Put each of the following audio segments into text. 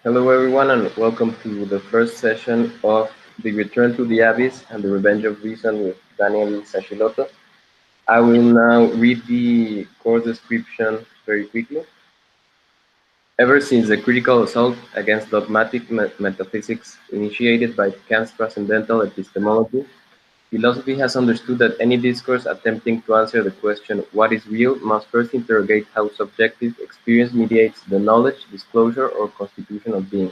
Hello, everyone, and welcome to the first session of The Return to the Abyss and the Revenge of Reason with Daniel Sacilotto. I will now read the course description very quickly. Ever since the critical assault against dogmatic metaphysics initiated by Kant's transcendental epistemology, philosophy has understood that any discourse attempting to answer the question, what is real, must first interrogate how subjective experience mediates the knowledge, disclosure, or constitution of being.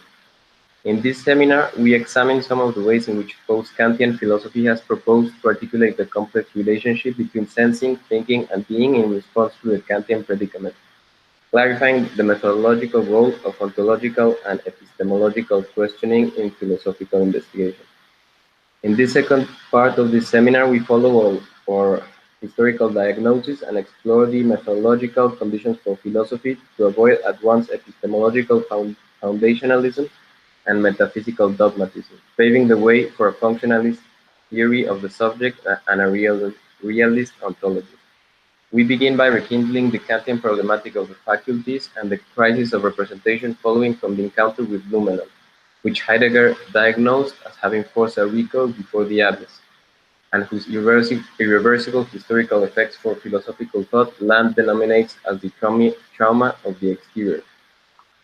In this seminar, we examine some of the ways in which post-Kantian philosophy has proposed to articulate the complex relationship between sensing, thinking, and being in response to the Kantian predicament, clarifying the methodological role of ontological and epistemological questioning in philosophical investigation. In this second part of this seminar, we follow our historical diagnosis and explore the methodological conditions for philosophy to avoid at once epistemological foundationalism and metaphysical dogmatism, paving the way for a functionalist theory of the subject and a realist ontology. We begin by rekindling the Kantian problematic of the faculties and the crisis of representation following from the encounter with noumenon, which Heidegger diagnosed as having forced a recoil before the abyss, and whose irreversible historical effects for philosophical thought Land denominates as the trauma of the exterior.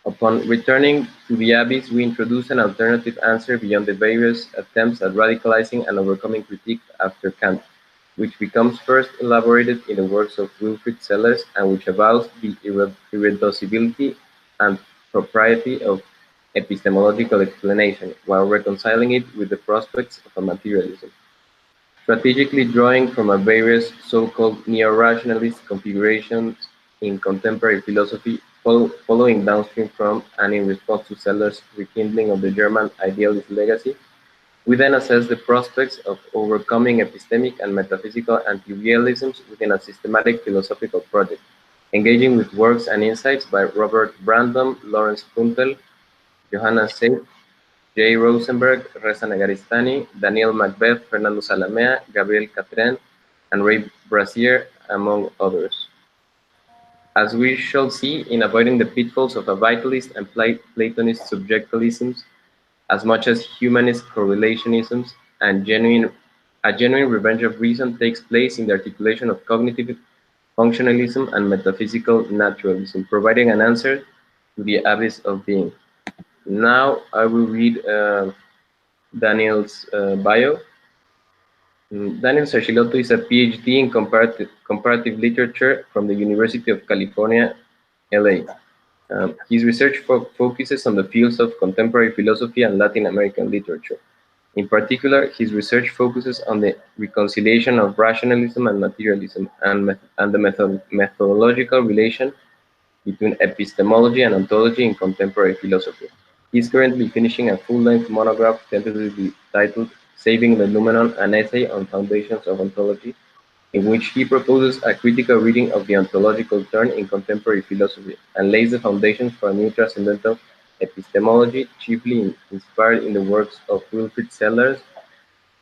Upon returning to the abyss, we introduce an alternative answer beyond the various attempts at radicalizing and overcoming critique after Kant, which becomes first elaborated in the works of Wilfrid Sellars and which avows the irreducibility and propriety of epistemological explanation, while reconciling it with the prospects of a materialism. Strategically drawing from a various so-called neo-rationalist configurations in contemporary philosophy, following downstream from and in response to Sellars' rekindling of the German Idealist legacy, we then assess the prospects of overcoming epistemic and metaphysical anti-realisms within a systematic philosophical project, engaging with works and insights by Robert Brandom, Lorenz Puntel, Johanna Seibt, J. Rosenberg, Reza Negarestani, Danielle MacBeth, Fernando Zalamea, Gabriel Catren, and Ray Brassier, among others. As we shall see, in avoiding the pitfalls of a vitalist and Platonist subjectivisms, as much as humanist correlationisms, and a genuine revenge of reason takes place in the articulation of cognitive functionalism and metaphysical naturalism, providing an answer to the abyss of being. Now I will read Daniel's bio. Daniel Sacilotto is a PhD in comparative literature from the University of California, LA. His research focuses on the fields of contemporary philosophy and Latin American literature. In particular, his research focuses on the reconciliation of rationalism and materialism and the methodological relation between epistemology and ontology in contemporary philosophy. He is currently finishing a full-length monograph tentatively titled Saving the Noumenon, an essay on foundations of ontology, in which he proposes a critical reading of the ontological turn in contemporary philosophy and lays the foundations for a new transcendental epistemology, chiefly inspired in the works of Wilfrid Sellars,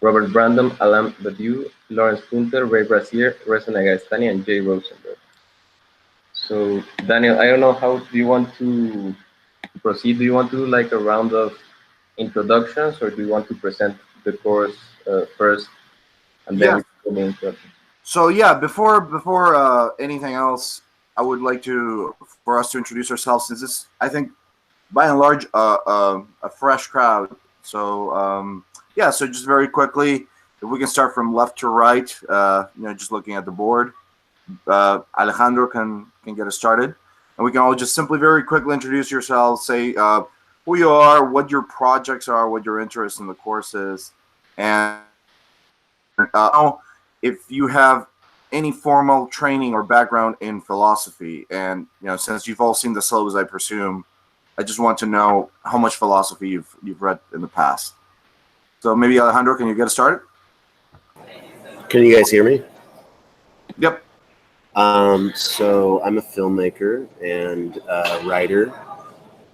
Robert Brandom, Alain Badiou, Lorenz Puntel, Ray Brassier, Reza Negarestani, and J. Rosenberg. So, Daniel, I don't know, how do you want to proceed? Do you want to do like a round of introductions, or do you want to present the course first and then we go to the introduction? So yeah, before anything else, I would like for us to introduce ourselves, since this, I think, by and large, a fresh crowd. So yeah, so just very quickly, if we can start from left to right, just looking at the board. Alejandro can get us started, and we can all just simply very quickly introduce yourselves, say who you are, what your projects are, what your interest in the course is, and if you have any formal training or background in philosophy. And since you've all seen the syllabus, I presume, I just want to know how much philosophy you've read in the past. So maybe Alejandro, can you get us started? Can you guys hear me? Yep. So I'm a filmmaker and writer,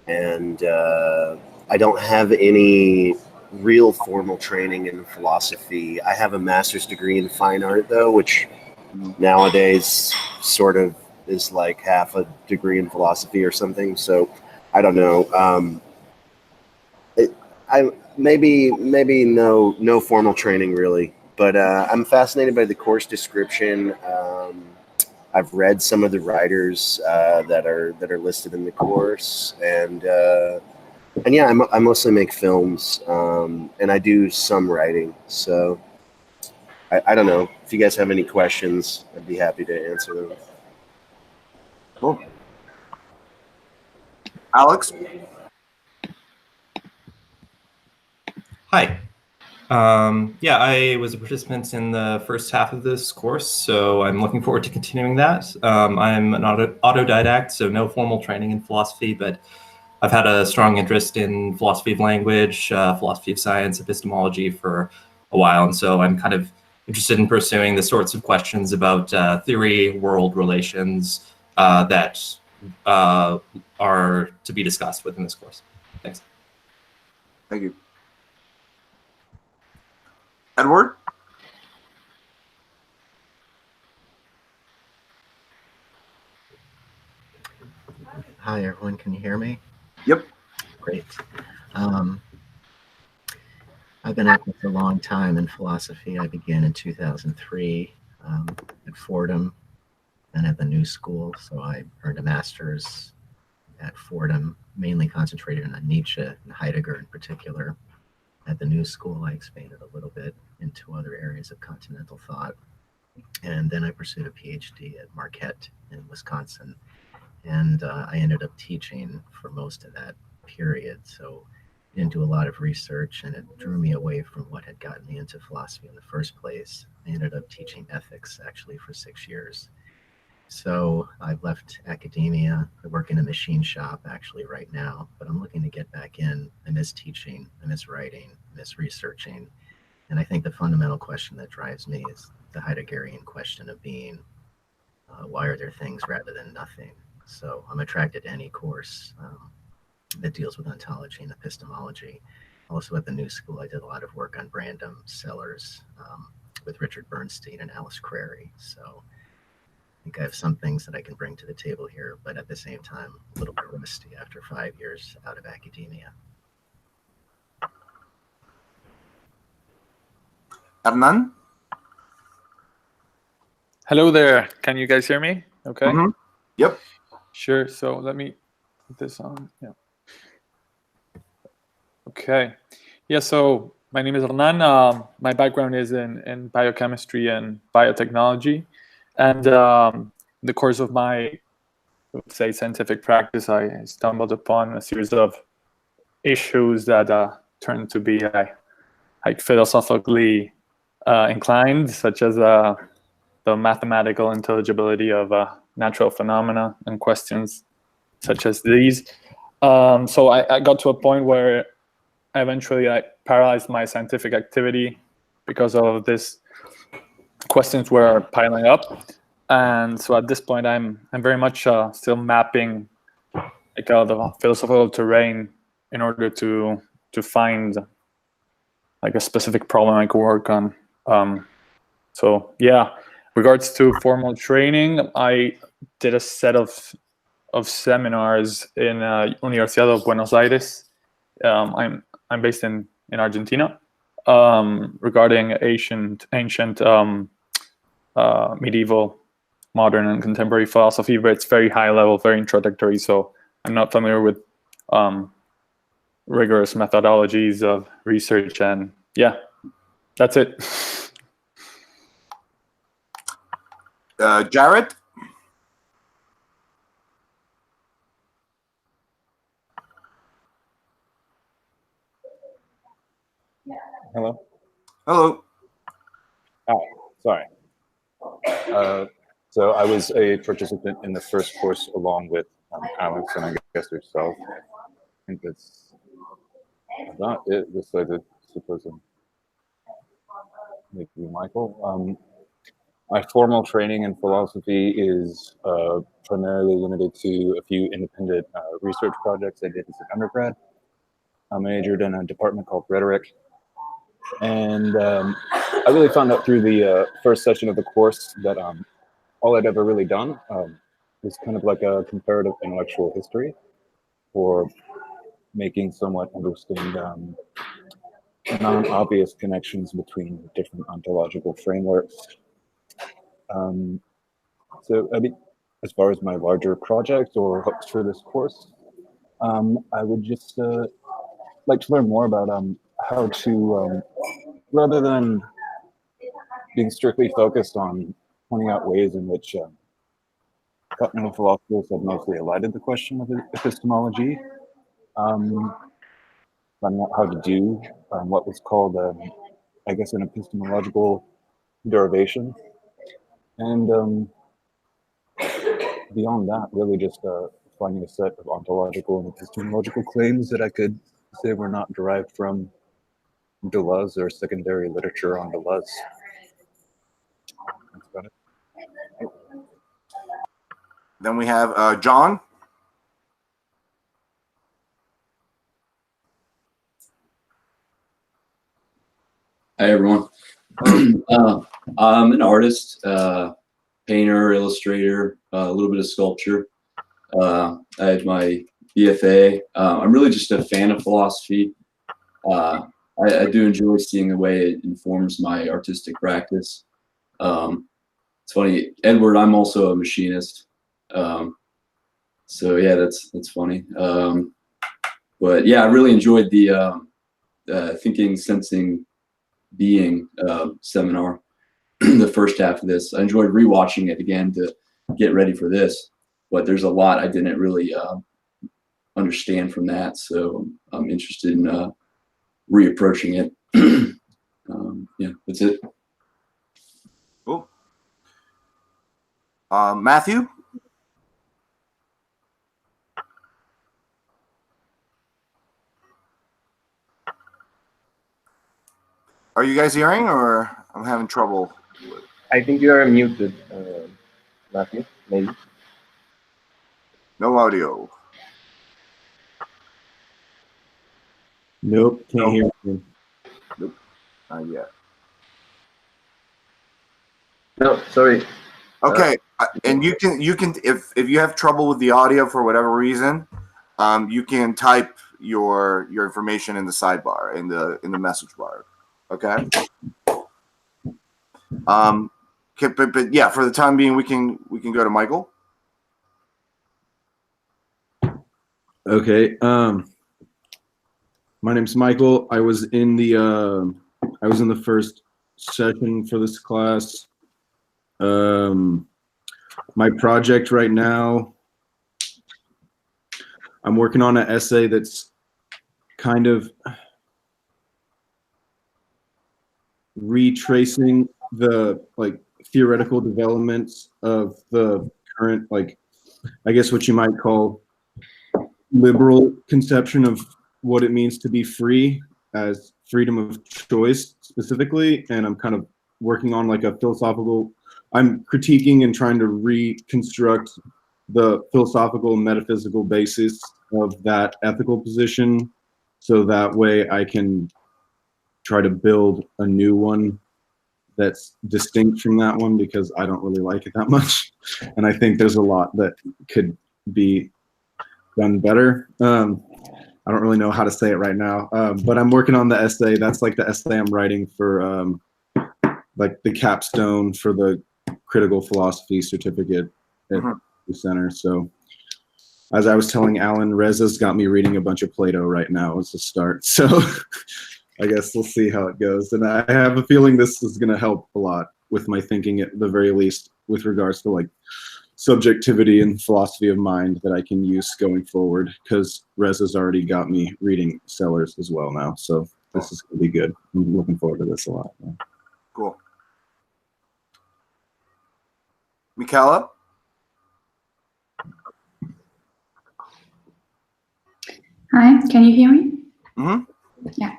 and I don't have any real formal training in philosophy. I have a master's degree in fine art, though, which nowadays sort of is like half a degree in philosophy or something. So I don't know. I maybe no formal training really, but I'm fascinated by the course description. I've read some of the writers that are listed in the course, and yeah, I mostly make films, and I do some writing. So I don't know if you guys have any questions. I'd be happy to answer them. Cool. Alex? Hi. Yeah, I was a participant in the first half of this course, so I'm looking forward to continuing that. I'm an autodidact, so no formal training in philosophy, but I've had a strong interest in philosophy of language, philosophy of science, epistemology for a while, and so I'm kind of interested in pursuing the sorts of questions about theory, world relations that are to be discussed within this course. Thanks. Thank you. Edward? Hi, everyone. Can you hear me? Yep. Great. I've been active for a long time in philosophy. I began in 2003 at Fordham and at the New School. So I earned a master's at Fordham, mainly concentrated on Nietzsche and Heidegger in particular. At the New School, I expanded a little bit into other areas of continental thought. And then I pursued a PhD at Marquette in Wisconsin. And I ended up teaching for most of that period. So I didn't do a lot of research, and it drew me away from what had gotten me into philosophy in the first place. I ended up teaching ethics actually for 6 years. So I've left academia. I work in a machine shop actually right now, but I'm looking to get back in. I miss teaching, I miss writing, I miss researching. And I think the fundamental question that drives me is the Heideggerian question of being. Why are there things rather than nothing? So I'm attracted to any course that deals with ontology and epistemology. Also at the New School, I did a lot of work on Brandom, Sellars, with Richard Bernstein and Alice Crary. So I think I have some things that I can bring to the table here, but at the same time, a little bit rusty after 5 years out of academia. Hernan? Hello there. Can you guys hear me? Okay. Mm-hmm. Yep. Sure. So let me put this on. Yeah. Okay. Yeah. So my name is Hernan. My background is in biochemistry and biotechnology, and in the course of my, let's say, scientific practice, I stumbled upon a series of issues that turned to be like philosophically inclined, such as the mathematical intelligibility of natural phenomena and questions such as these. So I got to a point where eventually I paralyzed my scientific activity because of these questions were piling up. And so at this point, I'm very much still mapping like the philosophical terrain in order to find like a specific problem I could work on. So yeah, regards to formal training, I did a set of seminars in Universidad of Buenos Aires. I'm based in Argentina, regarding ancient medieval, modern, and contemporary philosophy, but it's very high level, very introductory. So I'm not familiar with rigorous methodologies of research, and yeah, that's it. Jared? Hello. Hello. Hi. Sorry. So I was a participant in the first course along with Alex and I guess yourself. I think that's not it. Just I suppose maybe Michael. My formal training in philosophy is primarily limited to a few independent research projects I did as an undergrad. I majored in a department called rhetoric. And I really found out through the first session of the course that all I'd ever really done was kind of like a comparative intellectual history, or making somewhat interesting non-obvious connections between different ontological frameworks. So I mean, as far as my larger project or hopes for this course, I would just like to learn more about how to, rather than being strictly focused on pointing out ways in which continental philosophers have mostly elided the question of epistemology, finding out how to do what was called, I guess, an epistemological derivation. And beyond that, really just finding a set of ontological and epistemological claims that I could say were not derived from Deleuze or secondary literature on Deleuze. That's about it. Then we have John. Hi, everyone. I'm an artist, painter, illustrator, a little bit of sculpture. I have my BFA. I'm really just a fan of philosophy. I do enjoy seeing the way it informs my artistic practice. It's funny, Edward, I'm also a machinist. So yeah, that's funny. But yeah, I really enjoyed the thinking, sensing, being seminar, the first half of this. I enjoyed rewatching it again to get ready for this, but there's a lot I didn't really understand from that, so I'm interested in reapproaching it. Yeah, that's it. Cool. Matthew? Are you guys hearing, or I'm having trouble? I think you are muted, Matthew, maybe. No audio. Nope, can't hear you. Nope, not yet. No, sorry. Okay, and you can if you have trouble with the audio for whatever reason, you can type your information in the sidebar in the message bar. Okay. But yeah, for the time being, we can go to Michael. Okay. My name's Michael. I was in the first session for this class. My project right now, I'm working on an essay that's kind of retracing the theoretical developments of the current, I guess what you might call liberal conception of what it means to be free, as freedom of choice specifically. And I'm kind of working on I'm critiquing and trying to reconstruct the philosophical and metaphysical basis of that ethical position, so that way I can try to build a new one that's distinct from that one, because I don't really like it that much. And I think there's a lot that could be done better. I don't really know how to say it right now, but I'm working on the essay. That's the essay I'm writing for the capstone for the critical philosophy certificate at the center. So as I was telling Alan, Reza's got me reading a bunch of Plato right now as a start. So I guess we'll see how it goes. And I have a feeling this is going to help a lot with my thinking, at the very least, with regards to subjectivity and philosophy of mind that I can use going forward, because Reza's already got me reading Sellars as well now. So this is going to be good. I'm looking forward to this a lot. Yeah. Cool. Michaela? Hi, can you hear me? Mm-hmm. Yeah.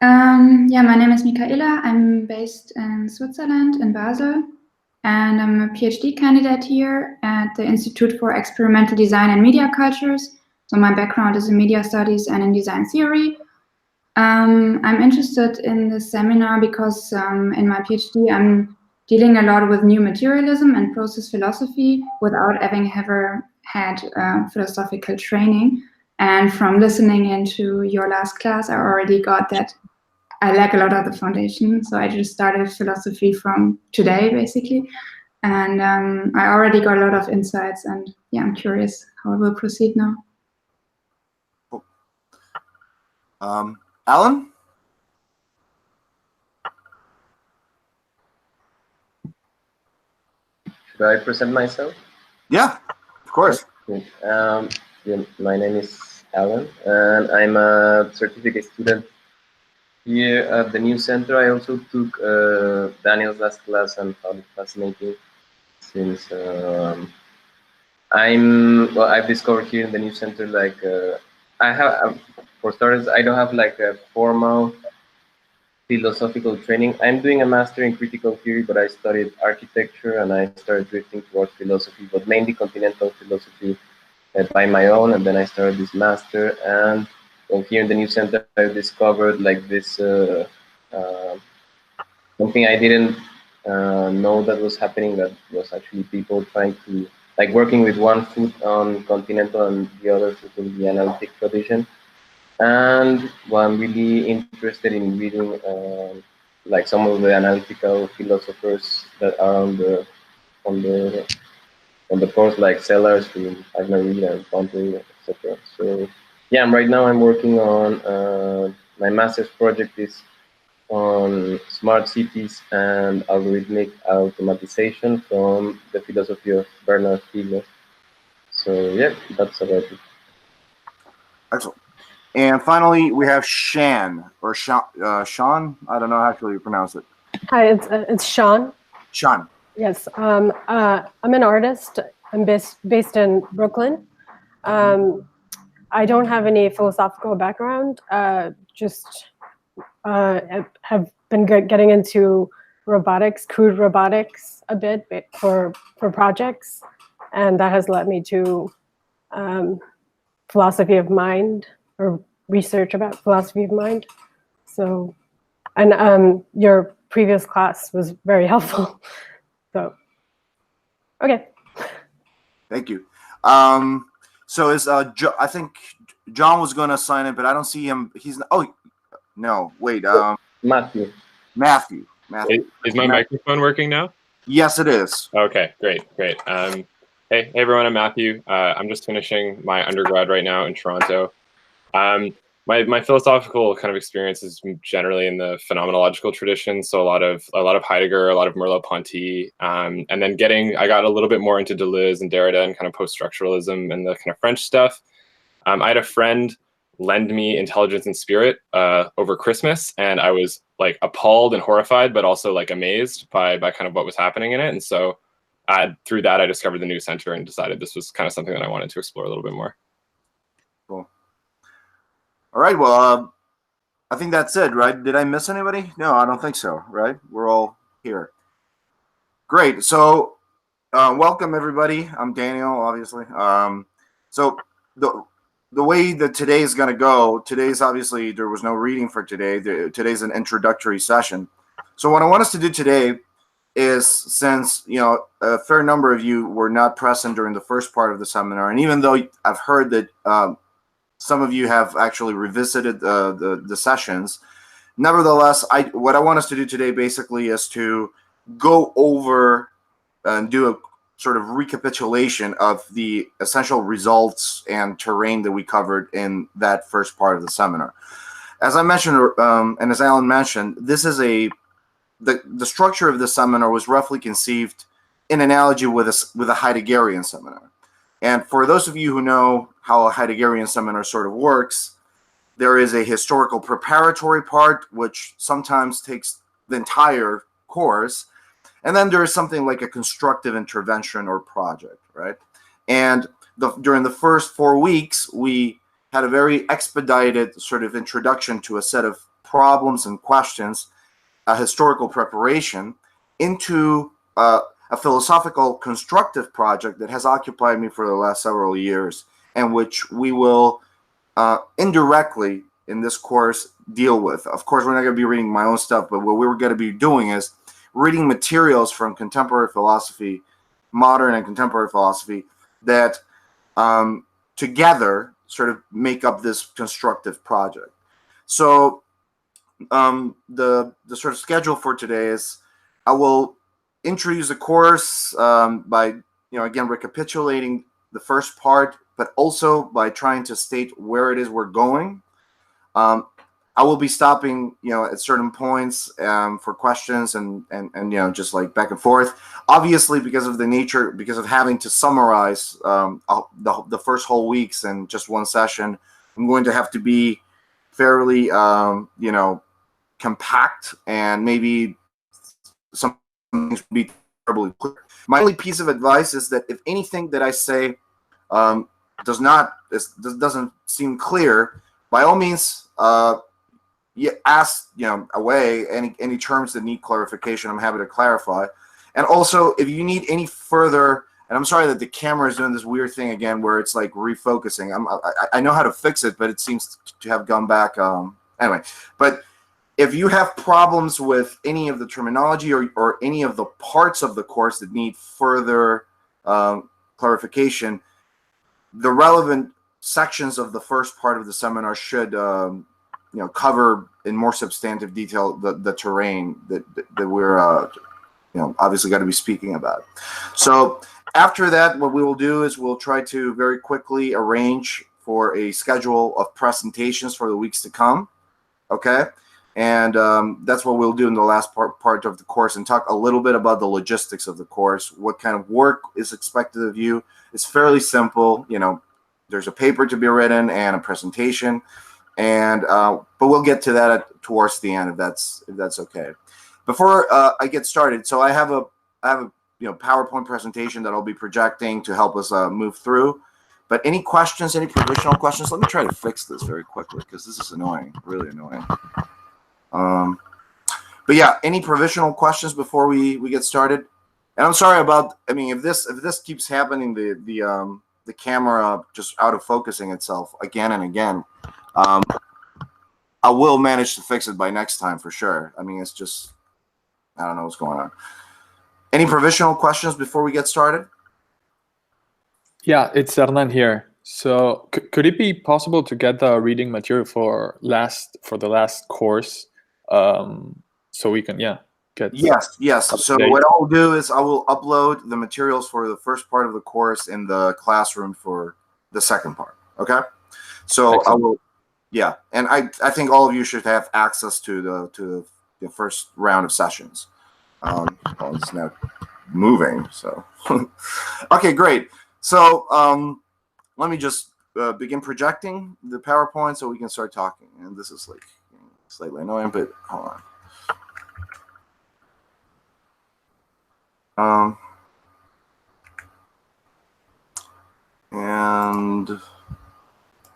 Yeah, my name is Michaela. I'm based in Switzerland, in Basel, and I'm a PhD candidate here at the Institute for Experimental Design and Media Cultures. So my background is in media studies and in design theory. I'm interested in this seminar because in my PhD, I'm dealing a lot with new materialism and process philosophy without having ever had philosophical training. And from listening into your last class, I already got that I lack a lot of the foundation. So I just started philosophy from today, basically. And I already got a lot of insights. And yeah, I'm curious how I will proceed now. Alan? Should I present myself? Yeah, of course. Yeah, my name is Alan, and I'm a certificate student here at the New Center. I also took Daniel's last class and found it fascinating since I've discovered here in the New Center, like, for starters, I don't have like a formal philosophical training. I'm doing a master in critical theory, but I studied architecture and I started drifting towards philosophy, but mainly continental philosophy by my own. And then I started this master, and here in the New Center, I discovered like this something I didn't know that was happening. That was actually people trying to, like, working with one foot on continental and the other foot in the analytic tradition. And well, I'm really interested in reading like some of the analytical philosophers that are on the course, like Sellars, who I've never read, and Puntel, etc. So yeah, right now I'm working on my master's project is on smart cities and algorithmic automatization from the philosophy of Bernard Stiegler. So yeah, that's about it. Excellent. And finally, we have Shan, or Sean. I don't know how you pronounce it. Hi, it's Sean. Sean. Yes, I'm an artist. I'm based in Brooklyn. I don't have any philosophical background. Just have been getting into robotics, crude robotics, a bit for projects, and that has led me to philosophy of mind, or research about philosophy of mind. So, and your previous class was very helpful. So, okay. Thank you. So is I think John was going to sign in, but I don't see him. He's no, wait. Matthew. Is my microphone working now? Yes, it is. Okay, great. Hey everyone, I'm Matthew. I'm just finishing my undergrad right now in Toronto. My philosophical kind of experience is generally in the phenomenological tradition, so a lot of Heidegger, a lot of Merleau-Ponty, and then I got a little bit more into Deleuze and Derrida and kind of post-structuralism and the kind of French stuff. I had a friend lend me Intelligence and Spirit over Christmas, and I was like appalled and horrified, but also like amazed by kind of what was happening in it. And so through that, I discovered the New Center and decided this was kind of something that I wanted to explore a little bit more. Cool. All right, well, I think that's it, right? Did I miss anybody? No, I don't think so, right? We're all here. Great, so welcome everybody. I'm Daniel, obviously. So the way that today is going to go, today's obviously, there was no reading for today. Today's an introductory session. So what I want us to do today is, since, you know, a fair number of you were not present during the first part of the seminar, and even though I've heard that some of you have actually revisited the sessions, nevertheless, what I want us to do today basically is to go over and do a sort of recapitulation of the essential results and terrain that we covered in that first part of the seminar. As I mentioned, and as Alan mentioned, this is the structure of the seminar was roughly conceived in analogy with a Heideggerian seminar. And for those of you who know how a Heideggerian seminar sort of works, there is a historical preparatory part, which sometimes takes the entire course. And then there is something like a constructive intervention or project, right? And during the first 4 weeks, we had a very expedited sort of introduction to a set of problems and questions, a historical preparation into a philosophical constructive project that has occupied me for the last several years, and which we will indirectly in this course deal with. Of course, we're not going to be reading my own stuff, but what we're going to be doing is reading materials from contemporary philosophy, modern and contemporary philosophy, that together sort of make up this constructive project. So the sort of schedule for today is I will introduce the course by, again, recapitulating the first part, but also by trying to state where it is we're going. I will be stopping, at certain points for questions and just like back and forth. Obviously, because of having to summarize the first whole weeks in just one session, I'm going to have to be fairly, compact, and maybe some things will be terribly clear. My only piece of advice is that if anything that I say doesn't seem clear, by all means, ask away any terms that need clarification. I'm happy to clarify. And also, if you need any further, and I'm sorry that the camera is doing this weird thing again where it's like refocusing. I know how to fix it, but it seems to have gone back. Anyway, but if you have problems with any of the terminology or any of the parts of the course that need further clarification, the relevant sections of the first part of the seminar should cover in more substantive detail the terrain that we're obviously got to be speaking about. So after that, what we will do is we'll try to very quickly arrange for a schedule of presentations for the weeks to come. Okay. And that's what we'll do in the last part of the course, and talk a little bit about the logistics of the course. What kind of work is expected of you? It's fairly simple. There's a paper to be written and a presentation, and but we'll get to that towards the end if that's okay. Before I get started, so I have a PowerPoint presentation that I'll be projecting to help us move through. But any questions, any provisional questions? Let me try to fix this very quickly because this is annoying, really annoying. But yeah, any provisional questions before we get started? And I'm sorry about, if this keeps happening, the camera just out of focusing itself again and again, I will manage to fix it by next time for sure. It's just, I don't know what's going on. Any provisional questions before we get started? Yeah, it's Hernan here. So could it be possible to get the reading material for the last course, so we can get? Yes. So what I'll do is I will upload the materials for the first part of the course in the classroom for the second part. Okay. So excellent. I will. Yeah, and I think all of you should have access to the first round of sessions. It's now moving. So okay, great. So let me just begin projecting the PowerPoint so we can start talking. And this is like slightly annoying, but hold on. And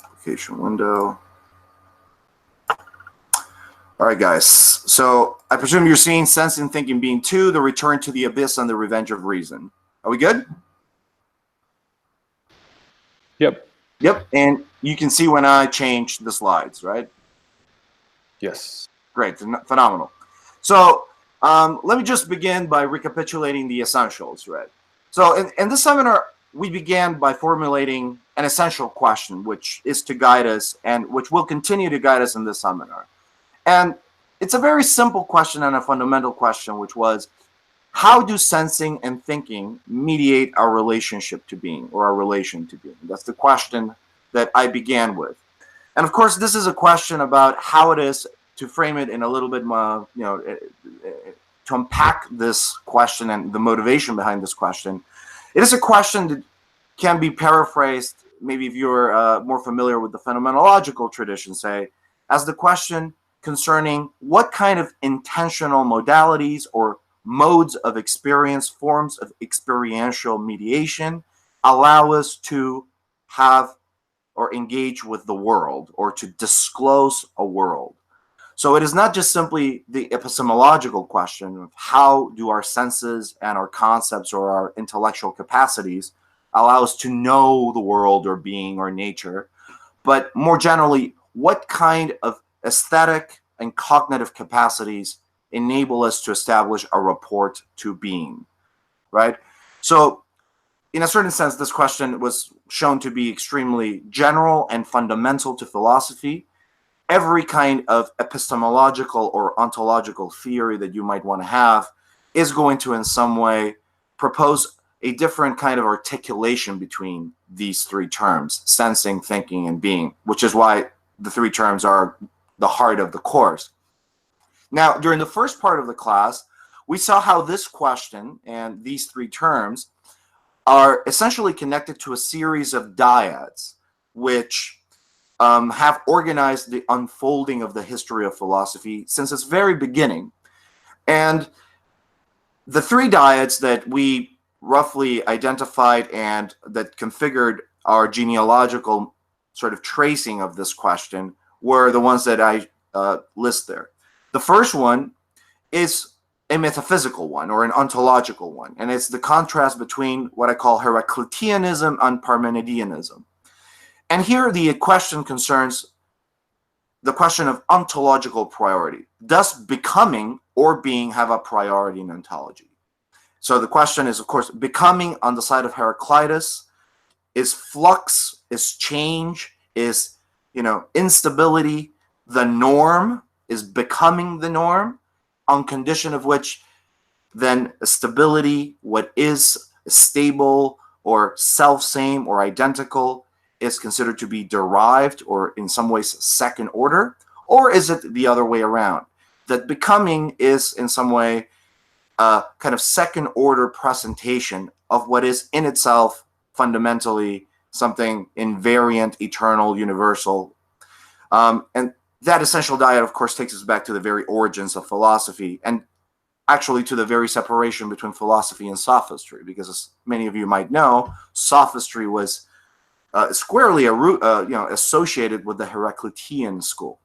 application window. All right, guys. So I presume you're seeing Sense and Thinking Being 2, The Return to the Abyss and the Revenge of Reason. Are we good? Yep. And you can see when I change the slides, right? Yes. Great. Phenomenal. So let me just begin by recapitulating the essentials, right? So in this seminar, we began by formulating an essential question, which is to guide us and which will continue to guide us in this seminar. And it's a very simple question and a fundamental question, which was, how do sensing and thinking mediate our relationship to being, or our relation to being? That's the question that I began with. And of course, this is a question about how it is, to frame it in a little bit more, to unpack this question and the motivation behind this question. It is a question that can be paraphrased, maybe if you're more familiar with the phenomenological tradition, say, as the question concerning what kind of intentional modalities or modes of experience, forms of experiential mediation allow us to have or engage with the world, or to disclose a world. So it is not just simply the epistemological question of how do our senses and our concepts or our intellectual capacities allow us to know the world or being or nature, but more generally, what kind of aesthetic and cognitive capacities enable us to establish a rapport to being, right? So in a certain sense, this question was shown to be extremely general and fundamental to philosophy. Every kind of epistemological or ontological theory that you might want to have is going to, in some way, propose a different kind of articulation between these three terms, sensing, thinking, and being, which is why the three terms are the heart of the course. Now, during the first part of the class, we saw how this question and these three terms are essentially connected to a series of dyads, which have organized the unfolding of the history of philosophy since its very beginning. And the three dyads that we roughly identified and that configured our genealogical sort of tracing of this question were the ones that I list there. The first one is a metaphysical one or an ontological one, and it's the contrast between what I call Heracliteanism and Parmenideanism. And here the question concerns the question of ontological priority. Does becoming or being have a priority in ontology? So the question is, of course, becoming on the side of Heraclitus is flux, is change, is, instability. The norm is becoming the norm, on condition of which then stability, what is stable or self-same or identical, is considered to be derived or in some ways second order? Or is it the other way around, that becoming is in some way a kind of second order presentation of what is in itself fundamentally something invariant, eternal, universal? And that essential dyad, of course, takes us back to the very origins of philosophy, and actually to the very separation between philosophy and sophistry, because as many of you might know, sophistry was squarely associated with the Heraclitean school.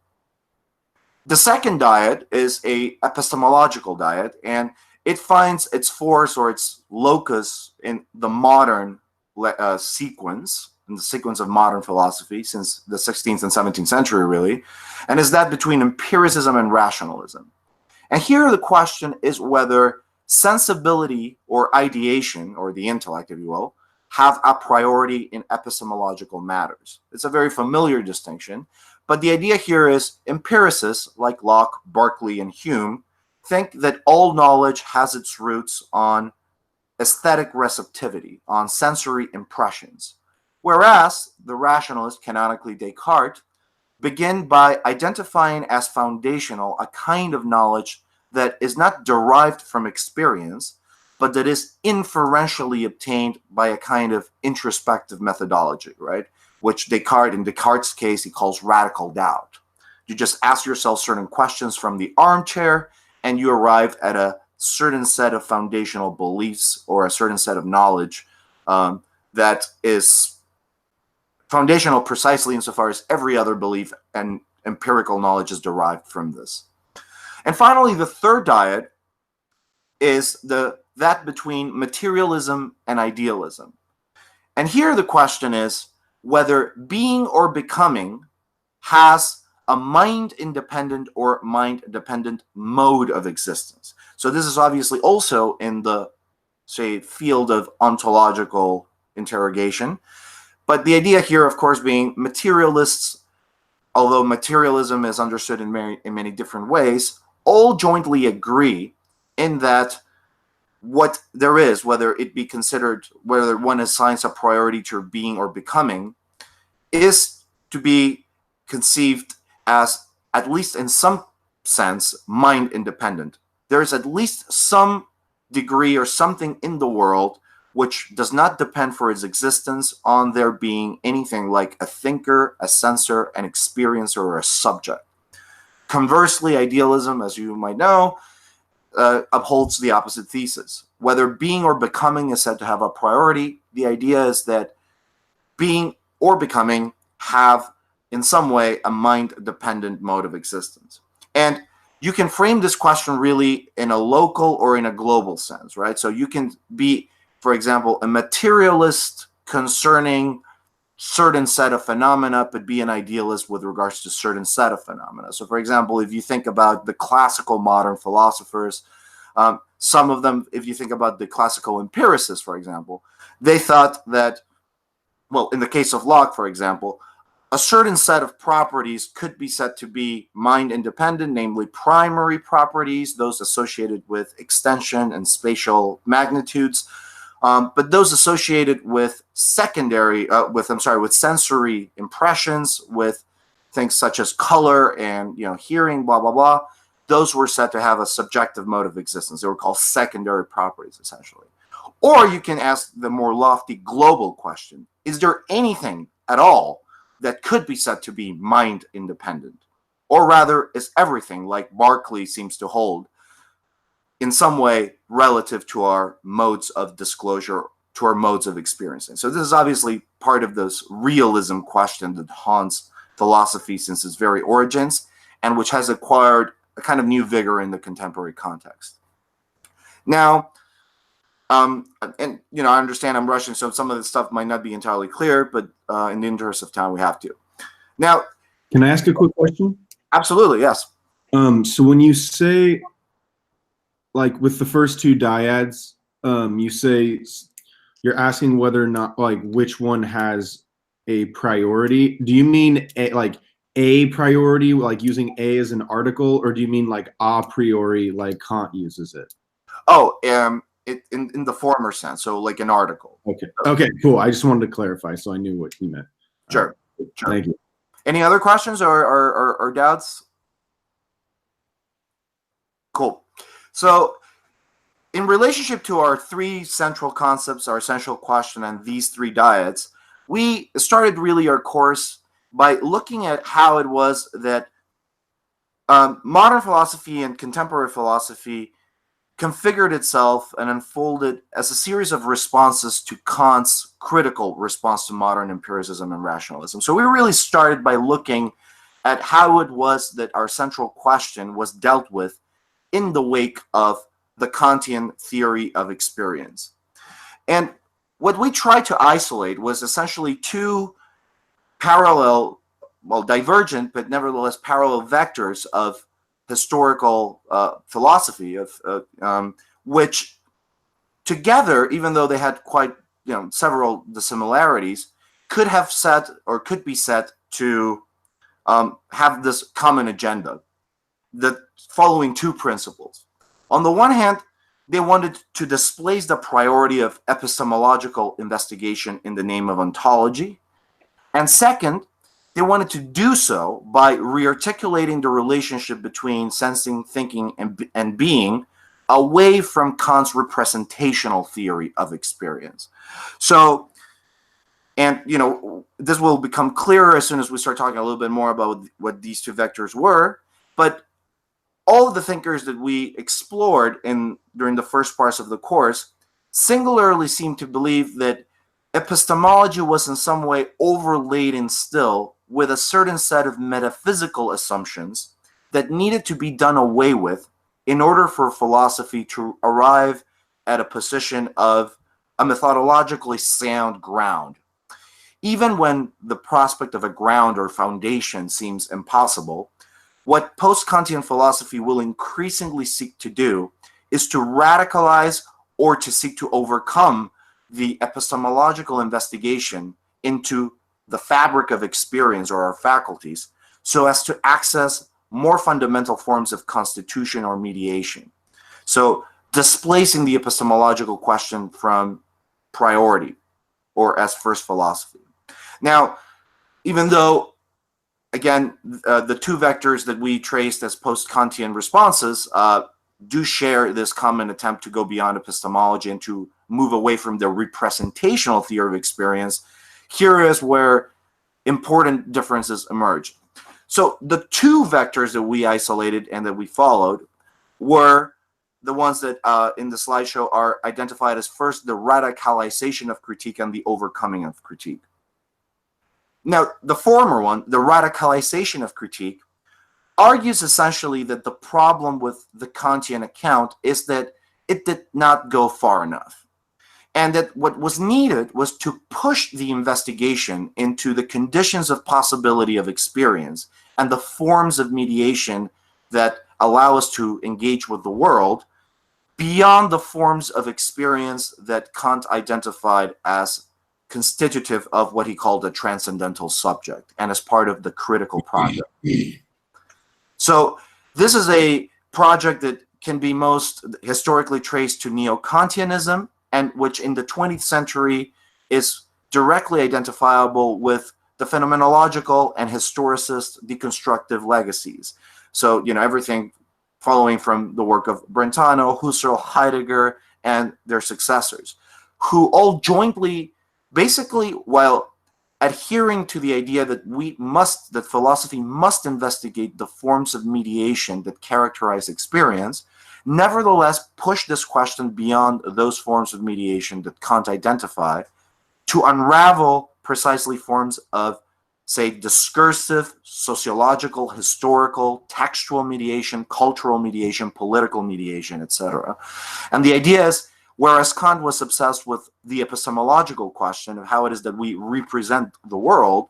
The second dyad is a epistemological dyad, and it finds its force or its locus in the modern sequence, in the sequence of modern philosophy since the 16th and 17th century, really, and is that between empiricism and rationalism. And here the question is whether sensibility or ideation, or the intellect, if you will, have a priority in epistemological matters. It's a very familiar distinction, but the idea here is empiricists like Locke, Berkeley, and Hume think that all knowledge has its roots on aesthetic receptivity, on sensory impressions, whereas the rationalist, canonically Descartes, begin by identifying as foundational a kind of knowledge that is not derived from experience, but that is inferentially obtained by a kind of introspective methodology, right? Which Descartes, in Descartes' case, he calls radical doubt. You just ask yourself certain questions from the armchair, and you arrive at a certain set of foundational beliefs or a certain set of knowledge that is foundational precisely insofar as every other belief and empirical knowledge is derived from this. And finally, the third dyad is that between materialism and idealism. And here the question is whether being or becoming has a mind-independent or mind-dependent mode of existence. So this is obviously also in the, say, field of ontological interrogation. But the idea here, of course, being materialists, although materialism is understood in many different ways, all jointly agree in that what there is, whether it be considered, whether one assigns a priority to being or becoming, is to be conceived as, at least in some sense, mind independent. There is at least some degree or something in the world which does not depend for its existence on there being anything like a thinker, a sensor, an experiencer, or a subject. Conversely, idealism, as you might know, upholds the opposite thesis. Whether being or becoming is said to have a priority, the idea is that being or becoming have, in some way, a mind-dependent mode of existence. And you can frame this question really in a local or in a global sense, right? So you can be, for example, a materialist concerning certain set of phenomena, but be an idealist with regards to certain set of phenomena. So, for example, if you think about the classical modern philosophers, Some of them, if you think about the classical empiricists, for example, they thought that, well, in the case of Locke, for example, a certain set of properties could be said to be mind independent, namely primary properties, those associated with extension and spatial magnitudes, but those associated with secondary, with sensory impressions, with things such as color and hearing, blah blah blah, those were said to have a subjective mode of existence. They were called secondary properties, essentially. Or you can ask the more lofty global question: is there anything at all that could be said to be mind independent? Or rather, is everything, like Berkeley seems to hold, in some way relative to our modes of disclosure, to our modes of experiencing? So this is obviously part of this realism question that haunts philosophy since its very origins, and which has acquired a kind of new vigor in the contemporary context. Now, and I understand I'm rushing, so some of this stuff might not be entirely clear, but in the interest of time, we have to. Now, can I ask a quick question? Absolutely, yes. So when you say, like with the first two dyads, you say you're asking whether or not, like, which one has a priority. Do you mean a priority, like using a as an article, or do you mean like a priori, like Kant uses it? Oh, in the former sense, so like an article. Okay. Okay, cool. I just wanted to clarify so I knew what you meant. Sure. Sure. Thank you. Any other questions or doubts? Cool. So in relationship to our three central concepts, our essential question, and these three dyads, we started really our course by looking at how it was that modern philosophy and contemporary philosophy configured itself and unfolded as a series of responses to Kant's critical response to modern empiricism and rationalism. So we really started by looking at how it was that our central question was dealt with in the wake of the Kantian theory of experience. And what we tried to isolate was essentially two parallel, well, divergent, but nevertheless parallel vectors of historical philosophy, which together, even though they had quite several dissimilarities, could have set or could be set to have this common agenda, the following two principles. On the one hand, they wanted to displace the priority of epistemological investigation in the name of ontology, and second, they wanted to do so by rearticulating the relationship between sensing, thinking, and being away from Kant's representational theory of experience. So, and this will become clearer as soon as we start talking a little bit more about what these two vectors were, but all of the thinkers that we explored during the first parts of the course singularly seem to believe that epistemology was in some way overladen still with a certain set of metaphysical assumptions that needed to be done away with in order for philosophy to arrive at a position of a methodologically sound ground. Even when the prospect of a ground or foundation seems impossible, what post-Kantian philosophy will increasingly seek to do is to radicalize or to seek to overcome the epistemological investigation into the fabric of experience or our faculties, so as to access more fundamental forms of constitution or mediation. So displacing the epistemological question from priority or as first philosophy. Now, even though, again, the two vectors that we traced as post-Kantian responses do share this common attempt to go beyond epistemology and to move away from the representational theory of experience, here is where important differences emerge. So the two vectors that we isolated and that we followed were the ones that in the slideshow are identified as first the radicalization of critique and the overcoming of critique. Now, the former one, the radicalization of critique, argues essentially that the problem with the Kantian account is that it did not go far enough. And that what was needed was to push the investigation into the conditions of possibility of experience and the forms of mediation that allow us to engage with the world beyond the forms of experience that Kant identified as constitutive of what he called a transcendental subject and as part of the critical project. So this is a project that can be most historically traced to neo-Kantianism, and which in the 20th century is directly identifiable with the phenomenological and historicist deconstructive legacies. So, everything following from the work of Brentano, Husserl, Heidegger, and their successors, who all jointly, basically, while adhering to the idea that that philosophy must investigate the forms of mediation that characterize experience, nevertheless push this question beyond those forms of mediation that Kant identified to unravel precisely forms of, say, discursive, sociological, historical, textual mediation, cultural mediation, political mediation, etc. And the idea is, whereas Kant was obsessed with the epistemological question of how it is that we represent the world,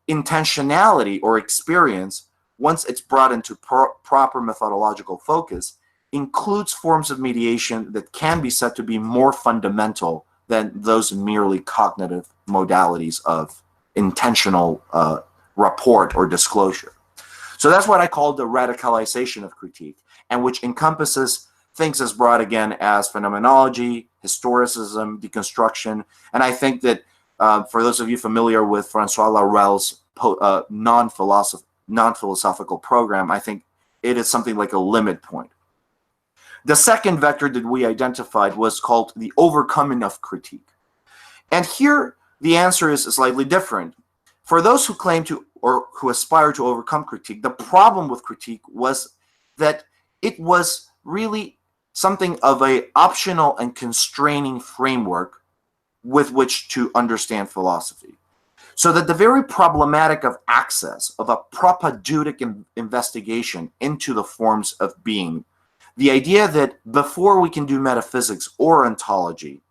intentionality or experience, once it's brought into proper methodological focus, includes forms of mediation that can be said to be more fundamental than those merely cognitive modalities of intentional rapport or disclosure. So that's what I call the radicalization of critique, and which encompasses things as broad again as phenomenology, historicism, deconstruction. And I think that for those of you familiar with Francois Laurel's non-philosophical program, I think it is something like a limit point. The second vector that we identified was called the overcoming of critique. And here the answer is slightly different. For those who claim to or who aspire to overcome critique, the problem with critique was that it was really something of an optional and constraining framework with which to understand philosophy. So that the very problematic of access, of a propedeutic investigation into the forms of being, the idea that before we can do metaphysics or ontology,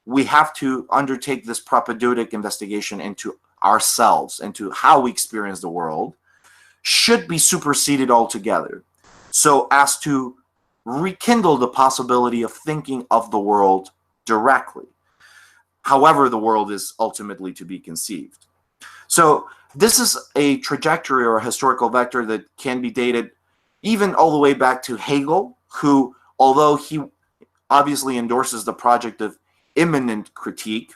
we have to undertake this propedeutic investigation into ourselves, into how we experience the world, should be superseded altogether, so as to rekindle the possibility of thinking of the world directly, however the world is ultimately to be conceived. So this is a trajectory or a historical vector that can be dated even all the way back to Hegel, who, although he obviously endorses the project of immanent critique,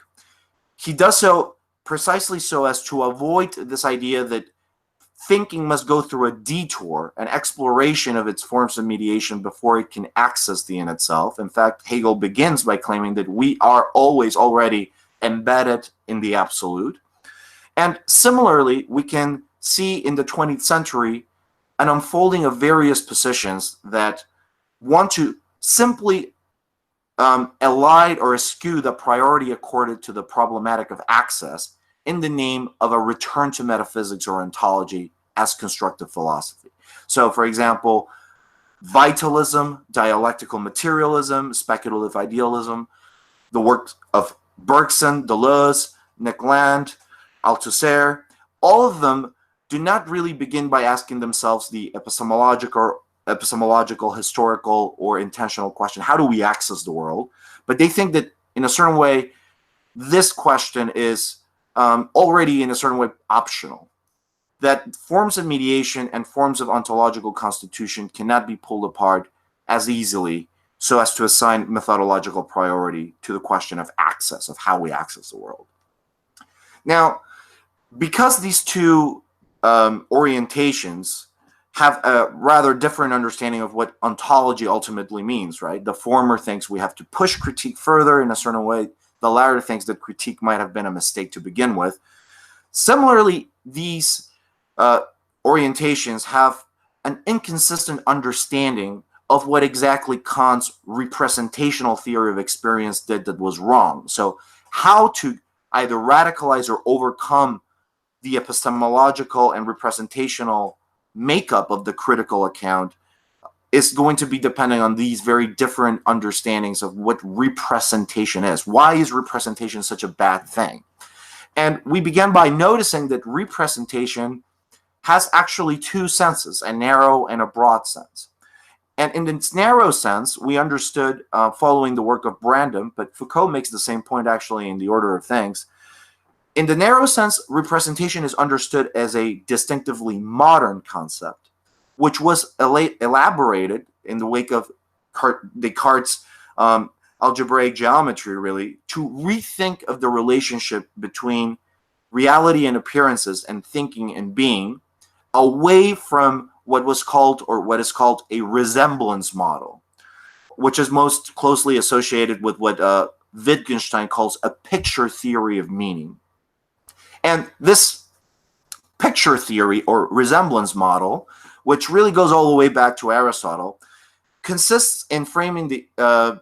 he does so precisely so as to avoid this idea that thinking must go through a detour, an exploration of its forms of mediation before it can access the in itself. In fact, Hegel begins by claiming that we are always already embedded in the absolute. And similarly, we can see in the 20th century an unfolding of various positions that want to simply elide or eschew the priority accorded to the problematic of access in the name of a return to metaphysics or ontology as constructive philosophy. So, for example, vitalism, dialectical materialism, speculative idealism, the work of Bergson, Deleuze, Nickland, Althusser, all of them do not really begin by asking themselves the epistemological, historical, or intentional question, how do we access the world? But they think that in a certain way, this question is already in a certain way optional, that forms of mediation and forms of ontological constitution cannot be pulled apart as easily so as to assign methodological priority to the question of access, of how we access the world. Now, because these two orientations have a rather different understanding of what ontology ultimately means, right? The former thinks we have to push critique further in a certain way. The latter thinks that critique might have been a mistake to begin with. Similarly, these orientations have an inconsistent understanding of what exactly Kant's representational theory of experience did that was wrong. So how to either radicalize or overcome the epistemological and representational makeup of the critical account is going to be dependent on these very different understandings of what representation is. Why is representation such a bad thing? And we began by noticing that representation has actually two senses, a narrow and a broad sense. And in its narrow sense, we understood, following the work of Brandom, but Foucault makes the same point actually in The Order of Things. In the narrow sense, representation is understood as a distinctively modern concept, which was elaborated in the wake of Descartes' algebraic geometry, really, to rethink of the relationship between reality and appearances and thinking and being, away from what was called, or what is called, a resemblance model, which is most closely associated with what Wittgenstein calls a picture theory of meaning. And this picture theory or resemblance model, which really goes all the way back to Aristotle, consists in framing the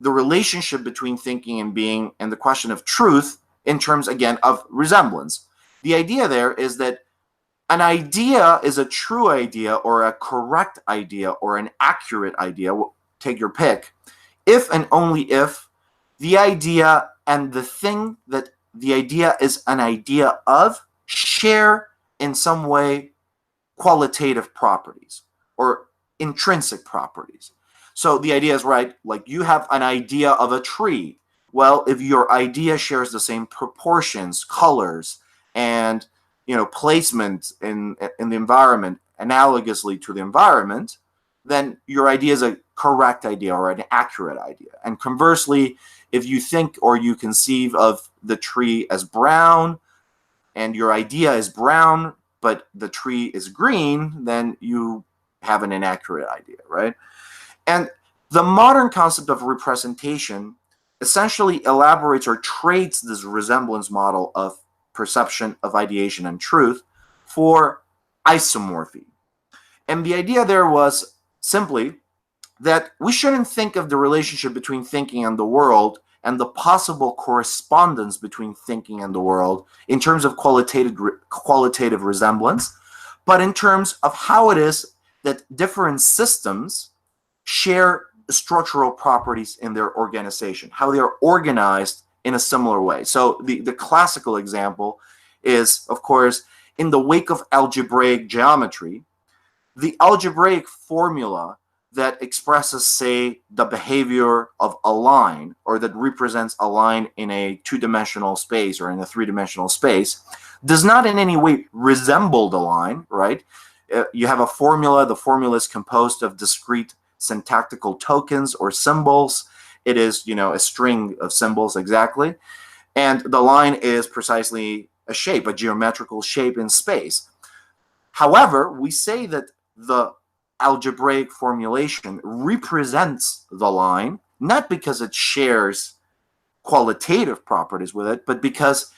relationship between thinking and being and the question of truth in terms, again, of resemblance. The idea there is that an idea is a true idea or a correct idea or an accurate idea, take your pick, if and only if the idea and the thing that the idea is an idea of share in some way qualitative properties or intrinsic properties. So the idea is, right, like you have an idea of a tree. Well, if your idea shares the same proportions, colors, and placement in the environment analogously to the environment, then your idea is a correct idea or an accurate idea. And conversely, if you think or you conceive of the tree as brown and your idea is brown, but the tree is green, then you have an inaccurate idea, right? And the modern concept of representation essentially elaborates or trades this resemblance model of perception, of ideation, and truth for isomorphy. And the idea there was simply that we shouldn't think of the relationship between thinking and the world and the possible correspondence between thinking and the world in terms of qualitative resemblance, but in terms of how it is that different systems share structural properties in their organization, how they are organized in a similar way. So the classical example is, of course, in the wake of algebraic geometry, the algebraic formula that expresses, say, the behavior of a line, or that represents a line in a two-dimensional space or in a three-dimensional space, does not in any way resemble the line, right? You have a formula. The formula is composed of discrete syntactical tokens or symbols. It is, a string of symbols exactly. And the line is precisely a shape, a geometrical shape in space. However, we say that the algebraic formulation represents the line, not because it shares qualitative properties with it, but because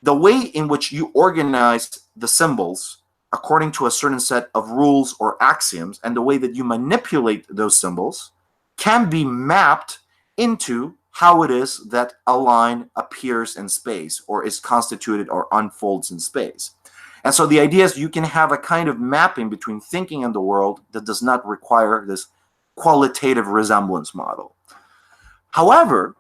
the way in which you organize the symbols according to a certain set of rules or axioms, and the way that you manipulate those symbols can be mapped into how it is that a line appears in space or is constituted or unfolds in space. And so the idea is you can have a kind of mapping between thinking and the world that does not require this qualitative resemblance model. However,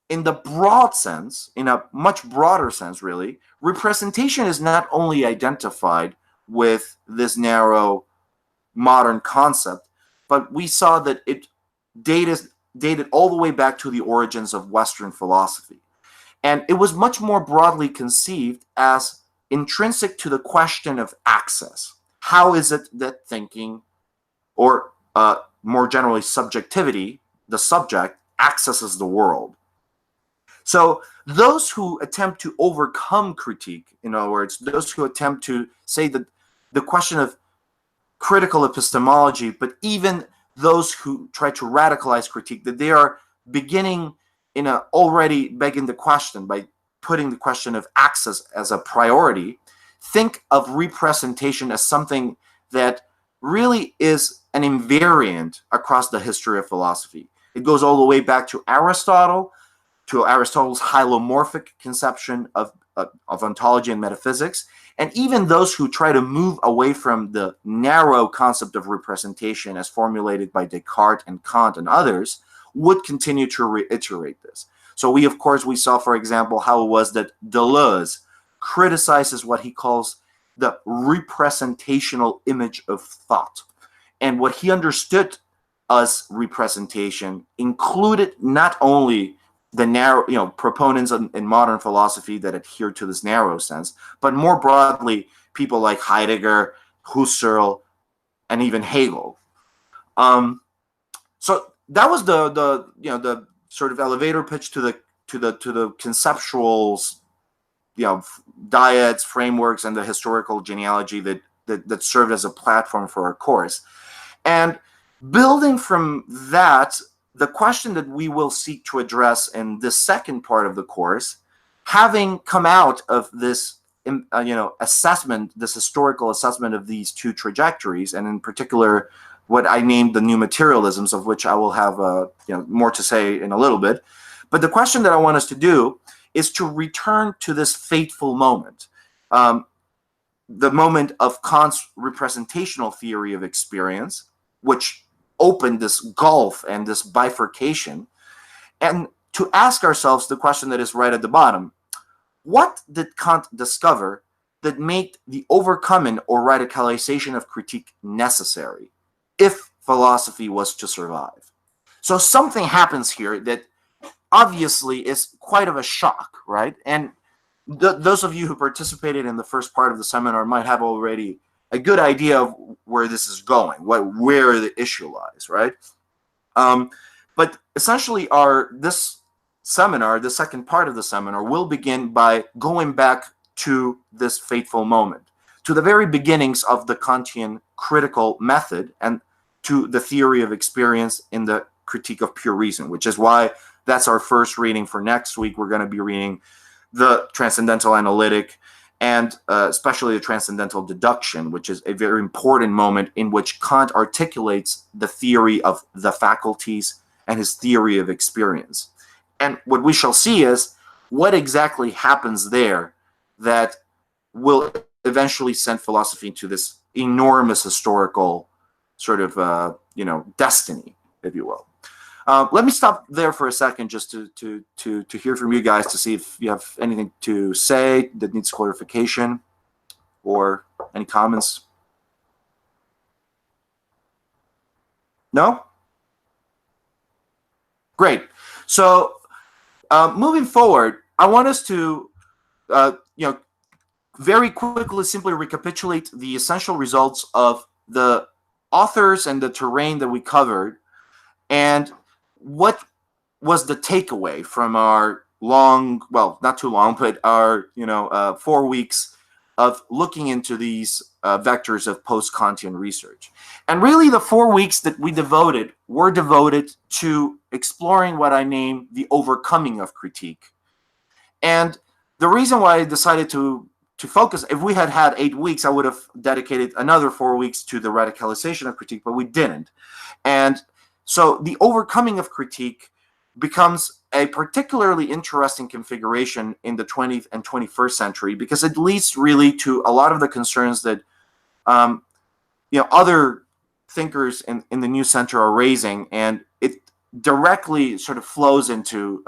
in the broad sense, in a much broader sense, really, representation is not only identified with this narrow modern concept, but we saw that it dated all the way back to the origins of Western philosophy. And it was much more broadly conceived as intrinsic to the question of access. How is it that thinking, or more generally subjectivity, the subject, accesses the world? So those who attempt to overcome critique, in other words, those who attempt to say that the question of critical epistemology, but even those who try to radicalize critique, that they are beginning in a already begging the question by putting the question of access as a priority, think of representation as something that really is an invariant across the history of philosophy. It goes all the way back to Aristotle, to Aristotle's hylomorphic conception of ontology and metaphysics, and even those who try to move away from the narrow concept of representation as formulated by Descartes and Kant and others would continue to reiterate this. So we saw, for example, how it was that Deleuze criticizes what he calls the representational image of thought. and what he understood as representation included not only the narrow, proponents in modern philosophy that adhere to this narrow sense, but more broadly, people like Heidegger, Husserl, and even Hegel. So that was the sort of elevator pitch to the conceptuals, dyads, frameworks, and the historical genealogy that served as a platform for our course. And building from that, the question that we will seek to address in this second part of the course, having come out of this assessment, this historical assessment of these two trajectories, and in particular what I named the new materialisms, of which I will have more to say in a little bit. But the question that I want us to do is to return to this fateful moment, the moment of Kant's representational theory of experience, which opened this gulf and this bifurcation, and to ask ourselves the question that is right at the bottom: what did Kant discover that made the overcoming or radicalization of critique necessary if philosophy was to survive? So something happens here that obviously is quite of a shock, right? And those of you who participated in the first part of the seminar might have already a good idea of where this is going, where the issue lies, right? But essentially this seminar, the second part of the seminar, will begin by going back to this fateful moment, to the very beginnings of the Kantian critical method and to the theory of experience in the Critique of Pure Reason, which is why that's our first reading for next week. We're going to be reading the Transcendental Analytic and especially the Transcendental Deduction, which is a very important moment in which Kant articulates the theory of the faculties and his theory of experience. And what we shall see is what exactly happens there that will eventually send philosophy into this enormous historical sort of, destiny, if you will. Let me stop there for a second just to hear from you guys to see if you have anything to say that needs clarification or any comments. No? Great. So moving forward, I want us to, very quickly simply recapitulate the essential results of the authors and the terrain that we covered, and what was the takeaway from our long, well, not too long, but our 4 weeks of looking into these vectors of post-Kantian research. And really the 4 weeks that we were devoted to exploring what I named the overcoming of critique. And the reason why I decided to focus, if we had 8 weeks, I would have dedicated another 4 weeks to the radicalization of critique, but we didn't. And so the overcoming of critique becomes a particularly interesting configuration in the 20th and 21st century because it leads really to a lot of the concerns that other thinkers in the new center are raising, and it directly sort of flows into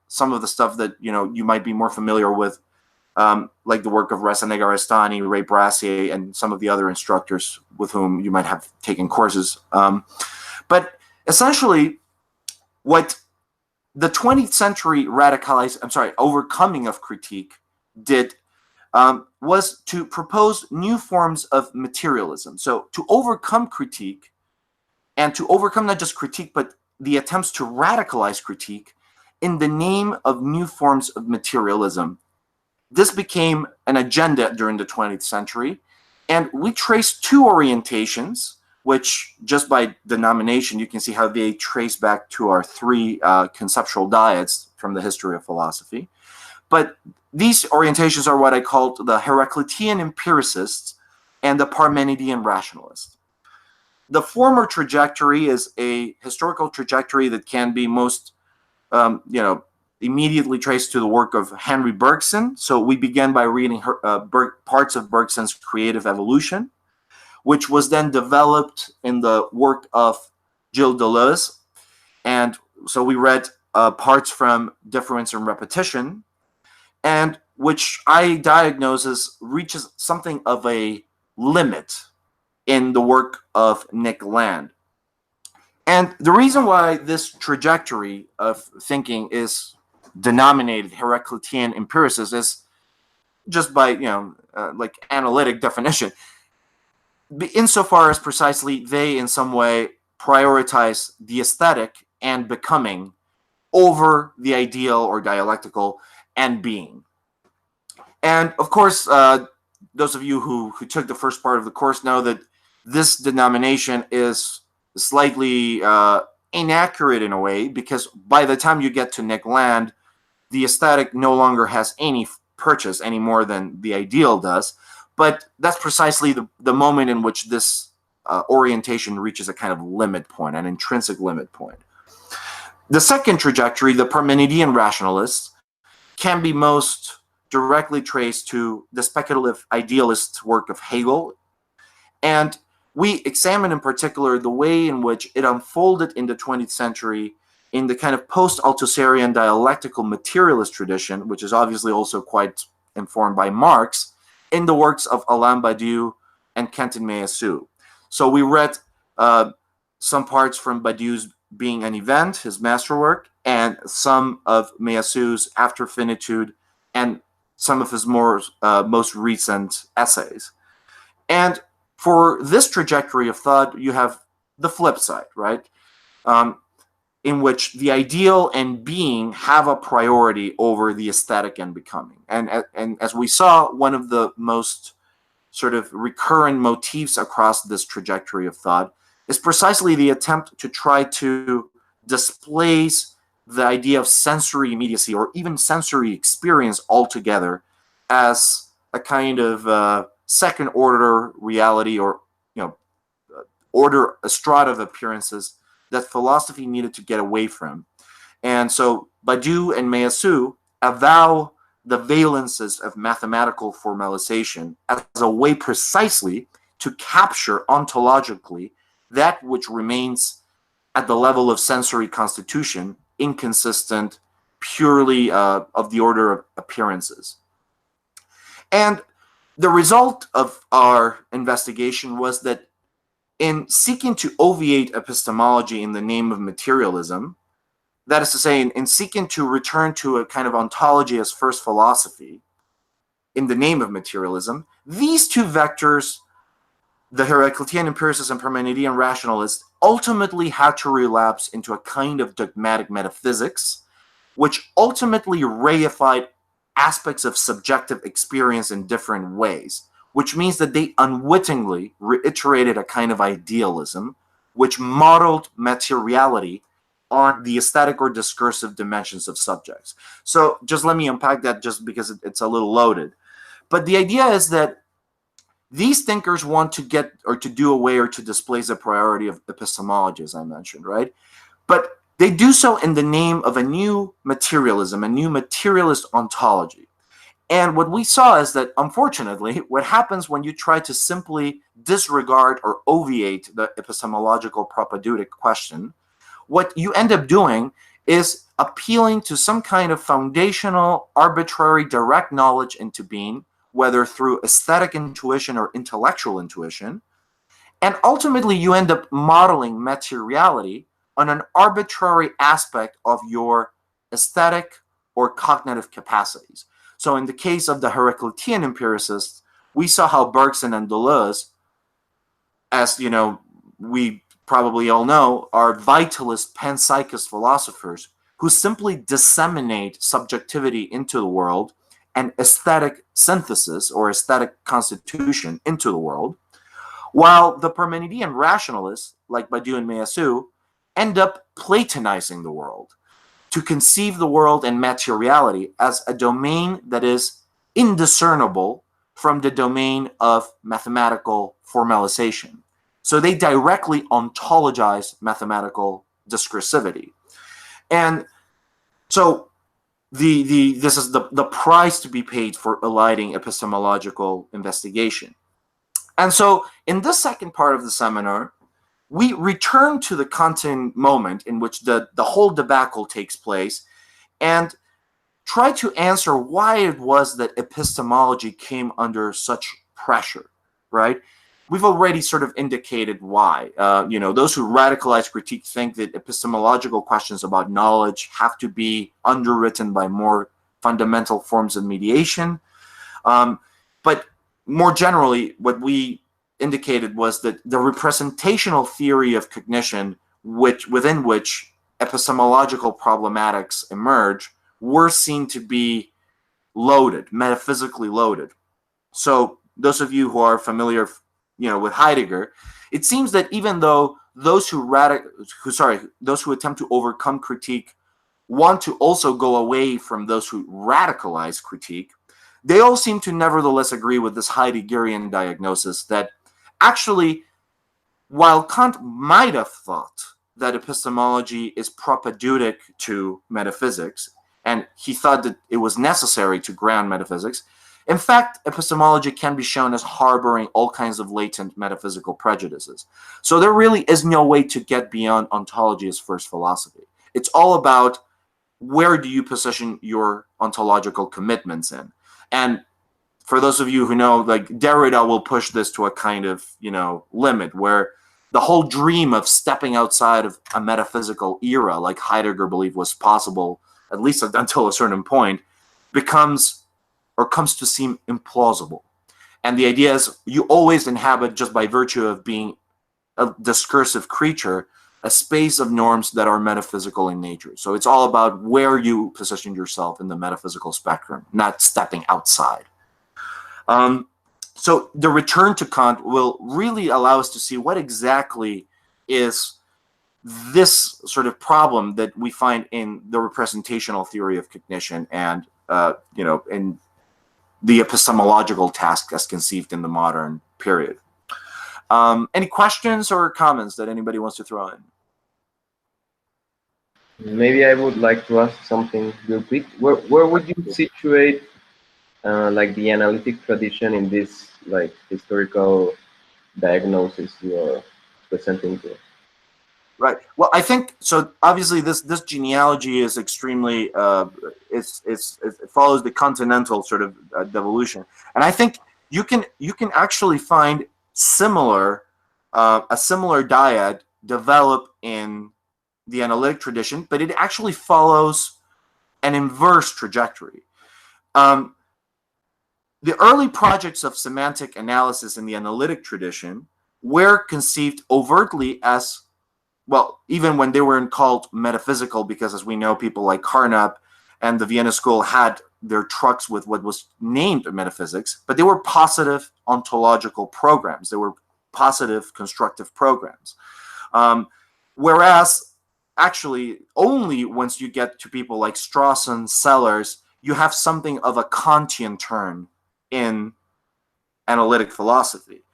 some of the stuff that you might be more familiar with, like the work of Reza Negarestani, Ray Brassier, and some of the other instructors with whom you might have taken courses. But essentially, what the 20th century overcoming of critique did was to propose new forms of materialism. So to overcome critique, and to overcome not just critique, but the attempts to radicalize critique in the name of new forms of materialism. This became an agenda during the 20th century, and we traced two orientations, which just by denomination, you can see how they trace back to our three conceptual dyads from the history of philosophy. But these orientations are what I called the Heraclitean empiricists and the Parmenidean rationalists. The former trajectory is a historical trajectory that can be most, immediately traced to the work of Henry Bergson. So we began by reading parts of Bergson's Creative Evolution, which was then developed in the work of Gilles Deleuze. And so we read parts from Difference and Repetition, and which I diagnose as reaches something of a limit in the work of Nick Land. And the reason why this trajectory of thinking is denominated Heraclitean empiricists is just by, like analytic definition, insofar as precisely they in some way prioritize the aesthetic and becoming over the ideal or dialectical and being. And of course, those of you who took the first part of the course know that this denomination is slightly inaccurate in a way, because by the time you get to Nick Land, the aesthetic no longer has any purchase any more than the ideal does. But that's precisely the moment in which this orientation reaches a kind of limit point, an intrinsic limit point. The second trajectory, the Parmenidean rationalists, can be most directly traced to the speculative idealist work of Hegel. And we examine in particular the way in which it unfolded in the 20th century in the kind of post-Althusserian dialectical materialist tradition, which is obviously also quite informed by Marx, in the works of Alain Badiou and Quentin Meillassoux. So we read some parts from Badiou's Being an Event, his masterwork, and some of Meillassoux' After Finitude, and some of his most recent essays. And for this trajectory of thought, you have the flip side, right? In which the ideal and being have a priority over the aesthetic and becoming. And as we saw, one of the most sort of recurrent motifs across this trajectory of thought is precisely the attempt to try to displace the idea of sensory immediacy or even sensory experience altogether as a kind of second order reality, or a strata of appearances that philosophy needed to get away from. And so Badiou and Meillassoux avow the valences of mathematical formalization as a way precisely to capture ontologically that which remains at the level of sensory constitution, inconsistent, purely of the order of appearances. And the result of our investigation was that in seeking to obviate epistemology in the name of materialism, that is to say, in seeking to return to a kind of ontology as first philosophy in the name of materialism, these two vectors, the Heraclitean empiricists and Parmenidean rationalists, ultimately had to relapse into a kind of dogmatic metaphysics, which ultimately reified aspects of subjective experience in different ways, which means that they unwittingly reiterated a kind of idealism which modeled materiality on the aesthetic or discursive dimensions of subjects. So just let me unpack that, just because it's a little loaded. But the idea is that these thinkers want to get or to do away or to displace the priority of epistemology, as I mentioned, right? But they do so in the name of a new materialism, a new materialist ontology. And what we saw is that, unfortunately, what happens when you try to simply disregard or obviate the epistemological propedeutic question, what you end up doing is appealing to some kind of foundational, arbitrary, direct knowledge into being, whether through aesthetic intuition or intellectual intuition. And ultimately, you end up modeling materiality on an arbitrary aspect of your aesthetic or cognitive capacities. So in the case of the Heraclitean empiricists, we saw how Bergson and Deleuze, as we probably all know, are vitalist panpsychist philosophers who simply disseminate subjectivity into the world and aesthetic synthesis or aesthetic constitution into the world, while the Parmenidean rationalists, like Badiou and Meillassoux, end up platonizing the world, to conceive the world and materiality as a domain that is indiscernible from the domain of mathematical formalization. So they directly ontologize mathematical discursivity. And so this is the price to be paid for eliding epistemological investigation. And so in this second part of the seminar, we return to the Kantian moment in which the whole debacle takes place and try to answer why it was that epistemology came under such pressure, right? we've already sort of indicated why. Those who radicalize critique think that epistemological questions about knowledge have to be underwritten by more fundamental forms of mediation. But more generally, what we indicated was that the representational theory of cognition, within which epistemological problematics emerge, were seen to be loaded, metaphysically loaded. So those of you who are familiar, with Heidegger, it seems that even though those who attempt to overcome critique want to also go away from those who radicalize critique, they all seem to nevertheless agree with this Heideggerian diagnosis that actually, while Kant might have thought that epistemology is propedeutic to metaphysics, and he thought that it was necessary to ground metaphysics, in fact, epistemology can be shown as harboring all kinds of latent metaphysical prejudices. So there really is no way to get beyond ontology as first philosophy. It's all about where do you position your ontological commitments in. And for those of you who know, like Derrida will push this to a kind of, limit where the whole dream of stepping outside of a metaphysical era, like Heidegger believed was possible, at least until a certain point, comes to seem implausible. And the idea is you always inhabit, just by virtue of being a discursive creature, a space of norms that are metaphysical in nature. So it's all about where you position yourself in the metaphysical spectrum, not stepping outside. So the return to Kant will really allow us to see what exactly is this sort of problem that we find in the representational theory of cognition and, in the epistemological task as conceived in the modern period. Any questions or comments that anybody wants to throw in? Maybe I would like to ask something real quick. Where would you situate the analytic tradition in this historical diagnosis you're presenting to us? Right. Well, I think so. Obviously, this genealogy is extremely. It follows the continental sort of devolution, and I think you can actually find a similar dyad develop in the analytic tradition, but it actually follows an inverse trajectory. The early projects of semantic analysis in the analytic tradition were conceived overtly as, well, even when they weren't called metaphysical, because as we know, people like Carnap and the Vienna School had their trucks with what was named metaphysics, but they were positive ontological programs. They were positive constructive programs. Whereas, actually, only once you get to people like Strawson, Sellars, you have something of a Kantian turn in analytic philosophy.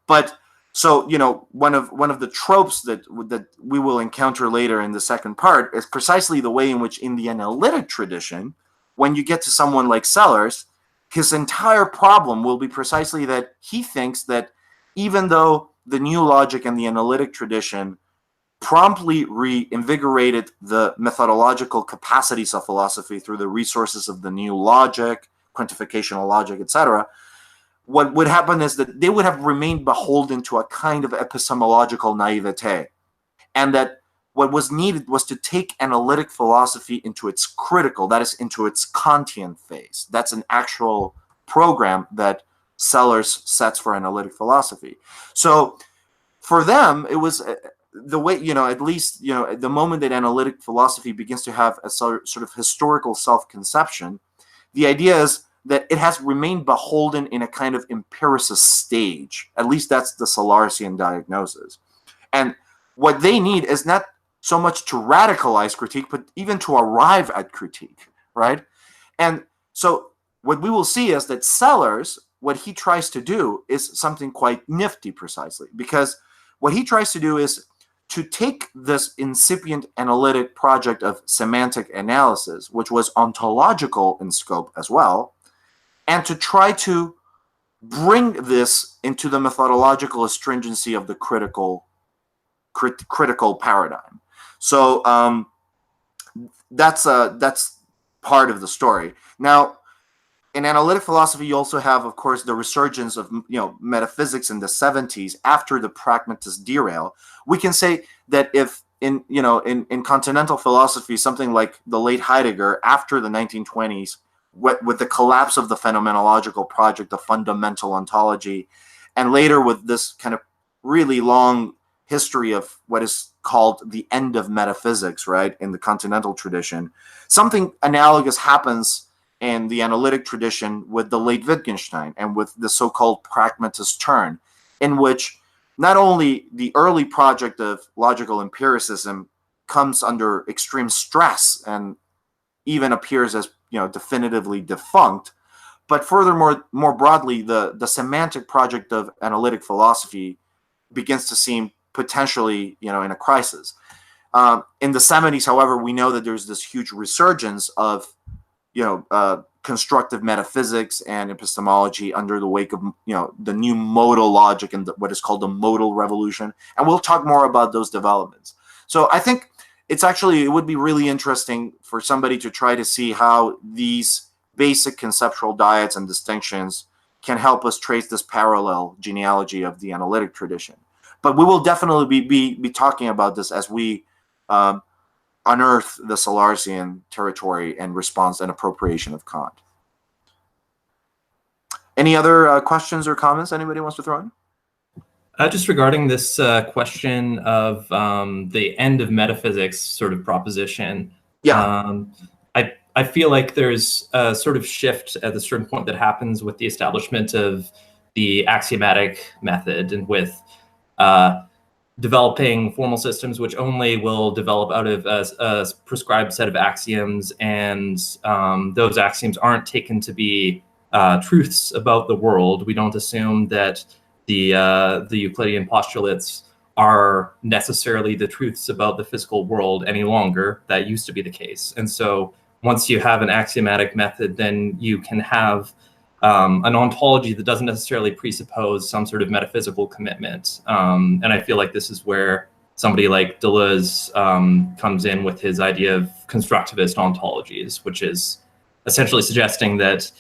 But so, one of the tropes that we will encounter later in the second part is precisely the way in which in the analytic tradition, when you get to someone like Sellars, his entire problem will be precisely that he thinks that even though the new logic and the analytic tradition promptly reinvigorated the methodological capacities of philosophy through the resources of the new logic, quantificational logic, etc., what would happen is that they would have remained beholden to a kind of epistemological naivete, and that what was needed was to take analytic philosophy into its critical, that is, into its Kantian phase. That's an actual program that Sellars sets for analytic philosophy. So for them, it was the way, at least, the moment that analytic philosophy begins to have a sort of historical self-conception, the idea is that it has remained beholden in a kind of empiricist stage. At least that's the Sellarsian diagnosis. And what they need is not so much to radicalize critique, but even to arrive at critique, right? And so what we will see is that Sellars, what he tries to do is something quite nifty precisely, because what he tries to do is to take this incipient analytic project of semantic analysis, which was ontological in scope as well, and to try to bring this into the methodological astringency of the critical paradigm. So that's part of the story. Now, in analytic philosophy, you also have, of course, the resurgence of metaphysics in the 70s after the pragmatists derail. We can say that if in continental philosophy, something like the late Heidegger after the 1920s, with the collapse of the phenomenological project of fundamental ontology, and later with this kind of really long history of what is called the end of metaphysics, right, in the continental tradition, something analogous happens in the analytic tradition with the late Wittgenstein and with the so-called pragmatist turn, in which not only the early project of logical empiricism comes under extreme stress and even appears as definitively defunct, but furthermore, more broadly, the semantic project of analytic philosophy begins to seem potentially in a crisis. In the 70s, however, we know that there's this huge resurgence of constructive metaphysics and epistemology under the wake of the new modal logic and what is called the modal revolution, and we'll talk more about those developments. So I think it would be really interesting for somebody to try to see how these basic conceptual diets and distinctions can help us trace this parallel genealogy of the analytic tradition. But we will definitely be talking about this as we unearth the Sellarsian territory and response and appropriation of Kant. Any other questions or comments anybody wants to throw in? Just regarding this question of the end of metaphysics sort of proposition, I feel like there's a sort of shift at a certain point that happens with the establishment of the axiomatic method and with developing formal systems which only will develop out of a prescribed set of axioms, and those axioms aren't taken to be truths about the world. We don't assume that the Euclidean postulates are necessarily the truths about the physical world any longer. That used to be the case. And so once you have an axiomatic method, then you can have an ontology that doesn't necessarily presuppose some sort of metaphysical commitment. And I feel like this is where somebody like Deleuze comes in with his idea of constructivist ontologies, which is essentially suggesting that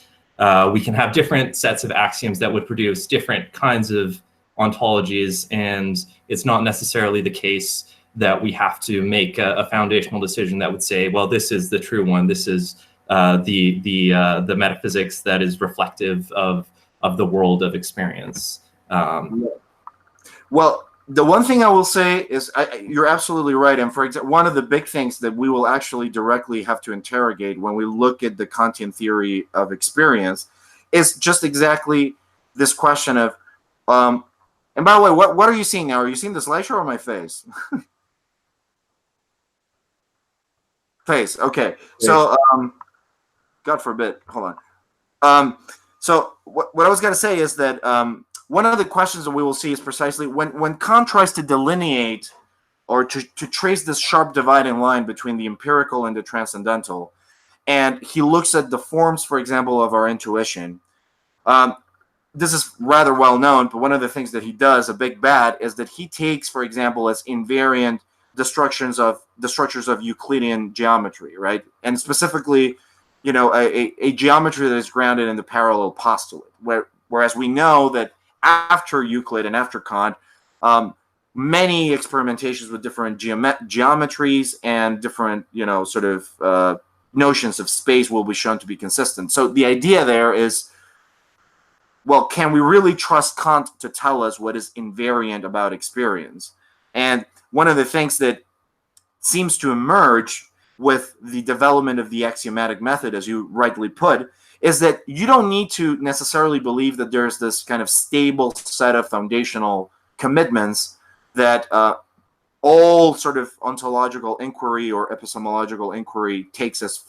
we can have different sets of axioms that would produce different kinds of ontologies, and it's not necessarily the case that we have to make a foundational decision that would say, well, this is the true one, this is the metaphysics that is reflective of the world of experience. Well, the one thing I will say is you're absolutely right. And for example, one of the big things that we will actually directly have to interrogate when we look at the Kantian theory of experience is just exactly this question of, and by the way, what are you seeing now? Are you seeing the slideshow or my face? Face, okay. So, God forbid, hold on. So what I was going to say is that one of the questions that we will see is precisely when Kant tries to delineate or to trace this sharp dividing line between the empirical and the transcendental, and he looks at the forms, for example, of our intuition. This is rather well known, but one of the things that he does, a big bad, is that he takes, for example, as invariant the structures of Euclidean geometry, right? And specifically, a geometry that is grounded in the parallel postulate, whereas we know that after Euclid and after Kant, many experimentations with different geometries and different, notions of space will be shown to be consistent. So the idea there is, well, can we really trust Kant to tell us what is invariant about experience? And one of the things that seems to emerge with the development of the axiomatic method, as you rightly put, is that you don't need to necessarily believe that there's this kind of stable set of foundational commitments that all sort of ontological inquiry or epistemological inquiry takes as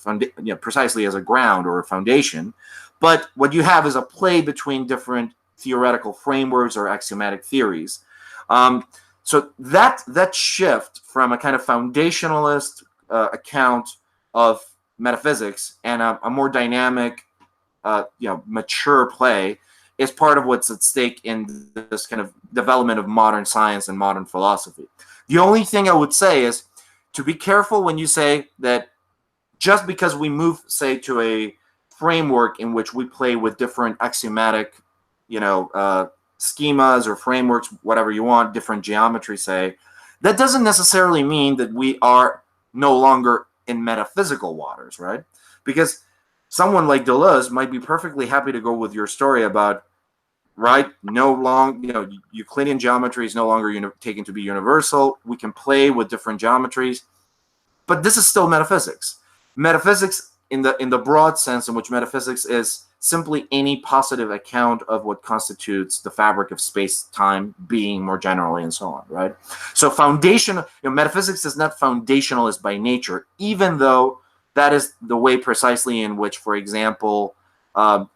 precisely as a ground or a foundation. But what you have is a play between different theoretical frameworks or axiomatic theories. So that shift from a kind of foundationalist account of metaphysics and a more dynamic, mature play is part of what's at stake in this kind of development of modern science and modern philosophy. The only thing I would say is to be careful when you say that just because we move, say, to a framework in which we play with different axiomatic, schemas or frameworks, whatever you want, different geometry, say, that doesn't necessarily mean that we are no longer in metaphysical waters, right? Because someone like Deleuze might be perfectly happy to go with your story about, right, Euclidean geometry is no longer taken to be universal. We can play with different geometries, but this is still metaphysics. Metaphysics, in the broad sense in which metaphysics is simply any positive account of what constitutes the fabric of space-time, being more generally, and so on, right? So metaphysics is not foundationalist by nature, even though that is the way precisely in which, for example, a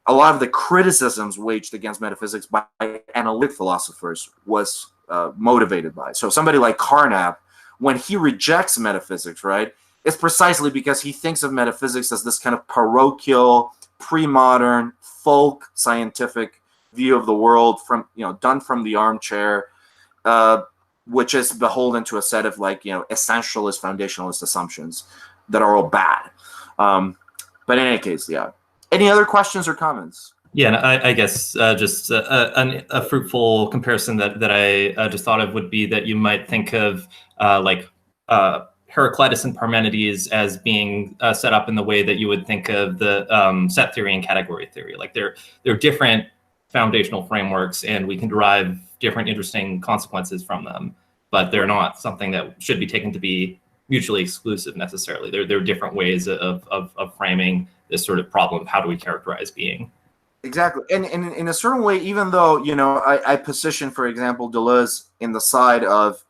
lot of the criticisms waged against metaphysics by analytic philosophers was motivated by. So somebody like Carnap, when he rejects metaphysics, right, it's precisely because he thinks of metaphysics as this kind of parochial, pre-modern, folk scientific view of the world done from the armchair, which is beholden to a set of essentialist, foundationalist assumptions that are all bad. But in any case, yeah. Any other questions or comments? Yeah, and I guess just a fruitful comparison that I just thought of would be that you might think of Heraclitus and Parmenides as being set up in the way that you would think of the set theory and category theory. Like they're different foundational frameworks, and we can derive different interesting consequences from them, but they're not something that should be taken to be mutually exclusive necessarily. They're different ways of framing this sort of problem of how do we characterize being. Exactly. And in a certain way, even though, I position, for example, Deleuze in the side of,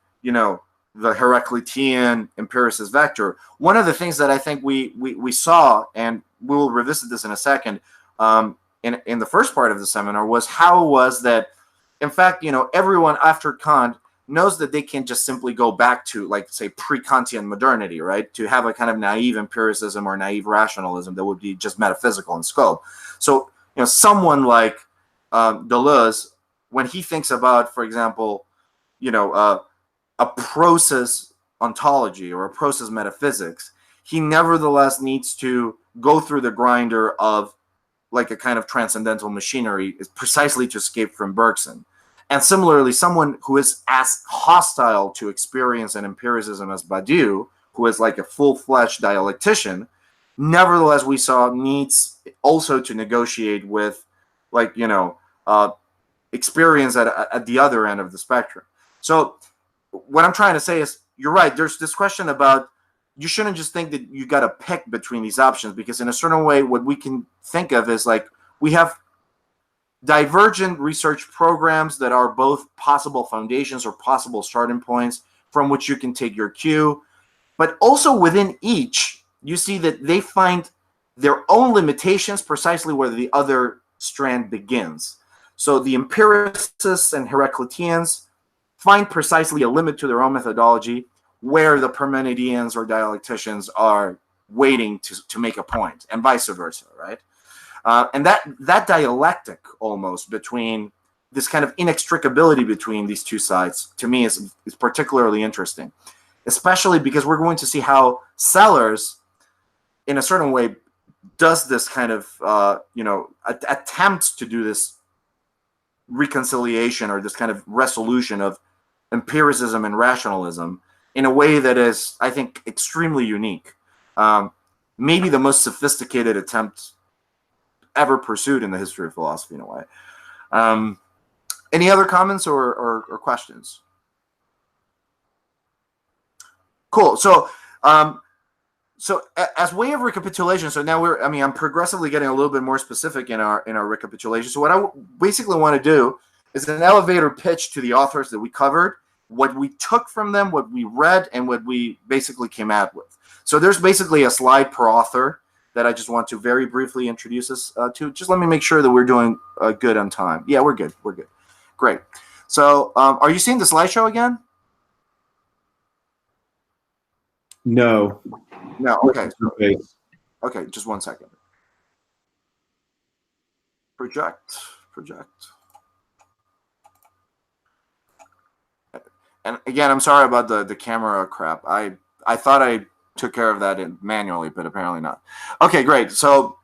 the Heraclitean empiricist vector, one of the things that I think we saw, and we will revisit this in a second, in the first part of the seminar, was how it was that, in fact, everyone after Kant knows that they can just simply go back to, say, pre-Kantian modernity, right? To have a kind of naive empiricism or naive rationalism that would be just metaphysical in scope. So, someone like Deleuze, when he thinks about, for example, a process ontology or a process metaphysics, he nevertheless needs to go through the grinder of a kind of transcendental machinery, is precisely to escape from Bergson. And similarly, someone who is as hostile to experience and empiricism as Badiou, who is like a full-fledged dialectician, nevertheless, we saw needs also to negotiate with, experience at the other end of the spectrum. So what I'm trying to say is, you're right, there's this question about, you shouldn't just think that you got to pick between these options, because in a certain way, what we can think of is we have divergent research programs that are both possible foundations or possible starting points from which you can take your cue. But also within each, you see that they find their own limitations precisely where the other strand begins. So the empiricists and Heracliteans find precisely a limit to their own methodology, where the Parmenideans or dialecticians are waiting to make a point, and vice versa, right? And that dialectic almost between this kind of inextricability between these two sides, to me, is particularly interesting, especially because we're going to see how Sellars, in a certain way, does this kind of, attempts to do this reconciliation or this kind of resolution of empiricism and rationalism in a way that is, I think, extremely unique. Maybe the most sophisticated attempt ever pursued in the history of philosophy, in a way. Any other comments or questions? Cool. So, as way of recapitulation, so now I'm progressively getting a little bit more specific in our recapitulation. So what I basically want to do is an elevator pitch to the authors that we covered, what we took from them, what we read, and what we basically came out with. So there's basically a slide per author that I just want to very briefly introduce us to. Just let me make sure that we're doing good on time. Yeah, we're good. We're good. Great. So are you seeing the slideshow again? No. No. Okay. Okay. Just 1 second. Project. And again, I'm sorry about the camera crap. I thought I took care of that manually, but apparently not. Okay, great. So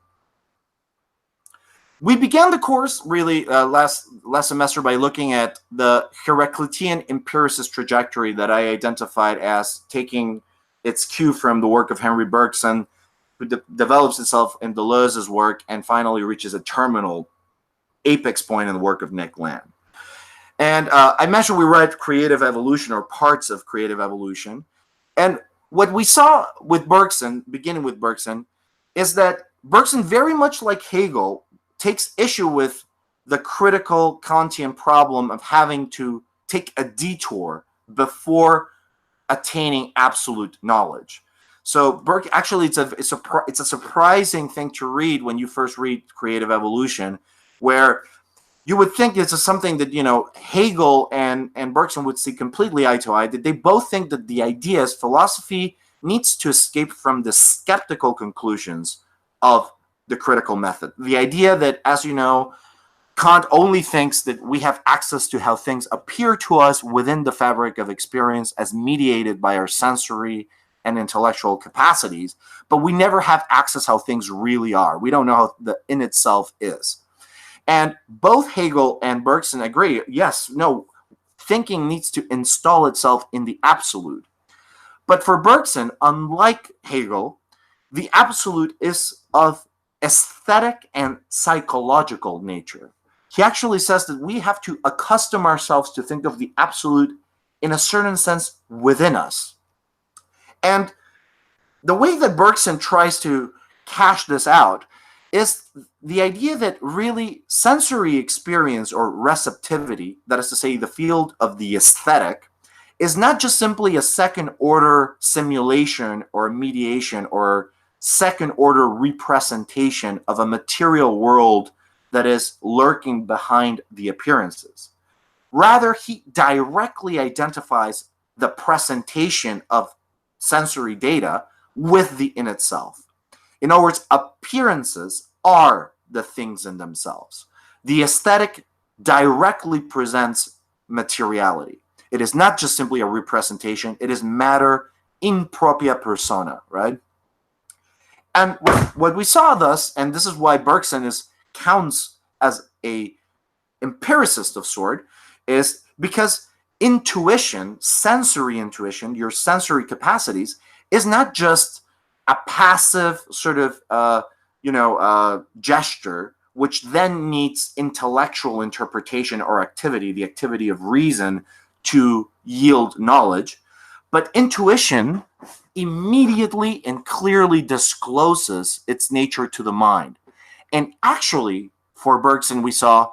We began the course really last semester by looking at the Heraclitean empiricist trajectory that I identified as taking its cue from the work of Henry Bergson, who develops itself in Deleuze's work and finally reaches a terminal apex point in the work of Nick Land. And I mentioned we read Creative Evolution, or parts of Creative Evolution. And what we saw with Bergson, beginning with Bergson, is that Bergson, very much like Hegel, takes issue with the critical Kantian problem of having to take a detour before attaining absolute knowledge. So actually, it's a surprising thing to read when you first read Creative Evolution, where you would think this is something that, you know, Hegel and Bergson would see completely eye to eye, that they both think that the idea is philosophy needs to escape from the skeptical conclusions of the critical method. The idea that, as you know, Kant only thinks that we have access to how things appear to us within the fabric of experience as mediated by our sensory and intellectual capacities, but we never have access how things really are. We don't know how the in itself is. And both Hegel and Bergson agree, yes, no, thinking needs to install itself in the absolute. But for Bergson, unlike Hegel, the absolute is of aesthetic and psychological nature. He actually says that we have to accustom ourselves to think of the absolute in a certain sense within us. And the way that Bergson tries to cash this out is the idea that really sensory experience or receptivity, that is to say, the field of the aesthetic, is not just simply a second-order simulation or mediation or second-order representation of a material world that is lurking behind the appearances. Rather, he directly identifies the presentation of sensory data with the in itself. In other words, appearances are the things in themselves. The aesthetic directly presents materiality. It is not just simply a representation, it is matter in propria persona, right? And what we saw thus, and this is why Bergson counts as a empiricist of sort, is because intuition, sensory intuition, your sensory capacities, is not just a passive sort of gesture, which then needs intellectual interpretation or activity, the activity of reason, to yield knowledge. But intuition immediately and clearly discloses its nature to the mind. And actually, for Bergson, we saw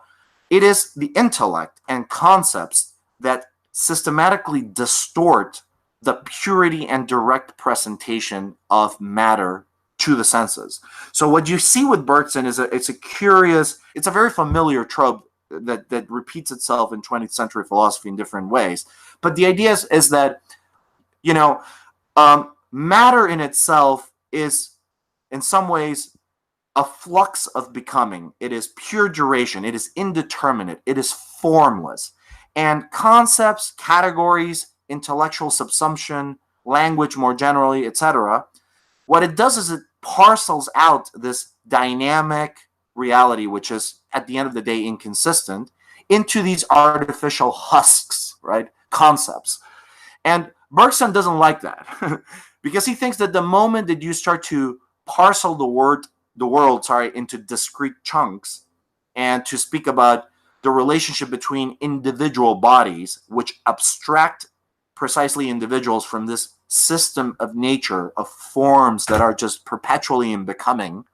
it is the intellect and concepts that systematically distort the purity and direct presentation of matter to the senses. So what you see with Bergson is it's a very familiar trope that repeats itself in 20th century philosophy in different ways. But the idea is that, matter in itself is, in some ways, a flux of becoming. It is pure duration. It is indeterminate. It is formless. And concepts, categories, intellectual subsumption, language more generally, etc., what it does is it parcels out this dynamic reality, which is, at the end of the day, inconsistent, into these artificial husks, right? Concepts. And Bergson doesn't like that because he thinks that the moment that you start to parcel the world into discrete chunks and to speak about the relationship between individual bodies, which abstract precisely individuals from this system of nature, of forms that are just perpetually in becoming,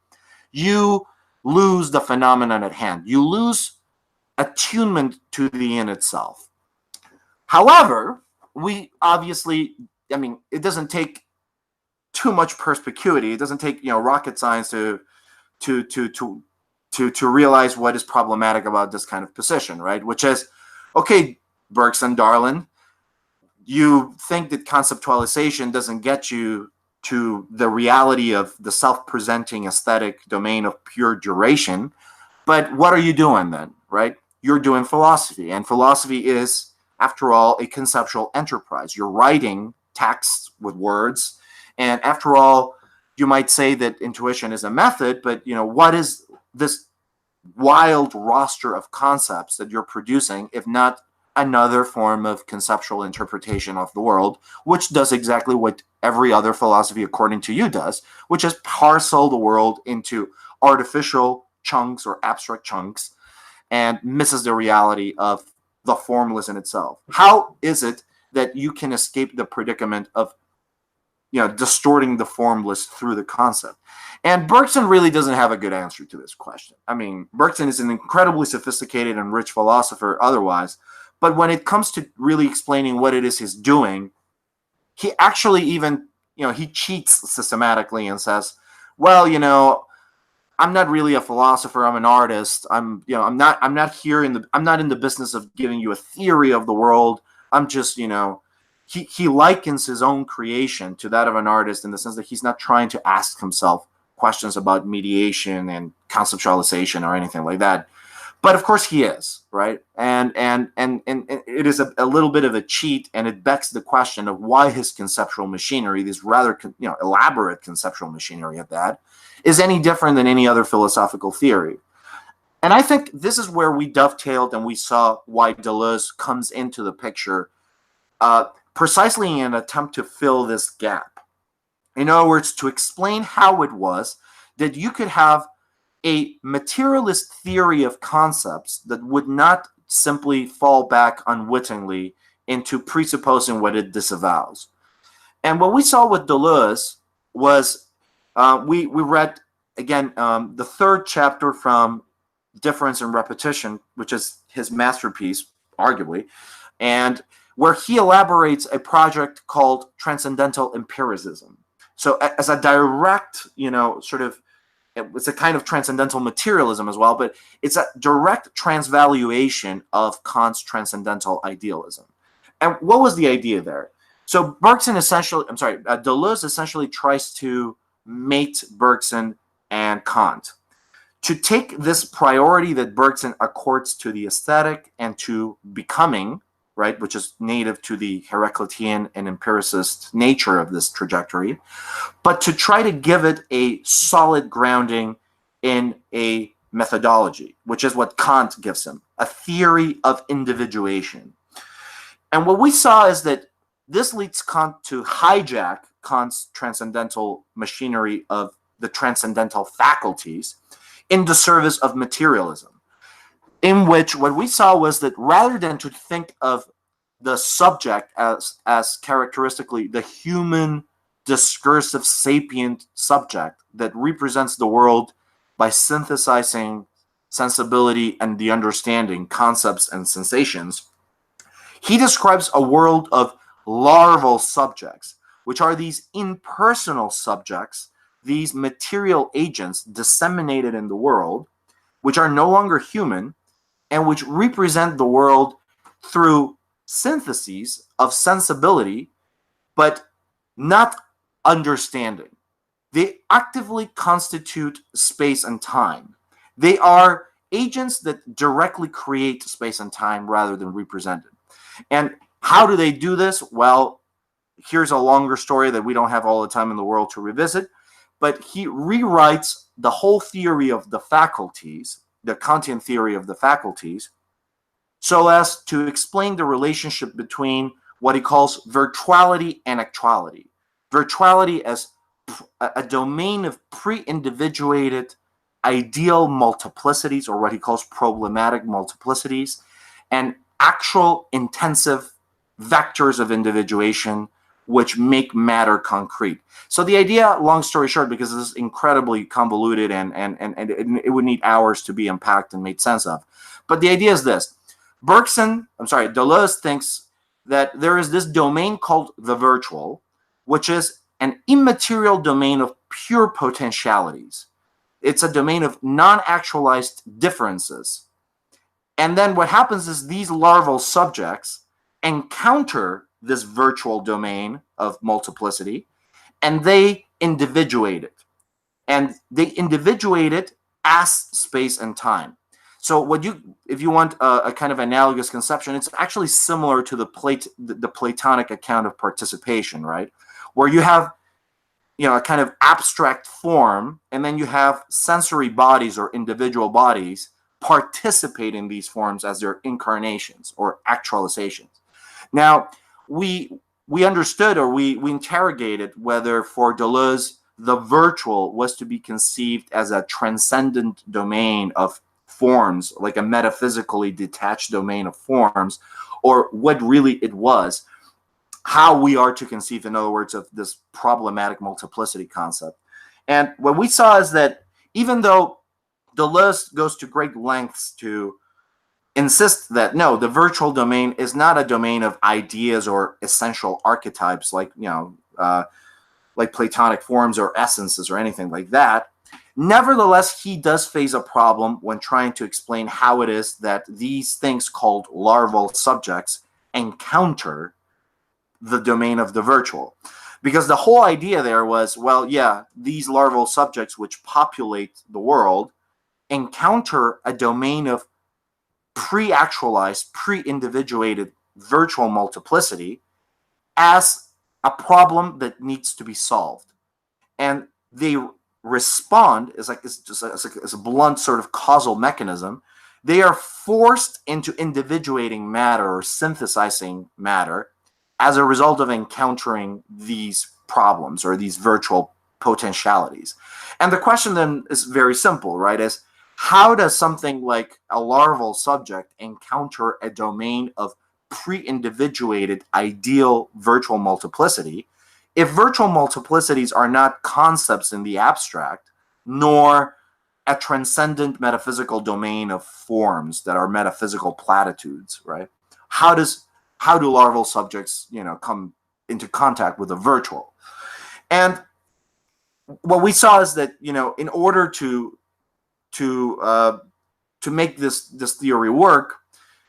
you lose the phenomenon at hand. You lose attunement to the in itself. However, we obviously, it doesn't take too much perspicuity. It doesn't take rocket science to realize what is problematic about this kind of position, right? Which is, okay, Bergson, darling, you think that conceptualization doesn't get you to the reality of the self-presenting aesthetic domain of pure duration, but what are you doing then, right? You're doing philosophy, and philosophy is, after all, a conceptual enterprise. You're writing texts with words, and after all, you might say that intuition is a method, but what is this wild roster of concepts that you're producing, if not another form of conceptual interpretation of the world, which does exactly what every other philosophy, according to you, does, which is parcel the world into artificial chunks or abstract chunks and misses the reality of the formless in itself. How is it that you can escape the predicament of, distorting the formless through the concept? And Bergson really doesn't have a good answer to this question. I mean, Bergson is an incredibly sophisticated and rich philosopher otherwise, but when it comes to really explaining what it is he's doing, he actually even, he cheats systematically and says, well, I'm not really a philosopher, I'm an artist. I'm not in the business of giving you a theory of the world. I'm just, he likens his own creation to that of an artist in the sense that he's not trying to ask himself questions about mediation and conceptualization or anything like that. But of course he is, right? And it is a little bit of a cheat, and it begs the question of why his conceptual machinery, this rather elaborate conceptual machinery at that, is any different than any other philosophical theory. And I think this is where we dovetailed and we saw why Deleuze comes into the picture, precisely in an attempt to fill this gap. In other words, to explain how it was that you could have a materialist theory of concepts that would not simply fall back unwittingly into presupposing what it disavows. And what we saw with Deleuze was we read, again, the third chapter from Difference and Repetition, which is his masterpiece, arguably, and where he elaborates a project called Transcendental Empiricism. So as a direct, it's a kind of transcendental materialism as well, but it's a direct transvaluation of Kant's transcendental idealism. And what was the idea there? So Deleuze essentially tries to mate Bergson and Kant, to take this priority that Bergson accords to the aesthetic and to becoming, right, which is native to the Heraclitean and empiricist nature of this trajectory, but to try to give it a solid grounding in a methodology, which is what Kant gives him, a theory of individuation. And what we saw is that this leads Kant to hijack Kant's transcendental machinery of the transcendental faculties in the service of materialism, in which what we saw was that rather than to think of the subject as characteristically the human discursive sapient subject that represents the world by synthesizing sensibility and the understanding, concepts and sensations, he describes a world of larval subjects, which are these impersonal subjects, these material agents disseminated in the world, which are no longer human, and which represent the world through syntheses of sensibility, but not understanding. They actively constitute space and time. They are agents that directly create space and time rather than represent it. And how do they do this? Well, here's a longer story that we don't have all the time in the world to revisit, but he rewrites the whole theory of the faculties, the Kantian theory of the faculties, so as to explain the relationship between what he calls virtuality and actuality. Virtuality as a domain of pre-individuated ideal multiplicities, or what he calls problematic multiplicities, and actual intensive vectors of individuation which make matter concrete. So the idea, long story short, because this is incredibly convoluted and it would need hours to be unpacked and made sense of, but the idea is this. Deleuze thinks that there is this domain called the virtual, which is an immaterial domain of pure potentialities. It's a domain of non-actualized differences. And then what happens is these larval subjects encounter this virtual domain of multiplicity, and they individuate it. And they individuate it as space and time. So if you want a kind of analogous conception, it's actually similar to the Platonic account of participation, right? Where you have, a kind of abstract form, and then you have sensory bodies or individual bodies participate in these forms as their incarnations or actualizations. Now, we understood, or we interrogated whether for Deleuze the virtual was to be conceived as a transcendent domain of forms, like a metaphysically detached domain of forms, or what really it was, how we are to conceive, in other words, of this problematic multiplicity concept. And what we saw is that even though Deleuze goes to great lengths to insist that no, the virtual domain is not a domain of ideas or essential archetypes like like Platonic forms or essences or anything like that. Nevertheless, he does face a problem when trying to explain how it is that these things called larval subjects encounter the domain of the virtual. Because the whole idea there was, well, yeah, these larval subjects which populate the world encounter a domain of pre-actualized, pre-individuated virtual multiplicity as a problem that needs to be solved. And they respond as a blunt sort of causal mechanism. They are forced into individuating matter or synthesizing matter as a result of encountering these problems or these virtual potentialities. And the question then is very simple, right? Is how does something like a larval subject encounter a domain of pre-individuated ideal virtual multiplicity if virtual multiplicities are not concepts in the abstract, nor a transcendent metaphysical domain of forms that are metaphysical platitudes, right? How do larval subjects, come into contact with the virtual? And what we saw is that, in order to make this theory work,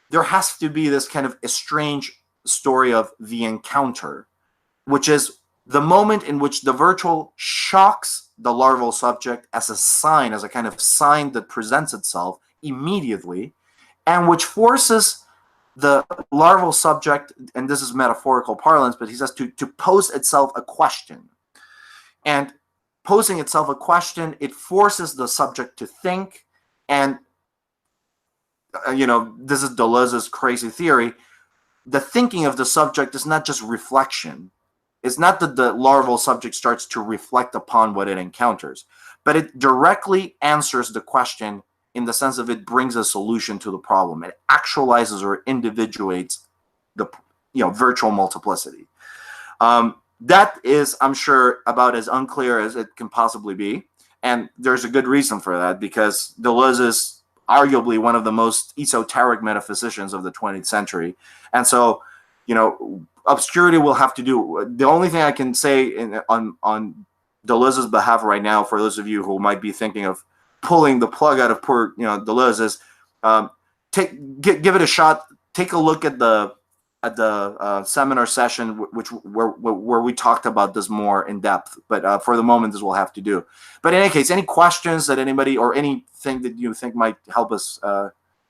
there has to be this kind of estranged story of the encounter, which is the moment in which the virtual shocks the larval subject as a sign, as a kind of sign that presents itself immediately, and which forces the larval subject, and this is metaphorical parlance, but he says to pose itself a question. And posing itself a question, it forces the subject to think, and this is Deleuze's crazy theory. The thinking of the subject is not just reflection. It's not that the larval subject starts to reflect upon what it encounters, but it directly answers the question in the sense of it brings a solution to the problem. It actualizes or individuates the virtual multiplicity. That is, I'm sure, about as unclear as it can possibly be. And there's a good reason for that, because Deleuze is arguably one of the most esoteric metaphysicians of the 20th century. And so, obscurity will have to do. The only thing I can say on Deleuze's behalf right now, for those of you who might be thinking of pulling the plug out of poor Deleuze, is give it a shot. Take a look at the seminar session where we talked about this more in depth. But for the moment, this will have to do. But in any case, any questions that anybody or anything that you think might help us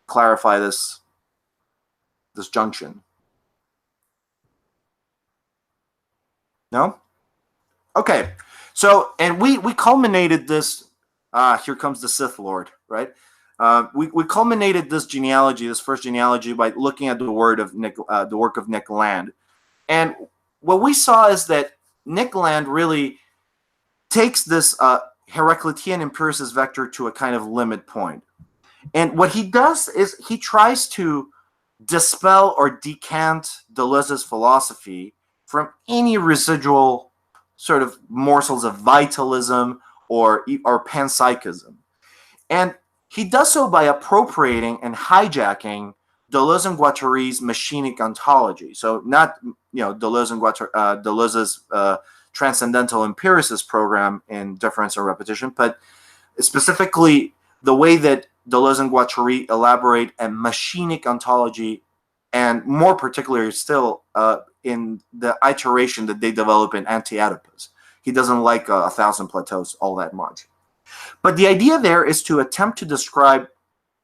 clarify this junction? No? Okay. So, and we culminated this. Here comes the Sith Lord, right? We culminated this genealogy, this first genealogy, by looking at the work of Nick Land. And what we saw is that Nick Land really takes this Heraclitean empiricist vector to a kind of limit point. And what he does is he tries to dispel or decant Deleuze's philosophy from any residual sort of morsels of vitalism or panpsychism. And he does so by appropriating and hijacking Deleuze and Guattari's machinic ontology. So not Deleuze and Deleuze's transcendental empiricist program in difference and repetition, but specifically the way that Deleuze and Guattari elaborate a machinic ontology, and more particularly still in the iteration that they develop in Anti-Oedipus. He doesn't like 1,000 Plateaus all that much. But the idea there is to attempt to describe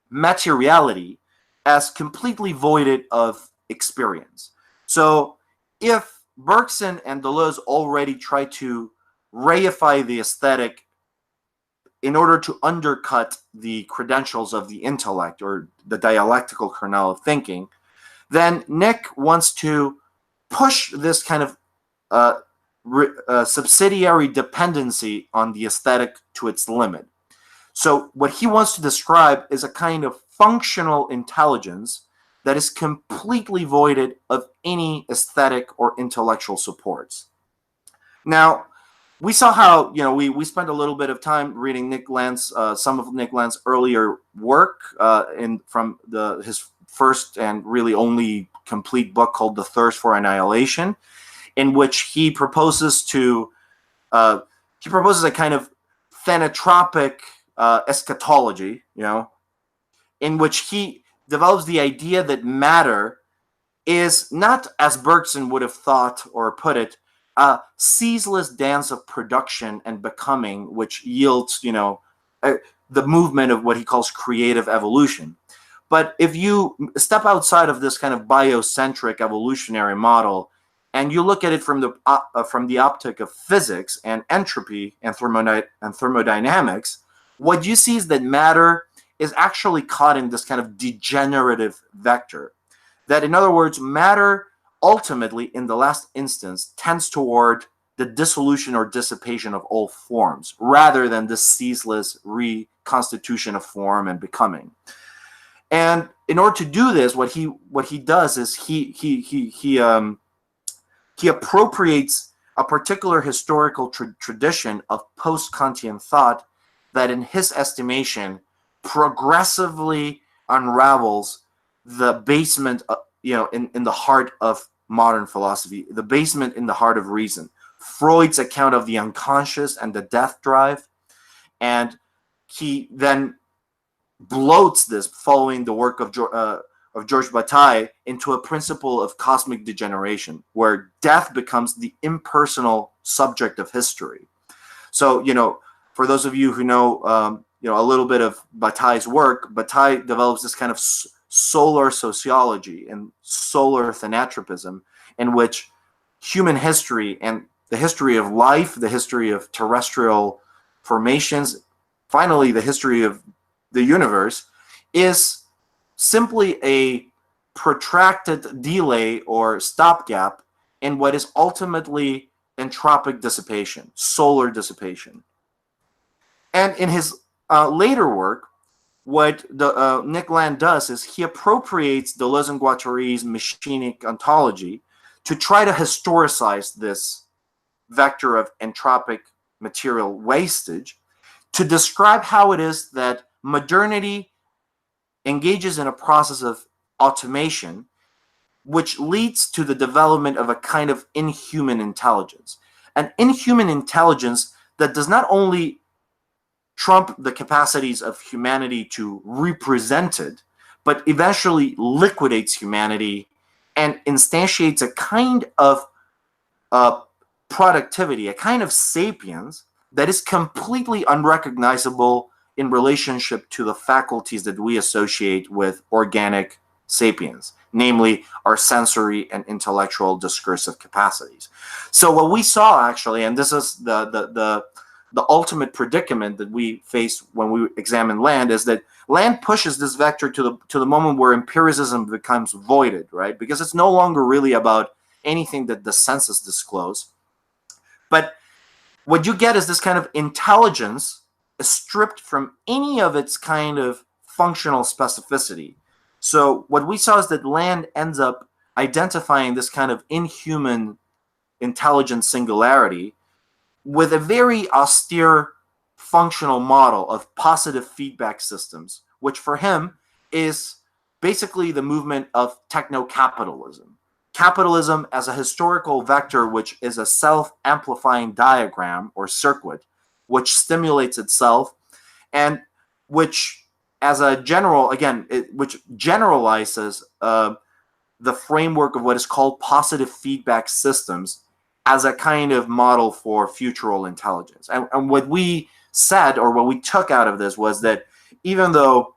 materiality as completely voided of experience. So if Bergson and Deleuze already try to reify the aesthetic in order to undercut the credentials of the intellect or the dialectical kernel of thinking, then Nick wants to push this kind of subsidiary dependency on the aesthetic to its limit. So what he wants to describe is a kind of functional intelligence that is completely voided of any aesthetic or intellectual supports. Now, we saw how, we spent a little bit of time reading Nick Land's, some of Nick Land's earlier work from his first and really only complete book called The Thirst for Annihilation, in which he proposes a kind of thanatropic eschatology, in which he develops the idea that matter is not, as Bergson would have thought or put it, a ceaseless dance of production and becoming, which yields, the movement of what he calls creative evolution. But if you step outside of this kind of biocentric evolutionary model, and you look at it from the optic of physics and entropy and thermodynamics, what you see is that matter is actually caught in this kind of degenerative vector. That, in other words, matter ultimately, in the last instance, tends toward the dissolution or dissipation of all forms, rather than the ceaseless reconstitution of form and becoming. And in order to do this, what he does is he appropriates a particular historical tradition of post-Kantian thought that, in his estimation, progressively unravels the basement, in the heart of modern philosophy, the basement in the heart of reason. Freud's account of the unconscious and the death drive, and he then bloats this, following the work of Georges Bataille, into a principle of cosmic degeneration, where death becomes the impersonal subject of history. So, for those of you who know, a little bit of Bataille's work, Bataille develops this kind of solar sociology and solar thanatropism, in which human history and the history of life, the history of terrestrial formations, finally the history of the universe, is simply a protracted delay or stopgap in what is ultimately entropic dissipation, solar dissipation. And in his later work, what Nick Land does is he appropriates Deleuze and Guattari's machinic ontology to try to historicize this vector of entropic material wastage, to describe how it is that modernity engages in a process of automation, which leads to the development of a kind of inhuman intelligence. An inhuman intelligence that does not only trump the capacities of humanity to represent it, but eventually liquidates humanity and instantiates a kind of productivity, a kind of sapience that is completely unrecognizable in relationship to the faculties that we associate with organic sapiens, namely our sensory and intellectual discursive capacities. So what we saw, actually, and this is the ultimate predicament that we face when we examine Land, is that Land pushes this vector to the moment where empiricism becomes voided, right? Because it's no longer really about anything that the senses disclose. But what you get is this kind of intelligence stripped from any of its kind of functional specificity. So what we saw is that Land ends up identifying this kind of inhuman intelligent singularity with a very austere functional model of positive feedback systems, which for him is basically the movement of techno-capitalism. Capitalism as a historical vector, which is a self-amplifying diagram or circuit, which stimulates itself, and which, as a general, again, which generalizes the framework of what is called positive feedback systems as a kind of model for futural intelligence. And what we said, or what we took out of this, was that even though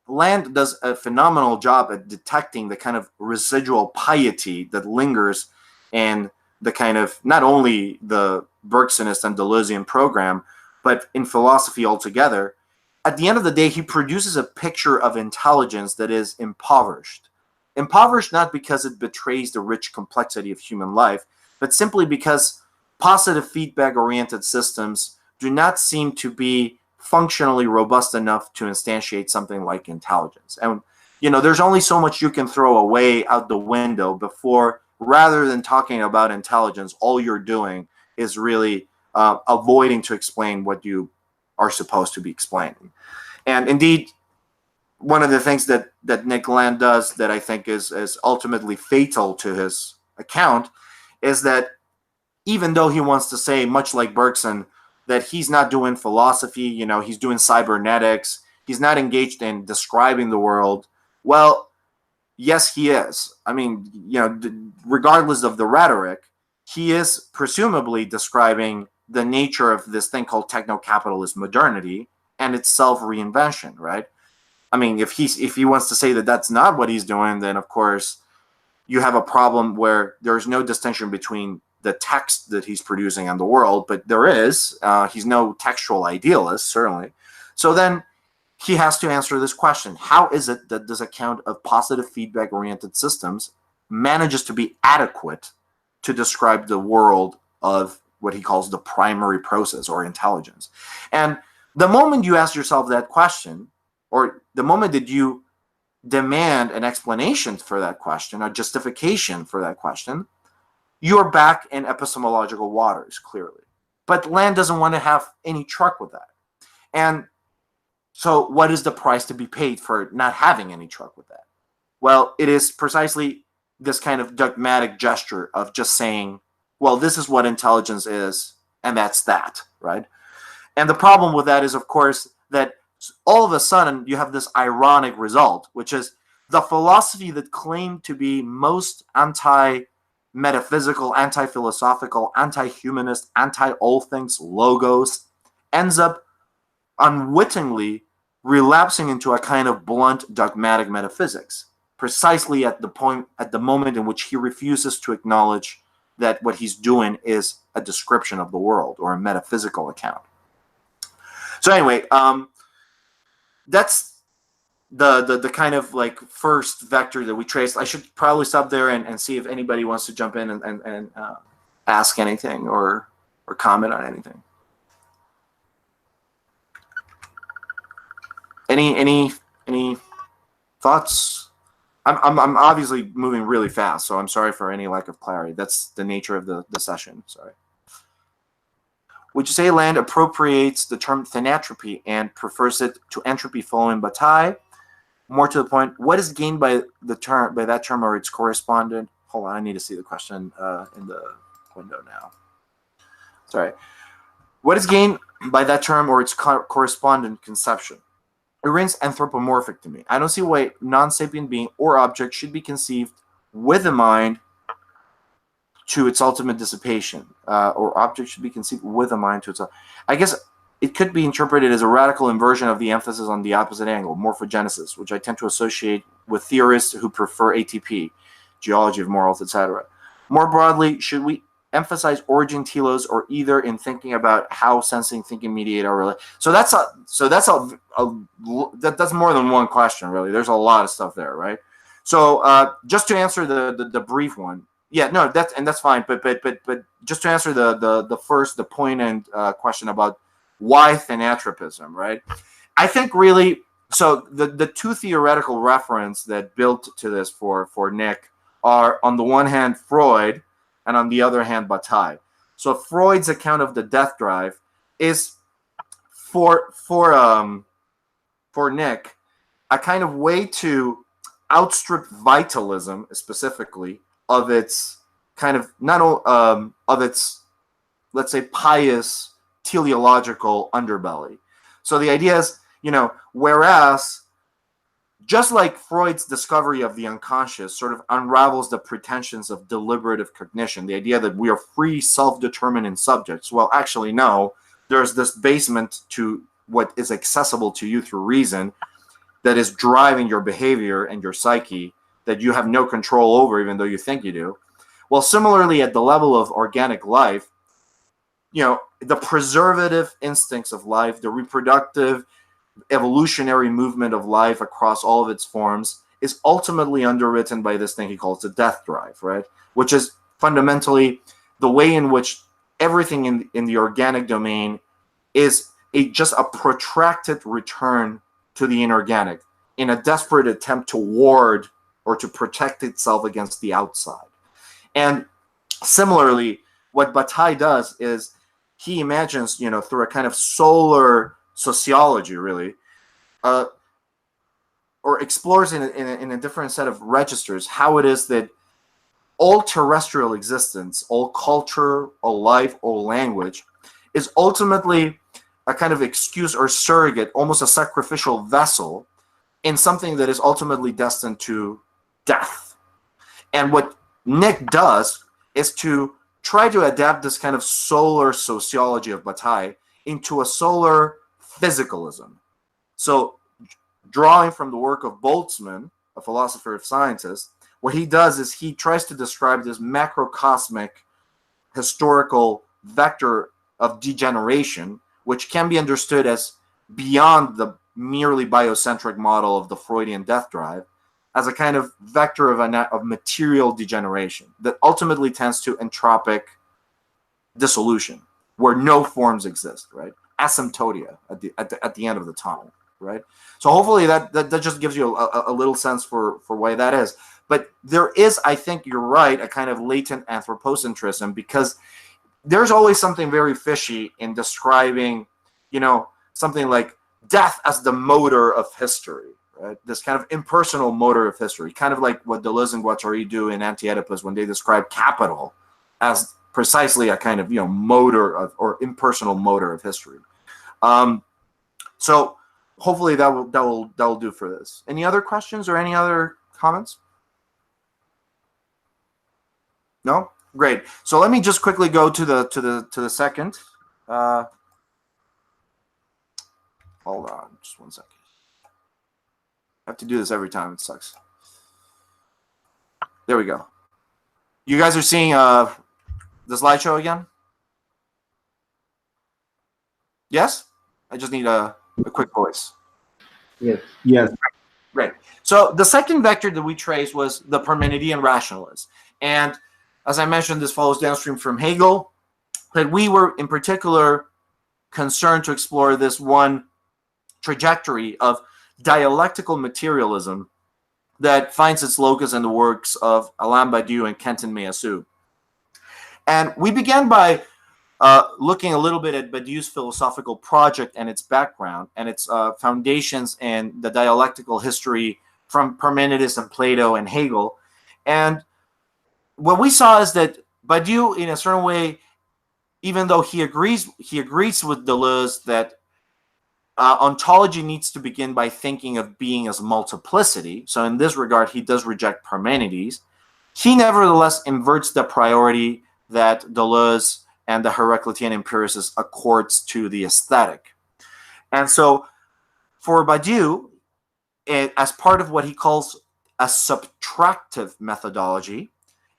Land does a phenomenal job at detecting the kind of residual piety that lingers in the kind of, not only the Bergsonist and Deleuzian program, but in philosophy altogether, at the end of the day, he produces a picture of intelligence that is impoverished. Impoverished not because it betrays the rich complexity of human life, but simply because positive feedback-oriented systems do not seem to be functionally robust enough to instantiate something like intelligence. And, you know, there's only so much you can throw away out the window before, rather than talking about intelligence, all you're doing is really avoiding to explain what you are supposed to be explaining. And indeed, one of the things that Nick Land does that I think is ultimately fatal to his account is that even though he wants to say, much like Bergson, that he's not doing philosophy, you know, he's doing cybernetics, he's not engaged in describing the world, well, yes, he is. I mean, you know, regardless of the rhetoric, he is presumably describing the nature of this thing called techno-capitalist modernity and its self-reinvention, right? I mean, if he wants to say that that's not what he's doing, then of course you have a problem where there's no distinction between the text that he's producing and the world, but there is. He's no textual idealist, certainly. So then he has to answer this question. How is it that this account of positive feedback-oriented systems manages to be adequate to describe the world of what he calls the primary process or intelligence? And the moment you ask yourself that question, or the moment that you demand an explanation for that question, a justification for that question, you're back in epistemological waters, clearly. But Land doesn't want to have any truck with that. And so what is the price to be paid for not having any truck with that? Well, it is precisely this kind of dogmatic gesture of just saying, well, this is what intelligence is, and that's that, right? And the problem with that is, of course, that all of a sudden you have this ironic result, which is the philosophy that claimed to be most anti-metaphysical, anti-philosophical, anti-humanist, anti-all things logos ends up unwittingly relapsing into a kind of blunt dogmatic metaphysics, precisely at the moment in which he refuses to acknowledge that what he's doing is a description of the world or a metaphysical account. So anyway, that's the kind of like first vector that we traced. I should probably stop there and see if anybody wants to jump in and ask anything or comment on anything. Any thoughts? I'm obviously moving really fast, so I'm sorry for any lack of clarity. That's the nature of the session. Sorry. Would you say Land appropriates the term thanatropy and prefers it to entropy following Bataille? More to the point, what is gained by that term or its correspondent? Hold on, I need to see the question in the window now. Sorry. What is gained by that term or its correspondent conception? It rings anthropomorphic to me. I don't see why non-sapient being or object should be conceived with a mind to its ultimate dissipation, or object should be conceived with a mind to its. I guess it could be interpreted as a radical inversion of the emphasis on the opposite angle, morphogenesis, which I tend to associate with theorists who prefer ATP, geology of morals, etc. More broadly, should we emphasize origin telos or either in thinking about how sensing, thinking, mediate our relationship? So that's more than one question, really. There's a lot of stuff there, right? So just to answer the brief one, yeah, no, that's fine. But just to answer the point and question about why thanatropism, right? I think really, so the two theoretical reference that built to this for Nick are, on the one hand, Freud, and on the other hand, Bataille. So Freud's account of the death drive is for Nick a kind of way to outstrip vitalism, specifically of its kind of of its, let's say, pious teleological underbelly. So the idea is, whereas just like Freud's discovery of the unconscious sort of unravels the pretensions of deliberative cognition, the idea that we are free, self-determining subjects. Well, actually, no. There's this basement to what is accessible to you through reason that is driving your behavior and your psyche that you have no control over, even though you think you do. Well, similarly, at the level of organic life, the preservative instincts of life, the reproductive, evolutionary movement of life across all of its forms, is ultimately underwritten by this thing he calls the death drive, right? Which is fundamentally the way in which everything in the organic domain is just a protracted return to the inorganic in a desperate attempt to ward or to protect itself against the outside. And similarly, what Bataille does is he imagines, through a kind of solar sociology, really, or explores in a different set of registers how it is that all terrestrial existence, all culture, all life, all language is ultimately a kind of excuse or surrogate, almost a sacrificial vessel in something that is ultimately destined to death. And what Nick does is to try to adapt this kind of solar sociology of Bataille into a solar physicalism. So, drawing from the work of Boltzmann, a philosopher of scientists, what he does is he tries to describe this macrocosmic historical vector of degeneration, which can be understood as beyond the merely biocentric model of the Freudian death drive, as a kind of vector of material degeneration that ultimately tends to entropic dissolution, where no forms exist, right? Asymptotia at the end of the tunnel, right? So hopefully that just gives you a little sense for why that is. But there is, I think you're right, a kind of latent anthropocentrism, because there's always something very fishy in describing, something like death as the motor of history, right? This kind of impersonal motor of history, kind of like what Deleuze and Guattari do in Anti-Oedipus when they describe capital as precisely a kind of motor of, or impersonal motor of history. So hopefully that will do for this. Any other questions or any other comments? No? Great. So let me just quickly go to the second. Hold on, just 1 second. I have to do this every time. It sucks. There we go. You guys are seeing the slideshow again? Yes? I just need a quick voice. Yes. Yes. Great. So the second vector that we traced was the Parmenidean rationalist. And as I mentioned, this follows downstream from Hegel. But we were in particular concerned to explore this one trajectory of dialectical materialism that finds its locus in the works of Alain Badiou and Kenton Meillassoux. And we began by looking a little bit at Badiou's philosophical project and its background and its foundations in the dialectical history from Parmenides and Plato and Hegel. And what we saw is that Badiou, in a certain way, even though he agrees with Deleuze that ontology needs to begin by thinking of being as multiplicity. So in this regard, he does reject Parmenides. He nevertheless inverts the priority that Deleuze and the Heraclitean empiricists accords to the aesthetic. And so for Badiou, as part of what he calls a subtractive methodology,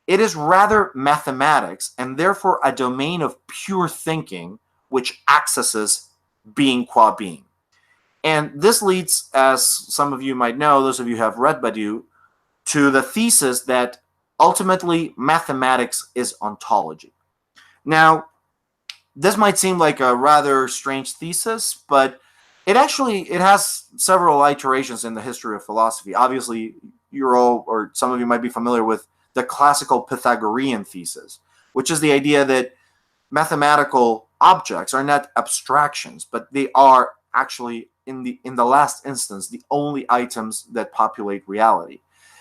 it is rather mathematics and therefore a domain of pure thinking which accesses being qua being. And this leads, as some of you might know, those of you who have read Badiou, to the thesis that ultimately mathematics is ontology. Now, this might seem like a rather strange thesis, but it has several iterations in the history of philosophy. Obviously, you're all, or some of you might be familiar with the classical Pythagorean thesis, which is the idea that mathematical objects are not abstractions, but they are actually in the last instance the only items that populate reality.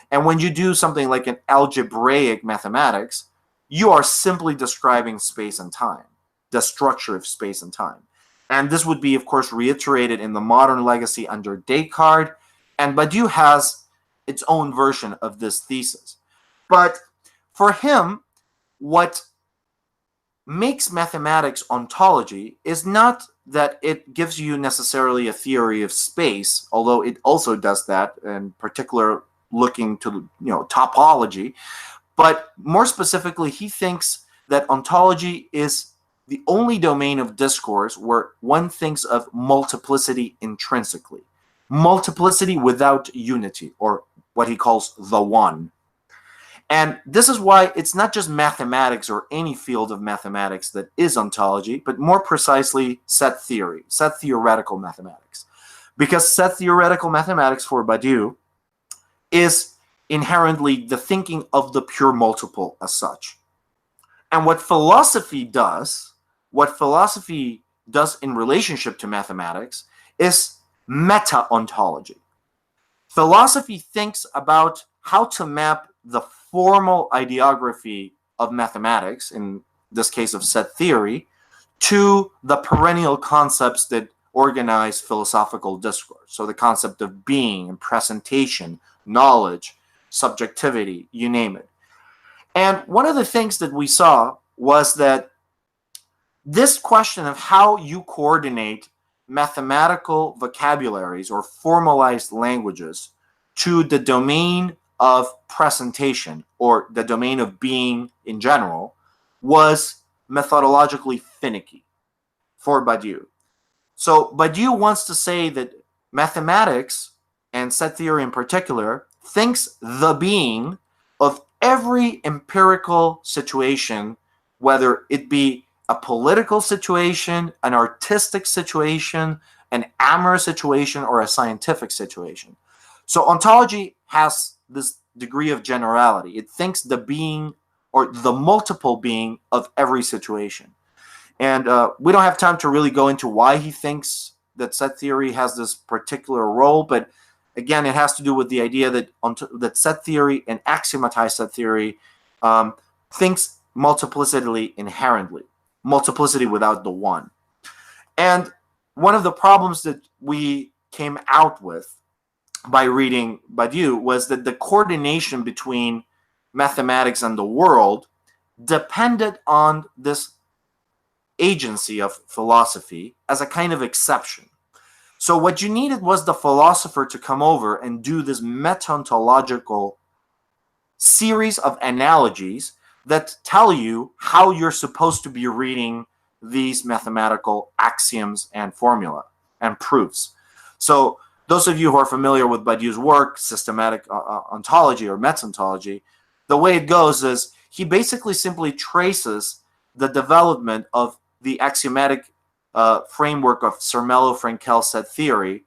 And when you do something like an algebraic mathematics, you are simply describing space and time, the structure of space and time. And this would be, of course, reiterated in the modern legacy under Descartes, and Badiou has its own version of this thesis. But for him, what makes mathematics ontology is not that it gives you necessarily a theory of space, although it also does that, in particular looking to topology, but more specifically, he thinks that ontology is the only domain of discourse where one thinks of multiplicity intrinsically, multiplicity without unity, or what he calls the one. And this is why it's not just mathematics or any field of mathematics that is ontology, but more precisely set theory, set theoretical mathematics. Because set theoretical mathematics for Badiou is inherently the thinking of the pure multiple as such. And what philosophy does in relationship to mathematics is meta-ontology. Philosophy thinks about how to map the formal ideography of mathematics, in this case of set theory, to the perennial concepts that organize philosophical discourse. So the concept of being and presentation, knowledge, subjectivity, you name it. And one of the things that we saw was that this question of how you coordinate mathematical vocabularies or formalized languages to the domain of presentation or the domain of being in general was methodologically finicky for Badiou. So Badiou wants to say that mathematics, and set theory in particular, thinks the being of every empirical situation, whether it be a political situation, an artistic situation, an amorous situation, or a scientific situation. So ontology has this degree of generality. It thinks the being or the multiple being of every situation. And we don't have time to really go into why he thinks that set theory has this particular role, but again, it has to do with the idea that set theory and axiomatized set theory thinks multiplicity inherently, multiplicity without the one. And one of the problems that we came out with by reading Badiou was that the coordination between mathematics and the world depended on this agency of philosophy as a kind of exception. So what you needed was the philosopher to come over and do this meta-ontological series of analogies that tell you how you're supposed to be reading these mathematical axioms and formula and proofs. So those of you who are familiar with Badiou's work, systematic ontology or meta-ontology, the way it goes is he basically simply traces the development of the axiomatic framework of Zermelo-Frankel set theory,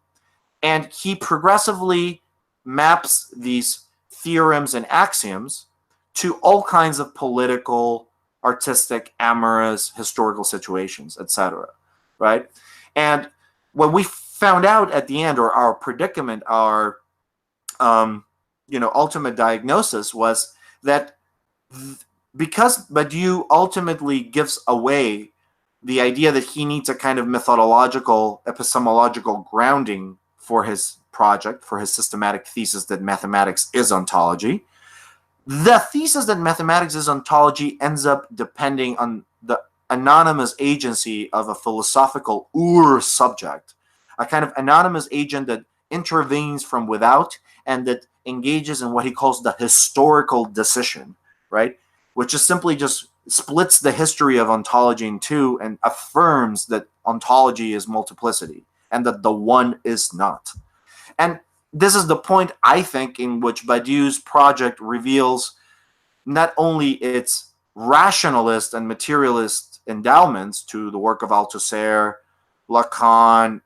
and he progressively maps these theorems and axioms to all kinds of political, artistic, amorous, historical situations, etc. Right? And what we found out at the end, or our predicament, our ultimate diagnosis, was that because Badiou ultimately gives away the idea that he needs a kind of methodological, epistemological grounding for his project, for his systematic thesis that mathematics is ontology, the thesis that mathematics is ontology ends up depending on the anonymous agency of a philosophical subject, a kind of anonymous agent that intervenes from without and that engages in what he calls the historical decision, right? Which is simply just splits the history of ontology in two and affirms that ontology is multiplicity and that the one is not. And this is the point, I think, in which Badiou's project reveals not only its rationalist and materialist endowments to the work of Althusser, Lacan,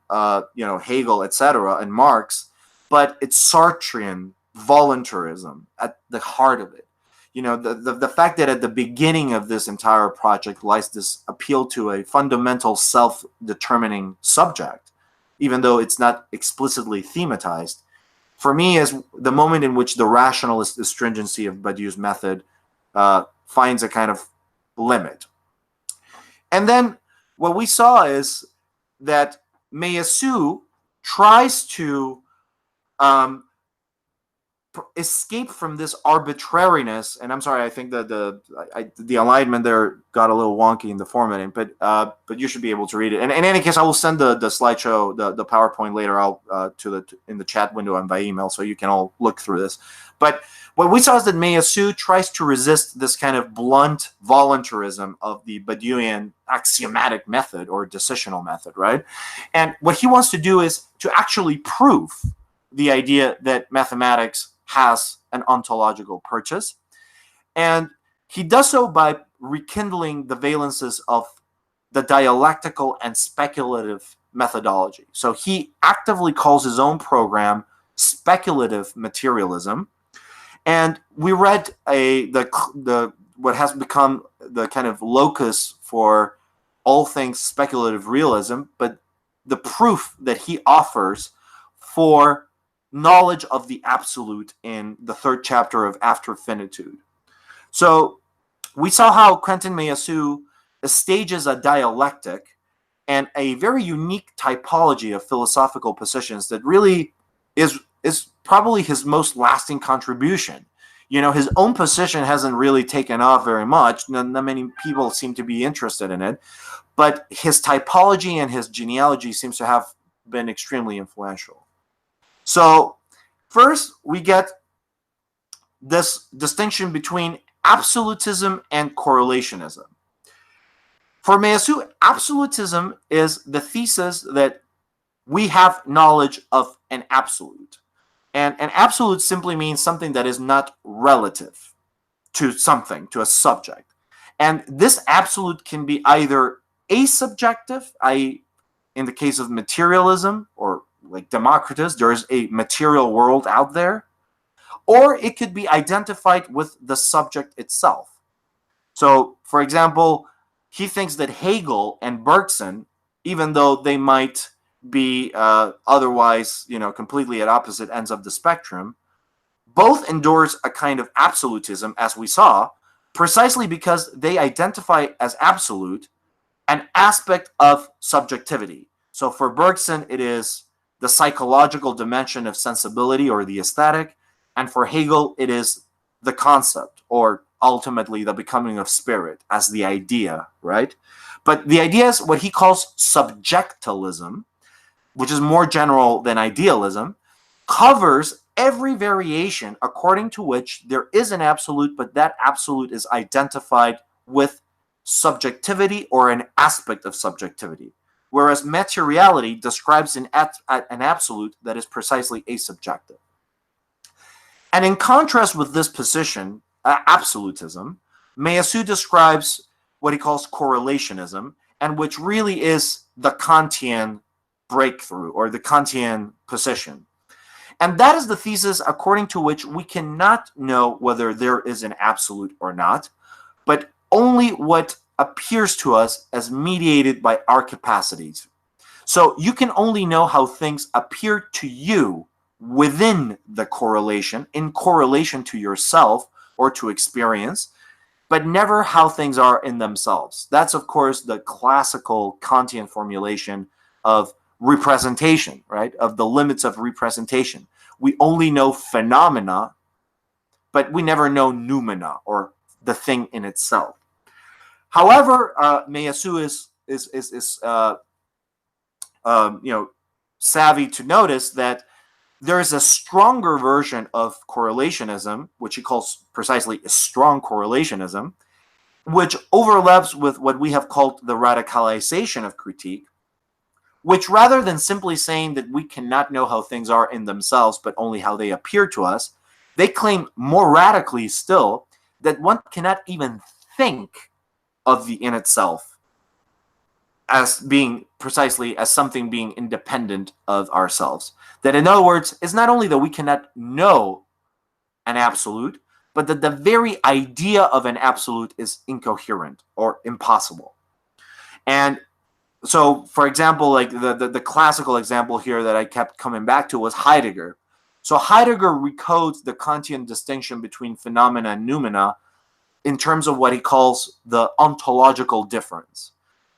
Hegel, etc., and Marx, but its Sartrean voluntarism at the heart of it. The fact that at the beginning of this entire project lies this appeal to a fundamental self-determining subject, even though it's not explicitly thematized, for me is the moment in which the rationalist astringency of Badiou's method finds a kind of limit. And then what we saw is that Meillassoux tries to escape from this arbitrariness, and I'm sorry, I think that the alignment there got a little wonky in the formatting, but you should be able to read it. And in any case, I will send the slideshow, the PowerPoint later out in the chat window and by email, so you can all look through this. But what we saw is that Meillassoux tries to resist this kind of blunt voluntarism of the Badiouian axiomatic method or decisional method, right? And what he wants to do is to actually prove the idea that mathematics has an ontological purchase. And he does so by rekindling the valences of the dialectical and speculative methodology. So he actively calls his own program speculative materialism. And we read what has become the kind of locus for all things speculative realism, but the proof that he offers for knowledge of the absolute in the third chapter of After Finitude. So we saw how Quentin Meillassoux stages a dialectic and a very unique typology of philosophical positions that really is probably his most lasting contribution. You know, his own position hasn't really taken off very much. Not many people seem to be interested in it. But his typology and his genealogy seems to have been extremely influential. So first, we get this distinction between absolutism and correlationism. For Meillassoux, absolutism is the thesis that we have knowledge of an absolute. And an absolute simply means something that is not relative to something, to a subject. And this absolute can be either asubjective, i.e., in the case of materialism, or like Democritus, there is a material world out there, or it could be identified with the subject itself. So, for example, he thinks that Hegel and Bergson, even though they might be otherwise, completely at opposite ends of the spectrum, both endorse a kind of absolutism, as we saw, precisely because they identify as absolute an aspect of subjectivity. So for Bergson, it is the psychological dimension of sensibility or the aesthetic, and for Hegel, it is the concept, or ultimately the becoming of spirit as the idea, right? But the idea is what he calls subjectilism, which is more general than idealism, covers every variation according to which there is an absolute, but that absolute is identified with subjectivity or an aspect of subjectivity, whereas materiality describes an absolute that is precisely asubjective. And in contrast with this position, absolutism, Meillassoux describes what he calls correlationism, and which really is the Kantian breakthrough or the Kantian position. And that is the thesis according to which we cannot know whether there is an absolute or not, but only what appears to us as mediated by our capacities. So you can only know how things appear to you within the correlation, in correlation to yourself or to experience, but never how things are in themselves. That's, of course, the classical Kantian formulation of representation, right? Of the limits of representation. We only know phenomena, but we never know noumena, or the thing in itself. However, Meillassoux is savvy to notice that there is a stronger version of correlationism, which he calls precisely a strong correlationism, which overlaps with what we have called the radicalization of critique, which rather than simply saying that we cannot know how things are in themselves, but only how they appear to us, they claim more radically still that one cannot even think of the in itself as being precisely as something being independent of ourselves. That, in other words, it's not only that we cannot know an absolute, but that the very idea of an absolute is incoherent or impossible. And so, for example, like the classical example here that I kept coming back to was Heidegger. So Heidegger recodes the Kantian distinction between phenomena and noumena in terms of what he calls the ontological difference.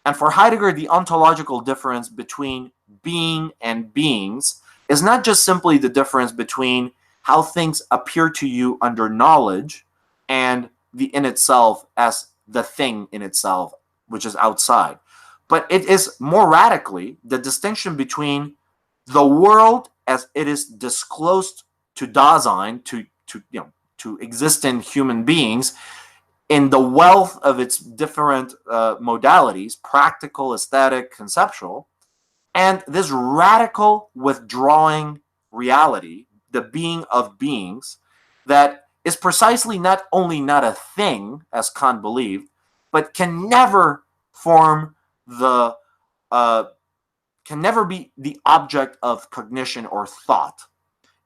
And for Heidegger, the ontological difference between being and beings is not just simply the difference between how things appear to you under knowledge, and the in itself as the thing in itself, which is outside. But it is more radically the distinction between the world as it is disclosed to Dasein, to existent human beings, in the wealth of its different modalities, practical, aesthetic, conceptual, and this radical withdrawing reality, the being of beings, that is precisely not only not a thing, as Kant believed, but can never form the can never be the object of cognition or thought.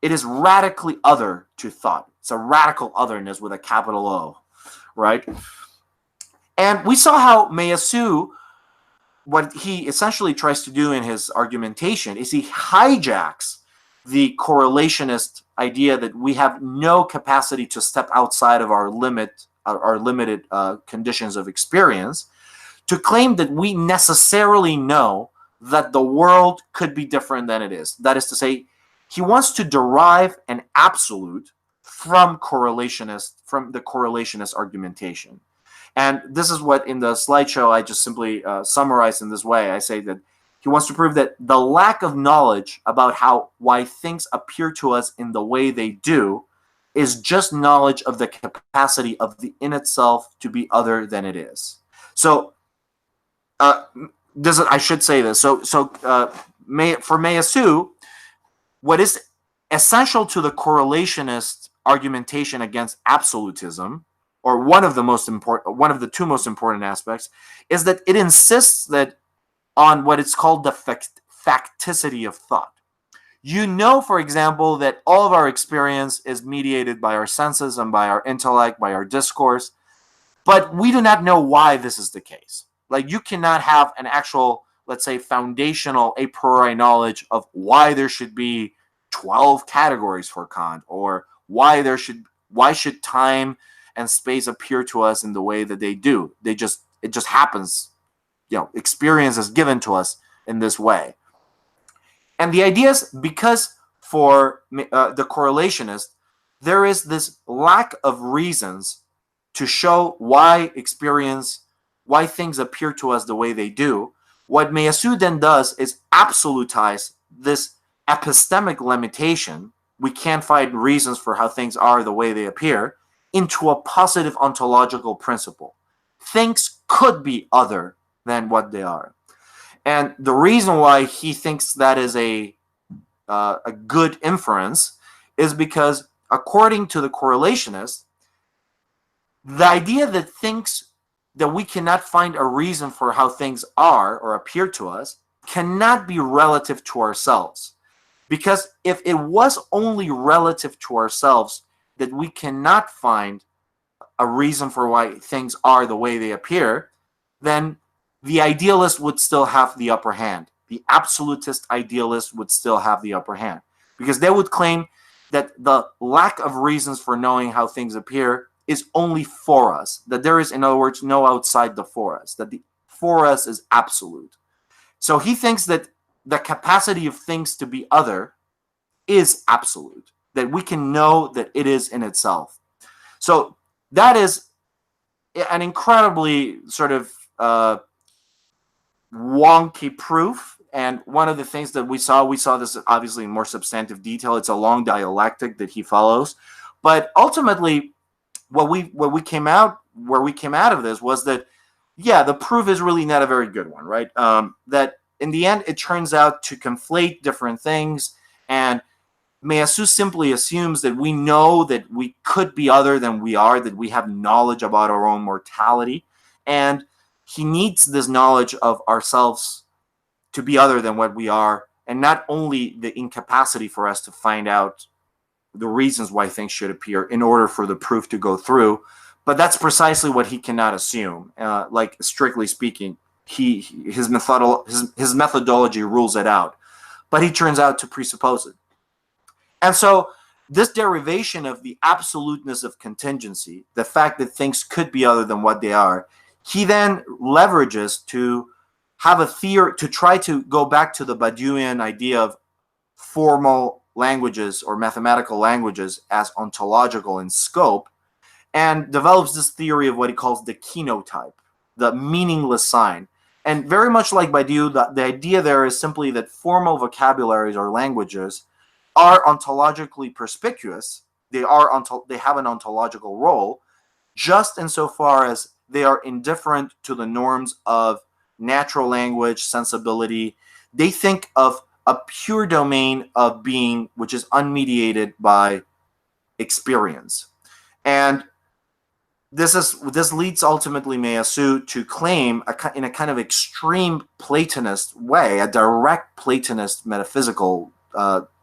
It is radically other to thought. It's a radical otherness with a capital O, right? And we saw how Meillassoux, what he essentially tries to do in his argumentation is he hijacks the correlationist idea that we have no capacity to step outside of our limited conditions of experience, to claim that we necessarily know that the world could be different than it is. That is to say, he wants to derive an absolute from the correlationist argumentation. And this is what in the slideshow I just simply summarized in this way. I say that he wants to prove that the lack of knowledge about why things appear to us in the way they do is just knowledge of the capacity of the in itself to be other than it is. So I should say this. For Meillassoux, what is essential to the correlationist argumentation against absolutism, or one of the two most important aspects, is that it insists that on what it's called the facticity of thought. You know, for example, that all of our experience is mediated by our senses and by our intellect, by our discourse, but we do not know why this is the case. Like, you cannot have an actual, let's say, foundational a priori knowledge of why there should be 12 categories for Kant, or why should time and space appear to us in the way that they do. It just happens. Experience is given to us in this way. And the idea is, because for the correlationist, there is this lack of reasons to show why things appear to us the way they do. What Meillassoux then does is absolutize this epistemic limitation, we can't find reasons for how things are the way they appear, into a positive ontological principle. Things could be other than what they are. And the reason why he thinks that is a good inference is because, according to the correlationist, the idea that we cannot find a reason for how things are or appear to us cannot be relative to ourselves. Because if it was only relative to ourselves that we cannot find a reason for why things are the way they appear, then the idealist would still have the upper hand. The absolutist idealist would still have the upper hand. Because they would claim that the lack of reasons for knowing how things appear is only for us. That there is, in other words, no outside the for us. That the for us is absolute. So he thinks that the capacity of things to be other is absolute. That we can know that it is in itself. So that is an incredibly sort of wonky proof. And one of the things that we saw this obviously in more substantive detail. It's a long dialectic that he follows. But ultimately, where we came out of this was that, yeah, the proof is really not a very good one, right? That in the end, it turns out to conflate different things, and Meillassoux simply assumes that we know that we could be other than we are, that we have knowledge about our own mortality, and he needs this knowledge of ourselves to be other than what we are, and not only the incapacity for us to find out the reasons why things should appear in order for the proof to go through, but that's precisely what he cannot assume. Like, strictly speaking, his methodology rules it out, but he turns out to presuppose it. And so this derivation of the absoluteness of contingency, the fact that things could be other than what they are, he then leverages to have a theory, to try to go back to the Badiouian idea of formal languages or mathematical languages as ontological in scope, and develops this theory of what he calls the kenotype, the meaningless sign. And very much like Badiou, the idea there is simply that formal vocabularies or languages are ontologically perspicuous. They have an ontological role, just insofar as they are indifferent to the norms of natural language, sensibility. They think of a pure domain of being which is unmediated by experience. And this leads ultimately Meillassoux to claim in a kind of extreme Platonist way, a direct Platonist metaphysical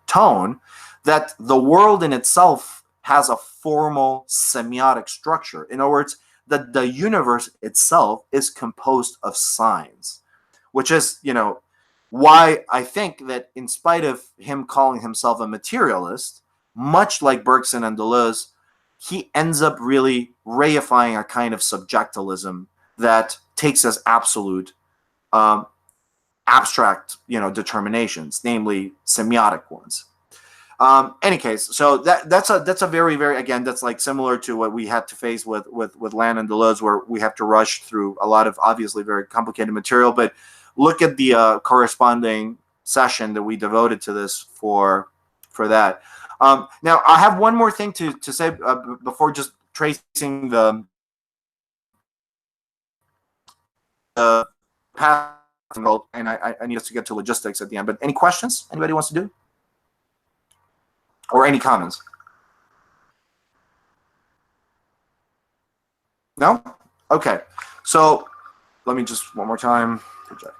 tone, that the world in itself has a formal semiotic structure. In other words, that the universe itself is composed of signs, which is, why I think that in spite of him calling himself a materialist, much like Bergson and Deleuze, he ends up really reifying a kind of subjectivism that takes as absolute abstract, determinations, namely semiotic ones. Any case, so that's a very, very, again, that's like similar to what we had to face with Land and Deleuze, where we have to rush through a lot of obviously very complicated material. But look at the corresponding session that we devoted to this for that. Now, I have one more thing to say before just tracing the path, and I need us to get to logistics at the end. But any questions anybody wants to do? Or any comments? No? Okay. So let me just one more time project.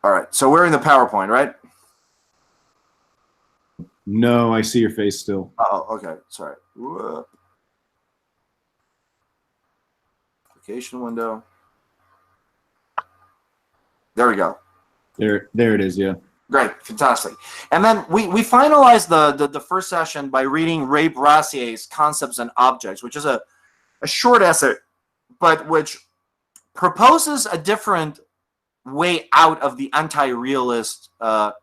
All right. So we're in the PowerPoint, right? No, I see your face still. Oh, okay. Sorry. Whoa. Application window. There we go. There it is. Yeah. Great, fantastic. And then we finalized the first session by reading Ray Brassier's Concepts and Objects, which is a short essay, but which proposes a different way out of the anti-realist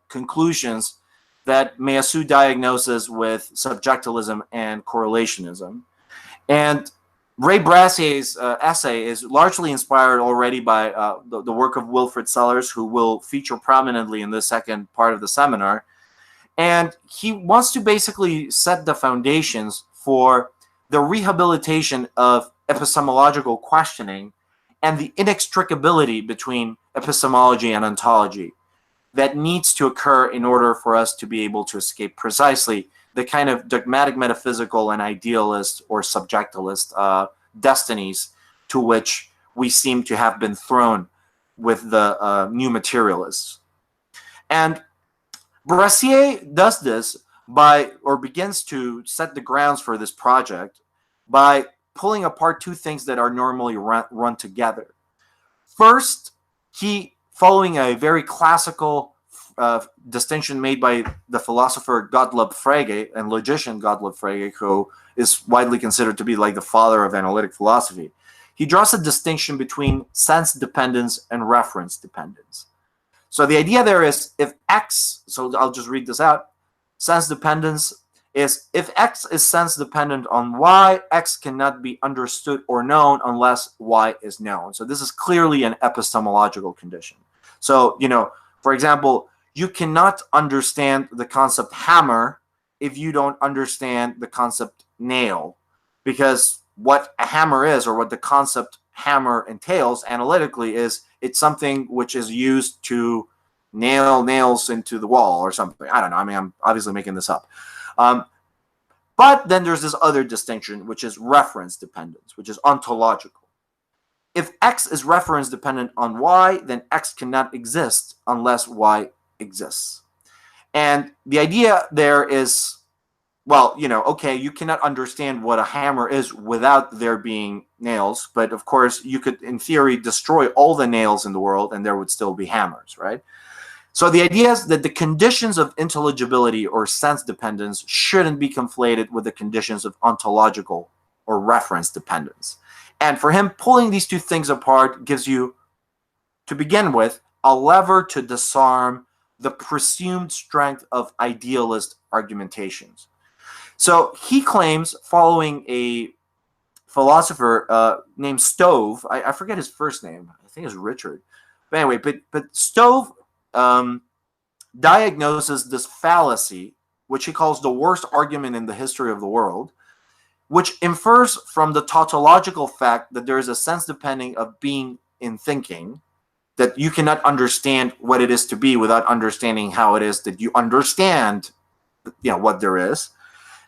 conclusions that Meillassoux diagnoses with subjectivism and correlationism. And Ray Brassier's essay is largely inspired already by the work of Wilfrid Sellars, who will feature prominently in the second part of the seminar. And he wants to basically set the foundations for the rehabilitation of epistemological questioning and the inextricability between epistemology and ontology that needs to occur in order for us to be able to escape precisely the kind of dogmatic metaphysical and idealist or subjectivist destinies to which we seem to have been thrown with the new materialists. And Brassier does this begins to set the grounds for this project by pulling apart two things that are normally run together. First, he, following a very classical distinction made by the philosopher Gottlob Frege and logician Gottlob Frege, who is widely considered to be like the father of analytic philosophy, he draws a distinction between sense dependence and reference dependence. So the idea there is if X, so I'll just read this out, sense dependence is if X is sense dependent on Y, X cannot be understood or known unless Y is known. So this is clearly an epistemological condition. So, for example, you cannot understand the concept hammer if you don't understand the concept nail, because what a hammer is, or what the concept hammer entails analytically, is it's something which is used to nail nails into the wall or something. I don't know. I mean, I'm obviously making this up. But then there's this other distinction, which is reference dependence, which is ontological. If X is reference dependent on Y, then X cannot exist unless Y exists. And the idea there is, well, okay, you cannot understand what a hammer is without there being nails, but of course you could, in theory, destroy all the nails in the world and there would still be hammers, right? So the idea is that the conditions of intelligibility or sense dependence shouldn't be conflated with the conditions of ontological or reference dependence. And for him, pulling these two things apart gives you, to begin with, a lever to disarm the presumed strength of idealist argumentations. So he claims, following a philosopher named Stove, I forget his first name, I think it's Richard. But anyway, but Stove diagnoses this fallacy, which he calls the worst argument in the history of the world, which infers from the tautological fact that there is a sense depending of being in thinking, that you cannot understand what it is to be without understanding how it is that you understand, what there is,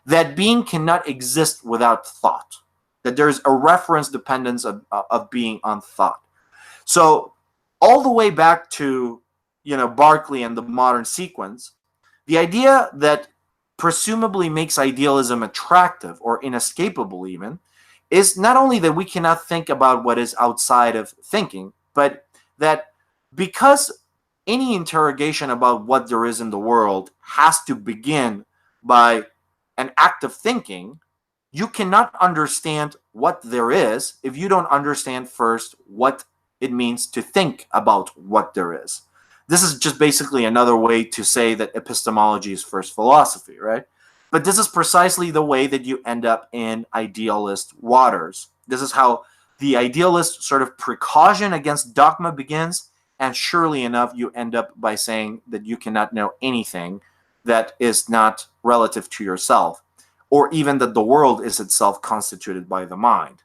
that being cannot exist without thought, that there's a reference dependence of being on thought. So all the way back to, Berkeley and the modern sequence, the idea that presumably makes idealism attractive or inescapable even is not only that we cannot think about what is outside of thinking, but that because any interrogation about what there is in the world has to begin by an act of thinking, you cannot understand what there is if you don't understand first what it means to think about what there is. This is just basically another way to say that epistemology is first philosophy, right? But this is precisely the way that you end up in idealist waters. This is how the idealist sort of precaution against dogma begins, and surely enough, you end up by saying that you cannot know anything that is not relative to yourself, or even that the world is itself constituted by the mind.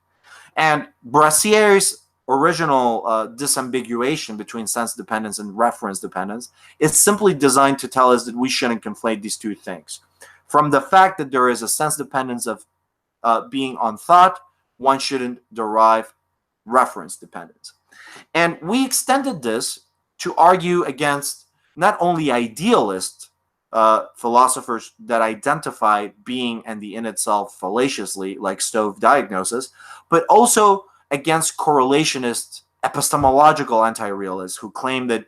And Brassier's original disambiguation between sense dependence and reference dependence is simply designed to tell us that we shouldn't conflate these two things. From the fact that there is a sense dependence of being on thought, one shouldn't derive reference dependence. And we extended this to argue against not only idealist philosophers that identify being and the in itself fallaciously, like Stove diagnoses, but also against correlationist epistemological anti-realists who claim that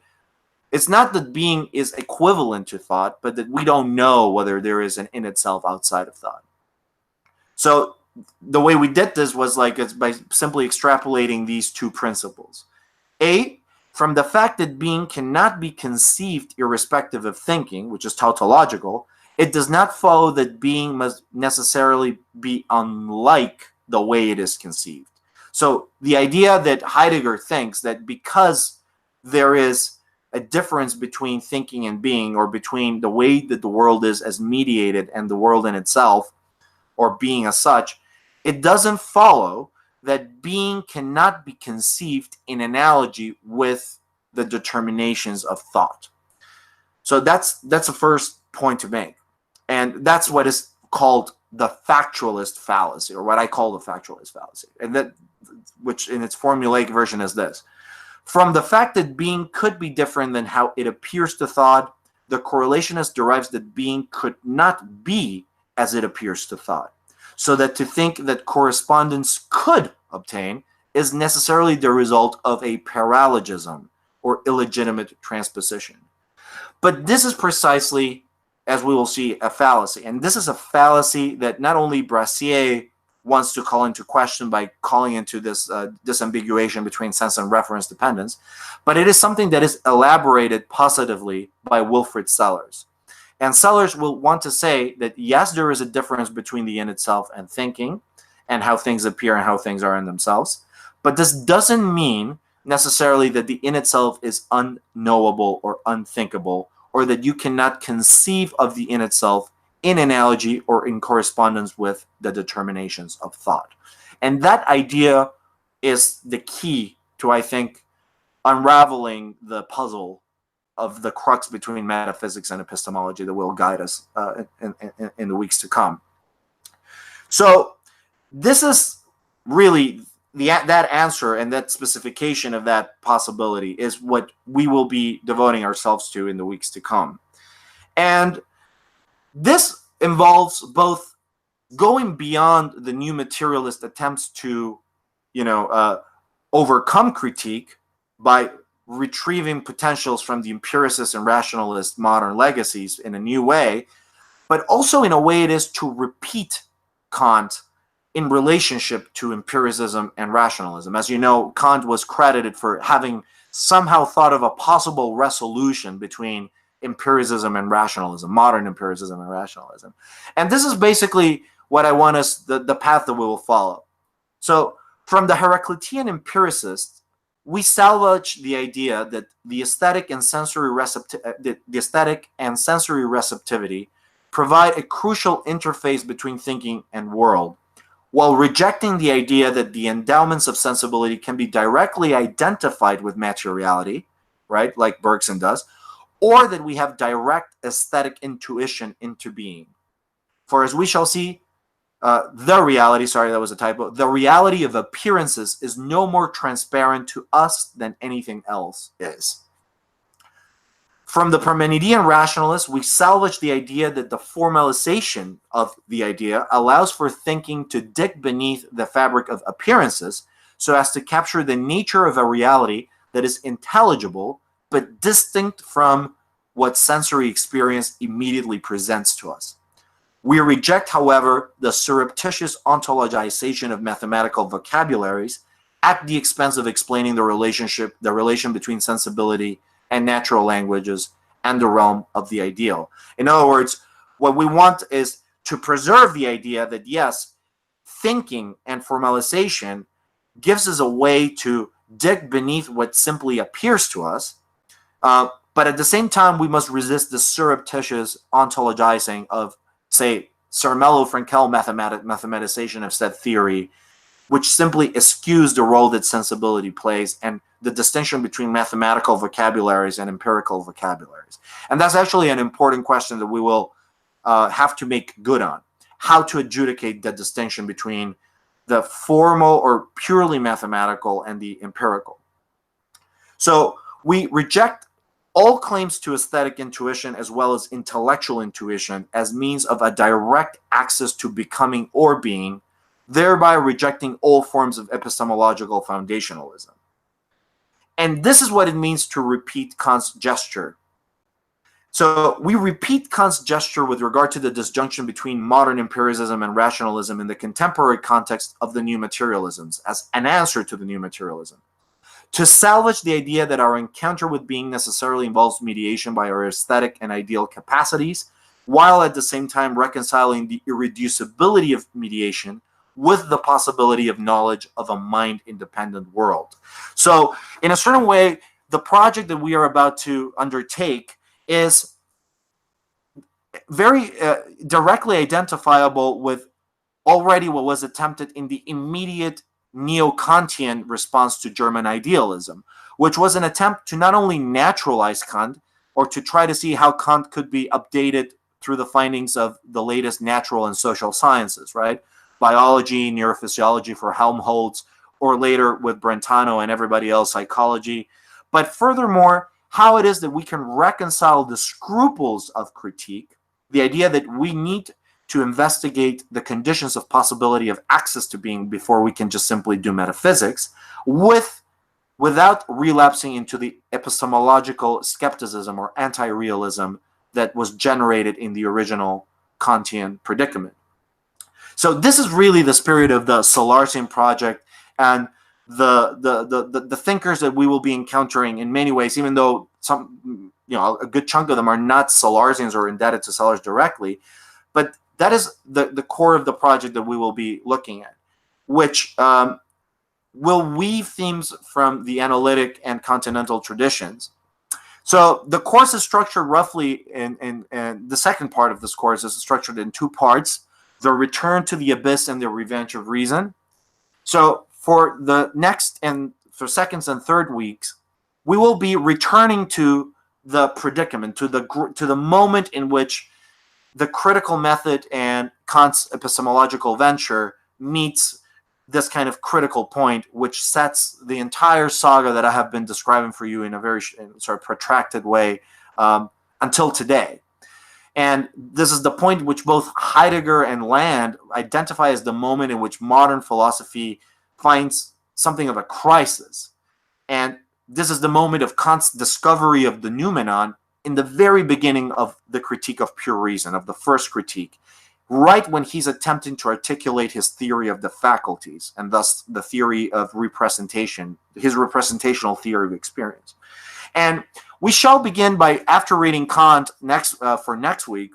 it's not that being is equivalent to thought, but that we don't know whether there is an in itself outside of thought. So the way we did this was it's by simply extrapolating these two principles. A, from the fact that being cannot be conceived irrespective of thinking, which is tautological, it does not follow that being must necessarily be unlike the way it is conceived. So the idea that Heidegger thinks that because there is a difference between thinking and being, or between the way that the world is as mediated and the world in itself, or being as such, it doesn't follow that being cannot be conceived in analogy with the determinations of thought. So that's the first point to make. And that's what is called the factualist fallacy, or what I call the factualist fallacy, and that, which in its formulaic version is this. From the fact that being could be different than how it appears to thought, the correlationist derives that being could not be as it appears to thought. So that to think that correspondence could obtain is necessarily the result of a paralogism, or illegitimate transposition. But this is precisely, as we will see, a fallacy. And this is a fallacy that not only Brassier wants to call into question by calling into this disambiguation between sense and reference dependence, but it is something that is elaborated positively by Wilfrid Sellars. And Sellars will want to say that, yes, there is a difference between the in itself and thinking, and how things appear and how things are in themselves. But this doesn't mean necessarily that the in itself is unknowable or unthinkable, or that you cannot conceive of the in itself in analogy or in correspondence with the determinations of thought. And that idea is the key to, I think, unraveling the puzzle of the crux between metaphysics and epistemology that will guide us in the weeks to come. So this is really that answer, and that specification of that possibility is what we will be devoting ourselves to in the weeks to come. And this involves both going beyond the new materialist attempts to, overcome critique by retrieving potentials from the empiricist and rationalist modern legacies in a new way, but also in a way it is to repeat Kant in relationship to empiricism and rationalism. As you know, Kant was credited for having somehow thought of a possible resolution between empiricism and rationalism, modern empiricism and rationalism. And this is basically what I want us, the path that we will follow. So from the Heraclitean empiricists, we salvage the idea that the aesthetic and sensory receptivity provide a crucial interface between thinking and world, while rejecting the idea that the endowments of sensibility can be directly identified with materiality, right, like Bergson does, or that we have direct aesthetic intuition into being. For as we shall see, the reality, sorry, that was a typo, the reality of appearances is no more transparent to us than anything else is. From the Parmenidean rationalists, we salvage the idea that the formalization of the idea allows for thinking to dig beneath the fabric of appearances so as to capture the nature of a reality that is intelligible but distinct from what sensory experience immediately presents to us. We reject, however, the surreptitious ontologization of mathematical vocabularies at the expense of explaining the relation between sensibility and natural languages and the realm of the ideal. In other words, what we want is to preserve the idea that, yes, thinking and formalization gives us a way to dig beneath what simply appears to us, but at the same time, we must resist the surreptitious ontologizing of, say, Cermello-Frankel mathematization of said theory, which simply eschews the role that sensibility plays and the distinction between mathematical vocabularies and empirical vocabularies. And that's actually an important question that we will have to make good on, how to adjudicate the distinction between the formal or purely mathematical and the empirical. So we reject all claims to aesthetic intuition as well as intellectual intuition as means of a direct access to becoming or being, thereby rejecting all forms of epistemological foundationalism. And this is what it means to repeat Kant's gesture. So we repeat Kant's gesture with regard to the disjunction between modern empiricism and rationalism in the contemporary context of the new materialisms as an answer to the new materialism. To salvage the idea that our encounter with being necessarily involves mediation by our aesthetic and ideal capacities, while at the same time reconciling the irreducibility of mediation with the possibility of knowledge of a mind-independent world. So, in a certain way, the project that we are about to undertake is very directly identifiable with already what was attempted in the immediate neo-Kantian response to German idealism, which was an attempt to not only naturalize Kant, or to try to see how Kant could be updated through the findings of the latest natural and social sciences, right? Biology, neurophysiology for Helmholtz, or later with Brentano and everybody else, psychology. But furthermore, how it is that we can reconcile the scruples of critique, the idea that we need to investigate the conditions of possibility of access to being before we can just simply do metaphysics, without relapsing into the epistemological skepticism or anti-realism that was generated in the original Kantian predicament. So this is really the spirit of the Sellarsian project, and the thinkers that we will be encountering in many ways, even though some, a good chunk of them are not Sellarsians or indebted to Sellars directly, but that is the core of the project that we will be looking at, which will weave themes from the analytic and continental traditions. So the course is structured roughly in the second part of this course is structured in two parts: the return to the abyss and the revenge of reason. So for the next and for seconds and third weeks, we will be returning to the predicament, to the moment in which the critical method and Kant's epistemological venture meets this kind of critical point, which sets the entire saga that I have been describing for you in a very sort of protracted way until today. And this is the point which both Heidegger and Land identify as the moment in which modern philosophy finds something of a crisis. And this is the moment of Kant's discovery of the noumenon in the very beginning of the critique of pure reason, of the first critique. right when he's attempting to articulate his theory of the faculties, and thus the theory of representation, his representational theory of experience. And we shall begin by, after reading Kant for next week,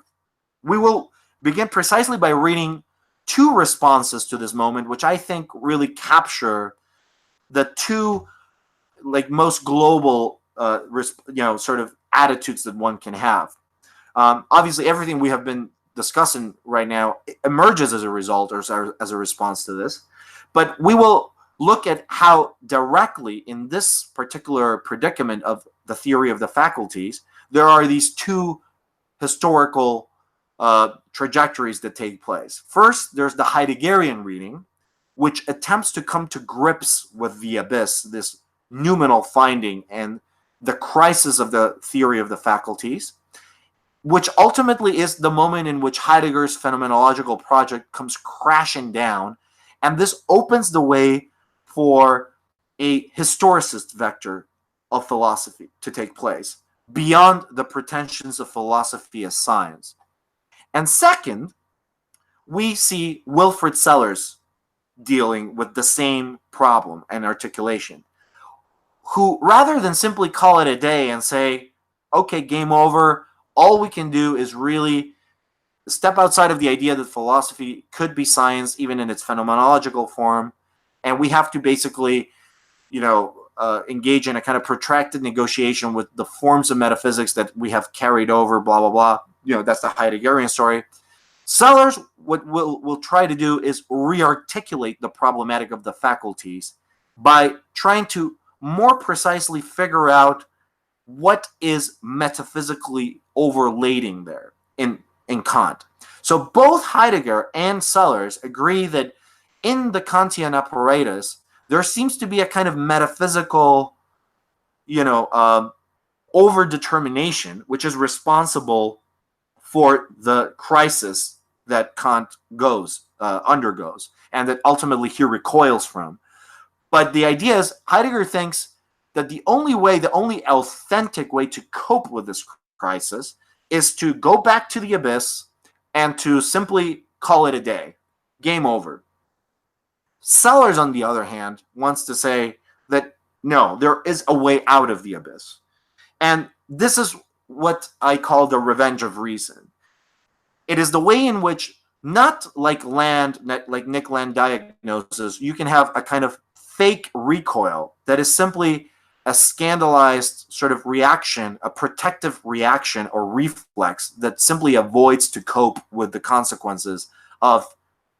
we will begin precisely by reading two responses to this moment, which I think really capture the two most global sort of attitudes that one can have. Obviously, everything we have been discussing right now emerges as a result or as a response to this, but we will look at how directly in this particular predicament of the theory of the faculties, there are these two historical trajectories that take place. First, there's the Heideggerian reading, which attempts to come to grips with the abyss, this noumenal finding and the crisis of the theory of the faculties, which ultimately is the moment in which Heidegger's phenomenological project comes crashing down, and this opens the way for a historicist vector of philosophy to take place, beyond the pretensions of philosophy as science. And second, we see Wilfrid Sellars dealing with the same problem and articulation, who, rather than simply call it a day and say, okay, game over, all we can do is really step outside of the idea that philosophy could be science, even in its phenomenological form, and we have to basically, engage in a kind of protracted negotiation with the forms of metaphysics that we have carried over, blah, blah, blah. That's the Heideggerian story. Sellars, what will try to do is re-articulate the problematic of the faculties by trying to more precisely figure out what is metaphysically overlating there in Kant. So both Heidegger and Sellars agree that in the Kantian apparatus, there seems to be a kind of metaphysical, overdetermination, which is responsible for the crisis that Kant undergoes, and that ultimately he recoils from. But the idea is, Heidegger thinks that the only authentic way to cope with this crisis is to go back to the abyss and to simply call it a day. Game over. Sellars, on the other hand, wants to say that no, there is a way out of the abyss. And this is what I call the revenge of reason. It is the way in which, not like Nick Land diagnoses, you can have a kind of fake recoil that is simply a scandalized sort of reaction, a protective reaction or reflex that simply avoids to cope with the consequences of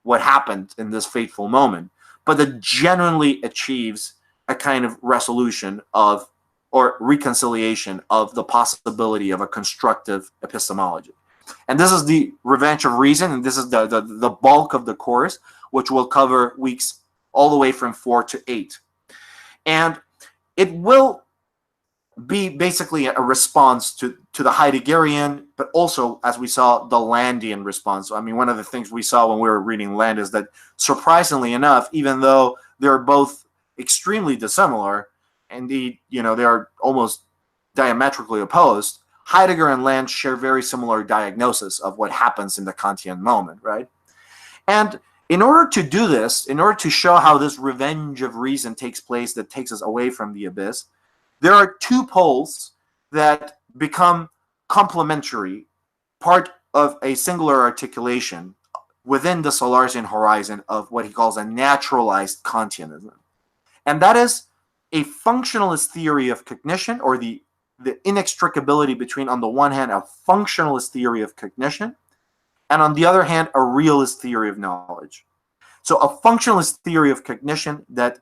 what happened in this fateful moment, but that genuinely achieves a kind of resolution of or reconciliation of the possibility of a constructive epistemology. And this is the revenge of reason, and this is the bulk of the course, which will cover weeks all the way from 4 to 8. And it will be basically a response to the Heideggerian, but also, as we saw, the Landian response. I mean, one of the things we saw when we were reading Land is that, surprisingly enough, even though they're both extremely dissimilar, indeed, they are almost diametrically opposed, Heidegger and Land share very similar diagnosis of what happens in the Kantian moment, right? And in order to do this, in order to show how this revenge of reason takes place that takes us away from the abyss, there are two poles that become complementary, part of a singular articulation within the Sellarsian horizon of what he calls a naturalized Kantianism. And that is a functionalist theory of cognition, or the inextricability between, on the one hand, a functionalist theory of cognition, and on the other hand, a realist theory of knowledge. So a functionalist theory of cognition that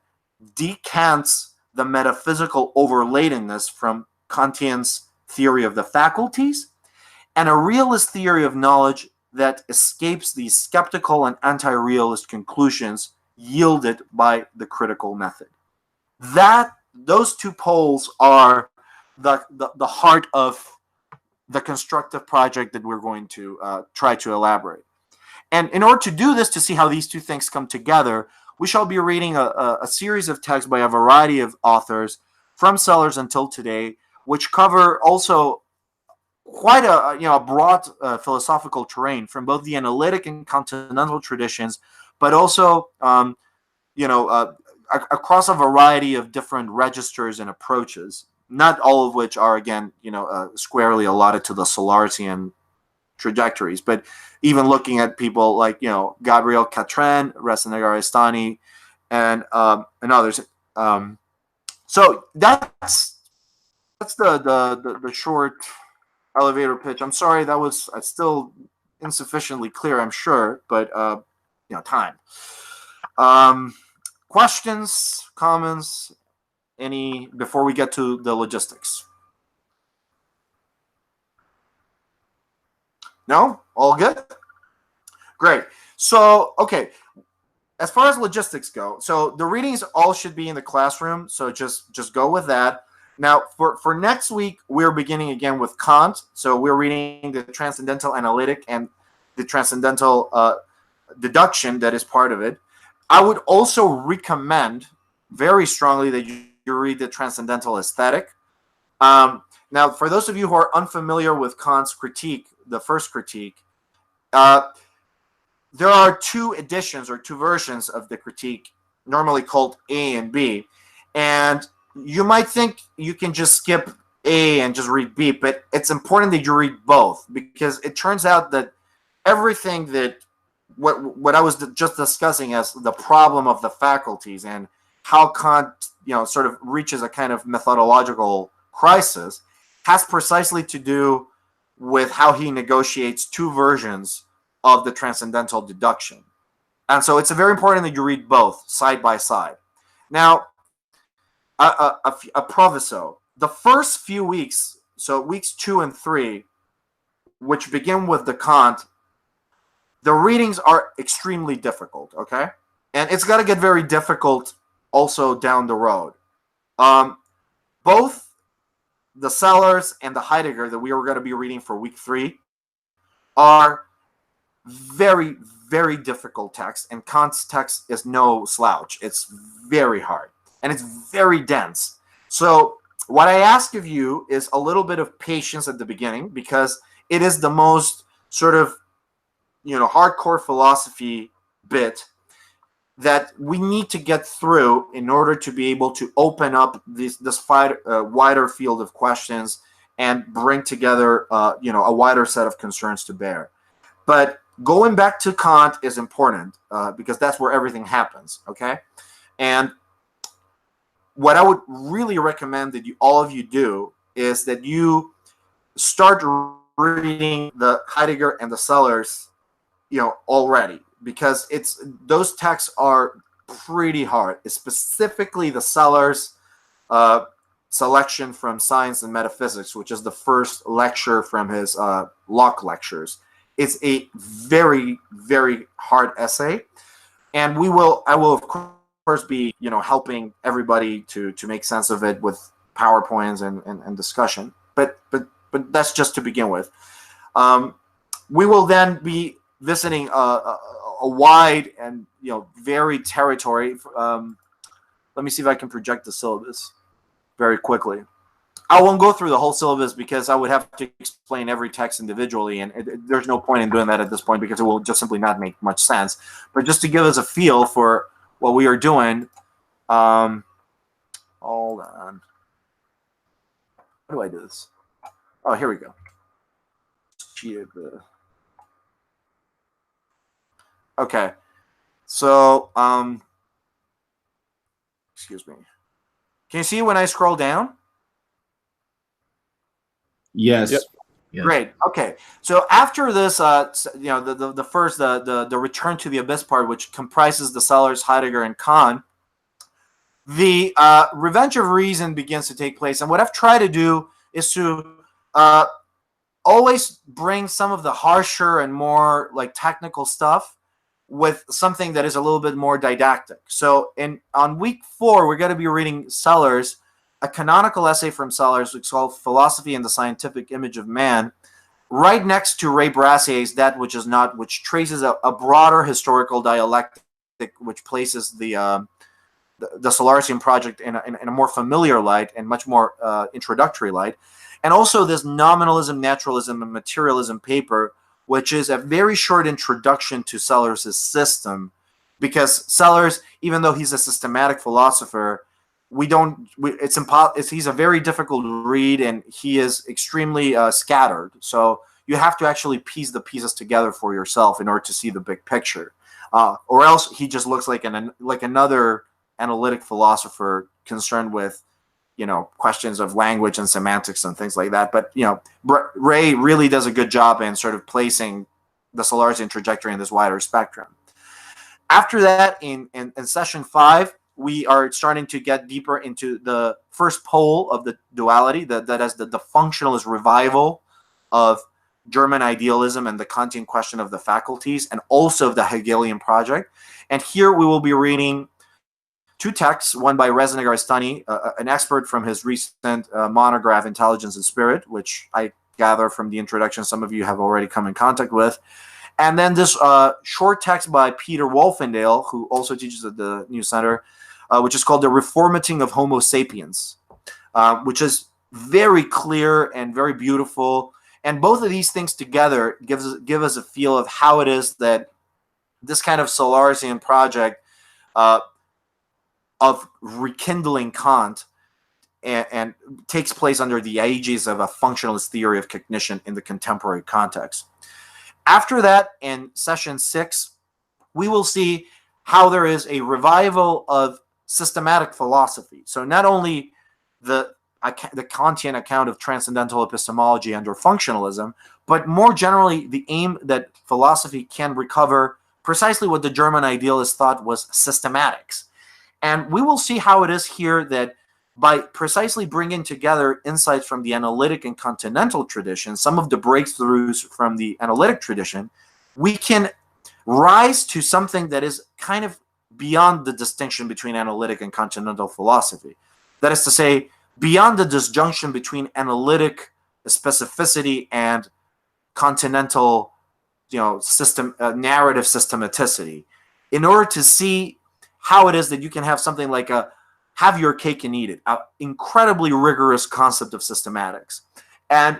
decants the metaphysical overladenness from Kantian's theory of the faculties, and a realist theory of knowledge that escapes the skeptical and anti-realist conclusions yielded by the critical method. Those two poles are the heart of the constructive project that we're going to try to elaborate. And in order to do this, to see how these two things come together, we shall be reading a series of texts by a variety of authors from Sellars until today, which cover also quite a broad philosophical terrain from both the analytic and continental traditions, but also across a variety of different registers and approaches. Not all of which are, again, squarely allotted to the Sellarsian trajectories, but even looking at people like Gabriel Catren, Reza Negarestani, and others. So that's the short elevator pitch. I'm sorry that was still insufficiently clear, I'm sure, but time. Questions, comments, any before we get to the logistics? No? All good? Great. So, okay. As far as logistics go, so the readings all should be in the classroom, so just go with that. Now, for next week, we're beginning again with Kant. So we're reading the transcendental analytic and the transcendental deduction that is part of it. I would also recommend very strongly that you read the transcendental aesthetic. Now, for those of you who are unfamiliar with Kant's critique, the first critique, there are two editions or two versions of the critique, normally called A and B. And you might think you can just skip A and just read B, but it's important that you read both, because it turns out that everything that what I was just discussing as the problem of the faculties and how Kant, sort of reaches a kind of methodological crisis has precisely to do with how he negotiates two versions of the transcendental deduction. And so it's very important that you read both side by side. Now, a proviso. The first few weeks, so weeks 2 and 3, which begin with the Kant, the readings are extremely difficult, okay? And it's got to get very difficult also down the road. Both the Sellars and the Heidegger that we are going to be reading for week 3 are very, very difficult texts, and Kant's text is no slouch. It's very hard, and it's very dense. So what I ask of you is a little bit of patience at the beginning, because it is the most sort of hardcore philosophy bit that we need to get through in order to be able to open up this wider field of questions and bring together a wider set of concerns to bear. But going back to Kant is important because that's where everything happens, okay? And what I would really recommend that all of you do is that you start reading the Heidegger and the Sellars already, because those texts are pretty hard. It's specifically the Sellars selection from Science and Metaphysics, which is the first lecture from his Locke lectures. It's a very, very hard essay, and I will of course be helping everybody to make sense of it with PowerPoints and discussion. But that's just to begin with. We will then be visiting a wide and varied territory. Let me see if I can project the syllabus very quickly. I won't go through the whole syllabus because I would have to explain every text individually, and there's no point in doing that at this point because it will just simply not make much sense. But just to give us a feel for what we are doing, hold on. How do I do this? Oh, here we go. Okay, so excuse me. Can you see when I scroll down? Yes. Yep. Yes. Great. Okay. So after this, the first the return to the abyss part, which comprises the Sellars, Heidegger, and Kant, the revenge of reason begins to take place. And what I've tried to do is to always bring some of the harsher and more technical stuff with something that is a little bit more didactic. So on week 4, we're going to be reading Sellars, a canonical essay from Sellars, which is called Philosophy and the Scientific Image of Man, right next to Ray Brassier's That Which Is Not, which traces a broader historical dialectic, which places the Sellarsian project in a more familiar light and much more introductory light. and also this nominalism, naturalism, and materialism paper, which is a very short introduction to Sellars' system, because Sellars, even though he's a systematic philosopher, he's a very difficult read, and he is extremely scattered. So you have to actually piece the pieces together for yourself in order to see the big picture, or else he just looks like another analytic philosopher concerned with, questions of language and semantics and things like that. But Ray really does a good job in sort of placing the Sellarsian trajectory in this wider spectrum. After that, in session 5, we are starting to get deeper into the first pole of the duality, that is the functionalist revival of German idealism and the Kantian question of the faculties, and also the Hegelian project. And here we will be reading 2 texts, one by Reza Negarestani, an expert from his recent monograph, Intelligence and Spirit, which I gather from the introduction some of you have already come in contact with. And then this short text by Peter Wolfendale, who also teaches at the New Center, which is called The Reformating of Homo Sapiens, which is very clear and very beautiful. And both of these things together give us a feel of how it is that this kind of Sellarsian project of rekindling Kant and takes place under the aegis of a functionalist theory of cognition in the contemporary context. After that, in session 6, we will see how there is a revival of systematic philosophy. So not only the Kantian account of transcendental epistemology under functionalism, but more generally the aim that philosophy can recover precisely what the German idealists thought was systematics. And we will see how it is here that by precisely bringing together insights from the analytic and continental tradition, some of the breakthroughs from the analytic tradition, we can rise to something that is kind of beyond the distinction between analytic and continental philosophy. That is to say, beyond the disjunction between analytic specificity and continental, narrative systematicity, in order to see how it is that you can have something like have your cake and eat it, an incredibly rigorous concept of systematics. And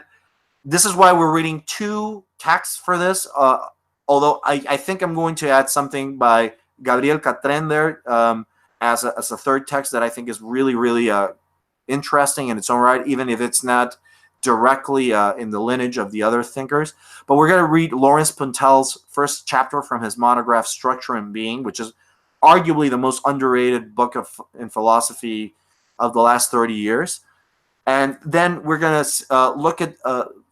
this is why we're reading 2 texts for this, although I think I'm going to add something by Gabriel Catren there as a third text that I think is really, really interesting in its own right, even if it's not directly in the lineage of the other thinkers. But we're going to read Lorenz Puntel's first chapter from his monograph, Structure and Being, which is arguably the most underrated book in philosophy of the last 30 years. And then we're going to look at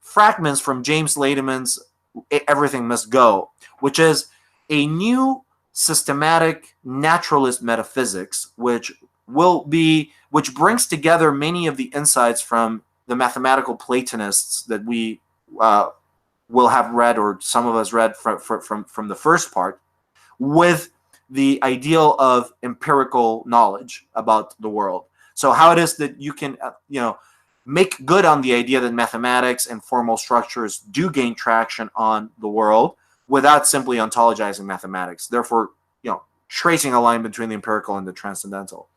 fragments from James Ladyman's Everything Must Go, which is a new systematic naturalist metaphysics, which brings together many of the insights from the mathematical Platonists that we will have read, or some of us read from the first part, with the ideal of empirical knowledge about the world. So how it is that you can, make good on the idea that mathematics and formal structures do gain traction on the world without simply ontologizing mathematics. Therefore, tracing a line between the empirical and the transcendental.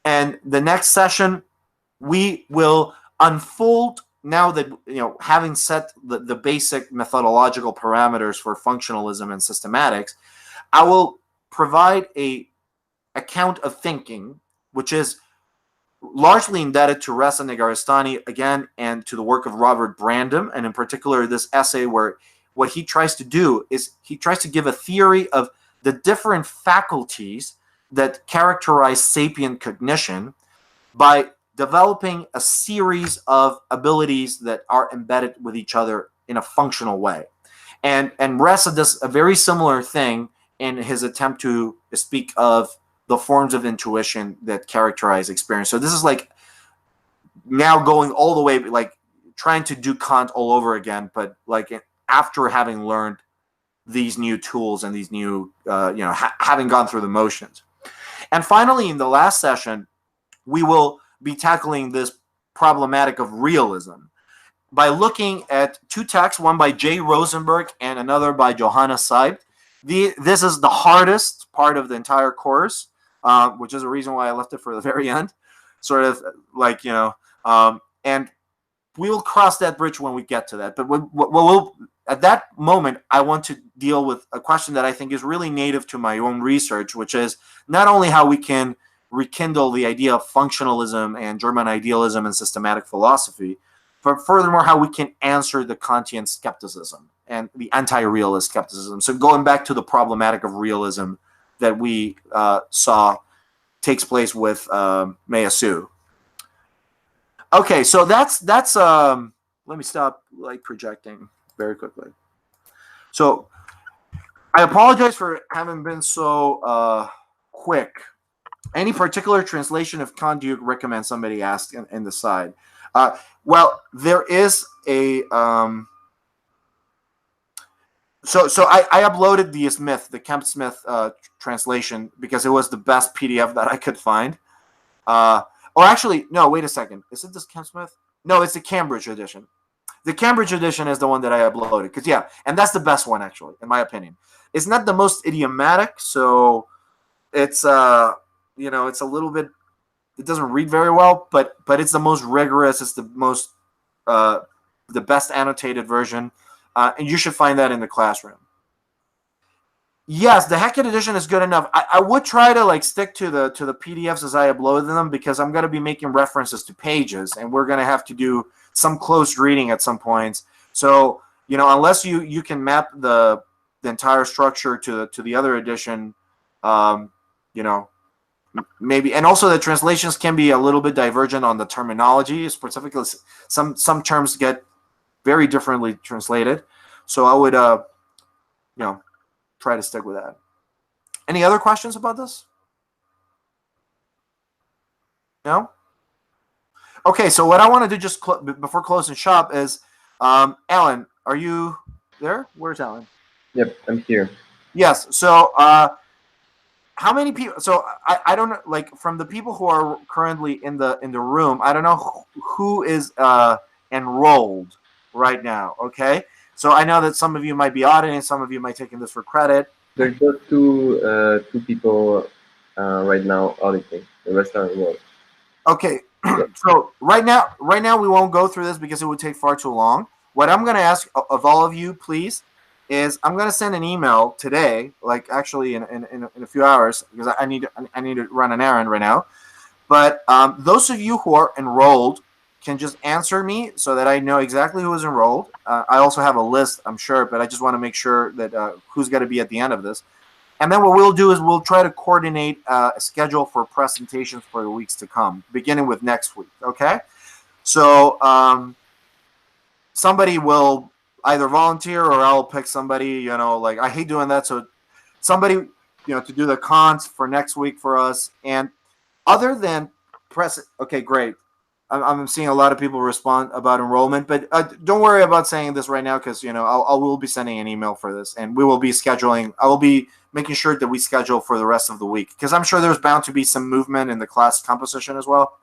And the next session, we will unfold, now that, having set the basic methodological parameters for functionalism and systematics, I will provide a account of thinking, which is largely indebted to Reza Negarestani again, and to the work of Robert Brandom, and in particular this essay where what he tries to do is he tries to give a theory of the different faculties that characterize sapient cognition by developing a series of abilities that are embedded with each other in a functional way. And Reza does a very similar thing in his attempt to speak of the forms of intuition that characterize experience. So this is like now going all the way, like trying to do Kant all over again, but like after having learned these new tools and these new, having gone through the motions. And finally, in the last session, we will be tackling this problematic of realism by looking at 2 texts, one by Jay Rosenberg and another by Johanna Seibt. This is the hardest part of the entire course, which is a reason why I left it for the very end. Sort of like, and we'll cross that bridge when we get to that. But we'll at that moment, I want to deal with a question that I think is really native to my own research, which is not only how we can rekindle the idea of functionalism and German idealism and systematic philosophy, but furthermore, how we can answer the Kantian skepticism and the anti-realist skepticism. So going back to the problematic of realism that we saw takes place with Meillassoux. Okay, so that's let me stop projecting very quickly. So I apologize for having been so quick. Any particular translation of Kant do you recommend? Somebody asked in the side. Well, there is a so I uploaded the Kemp Smith translation because it was the best PDF that I could find. Or actually, no, wait a second. Is it this Kemp Smith? No, it's the Cambridge edition. The Cambridge edition is the one that I uploaded. Because, yeah, and that's the best one, actually, in my opinion. It's not the most idiomatic, so it's, it's a little bit, it doesn't read very well, but it's the most rigorous. It's the most, the best annotated version. And you should find that in the classroom. Yes, the Hackett edition is good enough. I would try to stick to the PDFs as I upload them because I'm going to be making references to pages, and we're going to have to do some close reading at some points. So unless you can map the entire structure to the other edition, maybe. And also the translations can be a little bit divergent on the terminology. Specifically, some terms get very differently translated. So I would try to stick with that. Any other questions about this? No? Okay, so what I want to do just before closing shop is, Alan, are you there? Where's Alan? Yep, I'm here. Yes, so how many people, so I don't know, from the people who are currently in the room, I don't know who is enrolled right now, okay? So I know that some of you might be auditing, some of you might taking this for credit. There's just two people right now auditing. The rest are enrolled. Okay, so right now we won't go through this because it would take far too long. What I'm going to ask of all of you, please, is I'm going to send an email today, actually in a few hours, because I need to run an errand right now. But those of you who are enrolled can just answer me so that I know exactly who is enrolled. I also have a list, I'm sure, but I just want to make sure that who's going to be at the end of this. And then what we'll do is we'll try to coordinate a schedule for presentations for the weeks to come, beginning with next week, okay? So somebody will either volunteer or I'll pick somebody, I hate doing that. So somebody, to do the cons for next week for us. And other than okay, great. I'm seeing a lot of people respond about enrollment, but don't worry about saying this right now because, I will be sending an email for this and we will be scheduling. I will be making sure that we schedule for the rest of the week because I'm sure there's bound to be some movement in the class composition as well.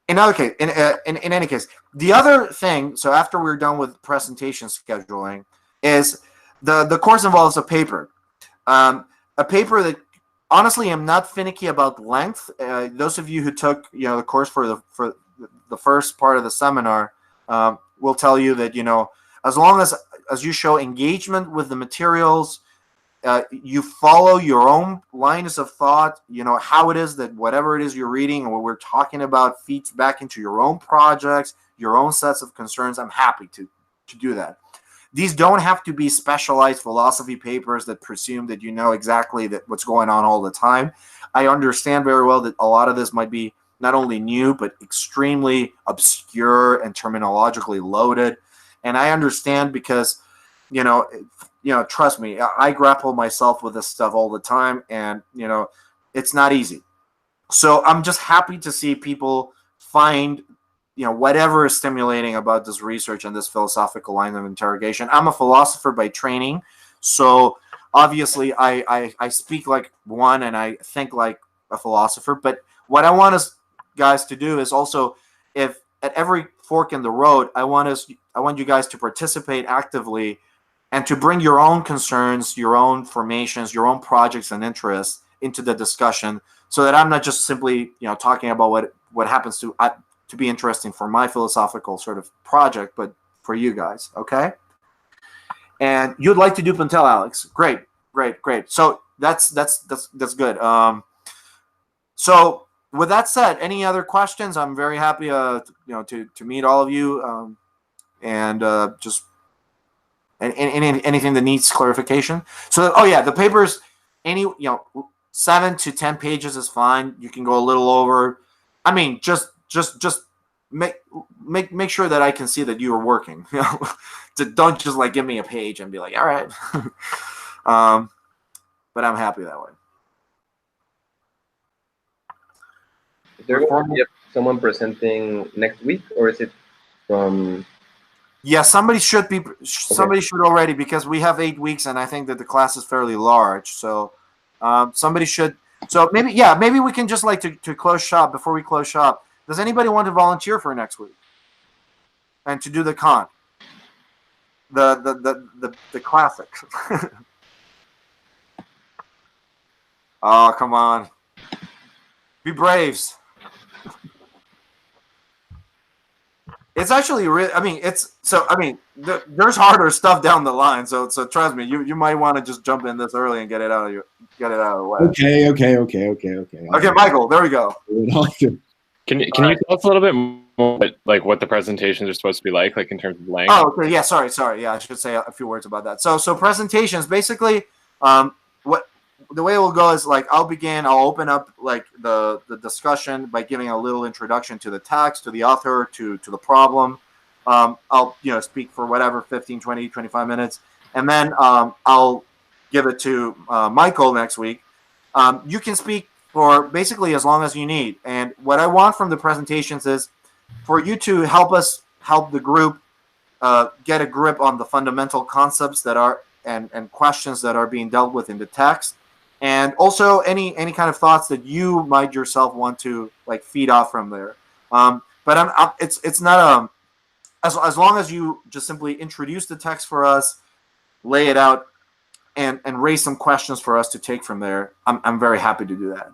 In any case, the other thing, so after we're done with presentation scheduling, is the course involves a paper. A paper that, honestly, I'm not finicky about length. Those of you who took the course for the first part of the seminar will tell you that as long as you show engagement with the materials, you follow your own lines of thought, how it is that whatever it is you're reading and what we're talking about feeds back into your own projects, your own sets of concerns. I'm happy to do that. These don't have to be specialized philosophy papers that presume that you know exactly what's going on all the time. I understand very well that a lot of this might be not only new, but extremely obscure and terminologically loaded. And I understand because, trust me, I grapple myself with this stuff all the time and, it's not easy. So I'm just happy to see people find whatever is stimulating about this research and this philosophical line of interrogation. I'm a philosopher by training, so obviously I speak like one and I think like a philosopher. But what I want us guys to do is also, if at every fork in the road, I want you guys to participate actively and to bring your own concerns, your own formations, your own projects and interests into the discussion, so that I'm not just simply talking about what happens to to be interesting for my philosophical sort of project, but for you guys, okay? And you'd like to do Puntel, Alex? Great. So that's good. So with that said, any other questions? I'm very happy, to meet all of you, and just anything that needs clarification. So, the papers, 7 to 10 pages is fine. You can go a little over. I mean, just make sure that I can see that you are working. Don't just like give me a page and be like, all right. But I'm happy that way. Is there going to be someone presenting next week, or is it from? Yeah, somebody should already, because we have 8 weeks, and I think that the class is fairly large. So somebody should. So maybe we can just like to close shop. Before we close shop, does anybody want to volunteer for next week and to do the Kant, the classics? Oh, come on, be braves. It's actually really. There's harder stuff down the line. So trust me, you might want to just jump in this early and get it out of the way. Okay. Okay, Michael. There we go. Can you tell us a little bit more what the presentations are supposed to be like in terms of length? Oh, okay. Yeah. Sorry. Yeah, I should say a few words about that. So presentations, basically, the way it will go is I'll open up the discussion by giving a little introduction to the text, to the author, to the problem. I'll speak for whatever 15, 20, 25 minutes, and then I'll give it to Michael next week. You can speak for basically as long as you need. And what I want from the presentations is for you to help the group get a grip on the fundamental concepts that are and questions that are being dealt with in the text. And also any kind of thoughts that you might yourself want to feed off from there. But it's not as long as you just simply introduce the text for us, lay it out, and raise some questions for us to take from there. I'm very happy to do that.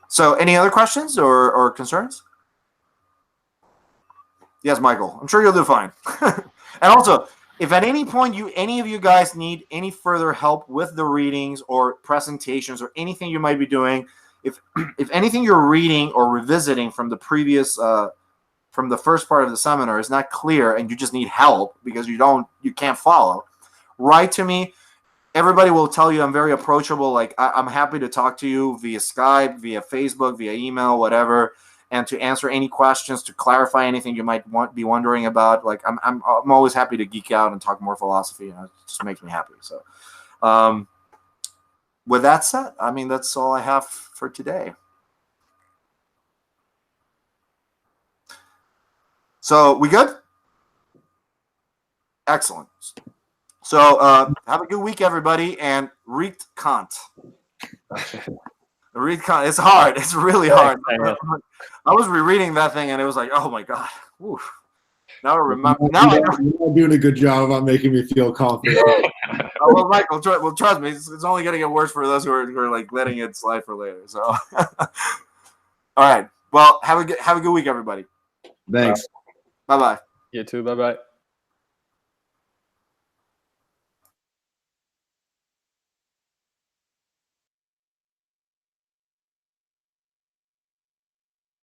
So any other questions or concerns? Yes, Michael. I'm sure you'll do fine. And also, if at any point any of you guys need any further help with the readings or presentations or anything you might be doing, if anything you're reading or revisiting from the previous from the first part of the seminar is not clear and you just need help because you can't follow, write to me. Everybody will tell you I'm very approachable. I'm happy to talk to you via Skype, via Facebook, via email, whatever. And to answer any questions, to clarify anything you might be wondering about. I'm always happy to geek out and talk more philosophy. It just makes me happy. So, with that said, that's all I have for today. So we good? Excellent. So have a good week, everybody, and read Kant. Read Kant. It's hard. It's really hard. I was rereading that thing, and it was like, oh my god. Whew. Now I remember. You're not doing a good job about making me feel confident. Well, Michael, trust me, it's only going to get worse for those who are letting it slide for later. So, all right. Well, have a good week, everybody. Thanks. Bye bye. You too. Bye bye.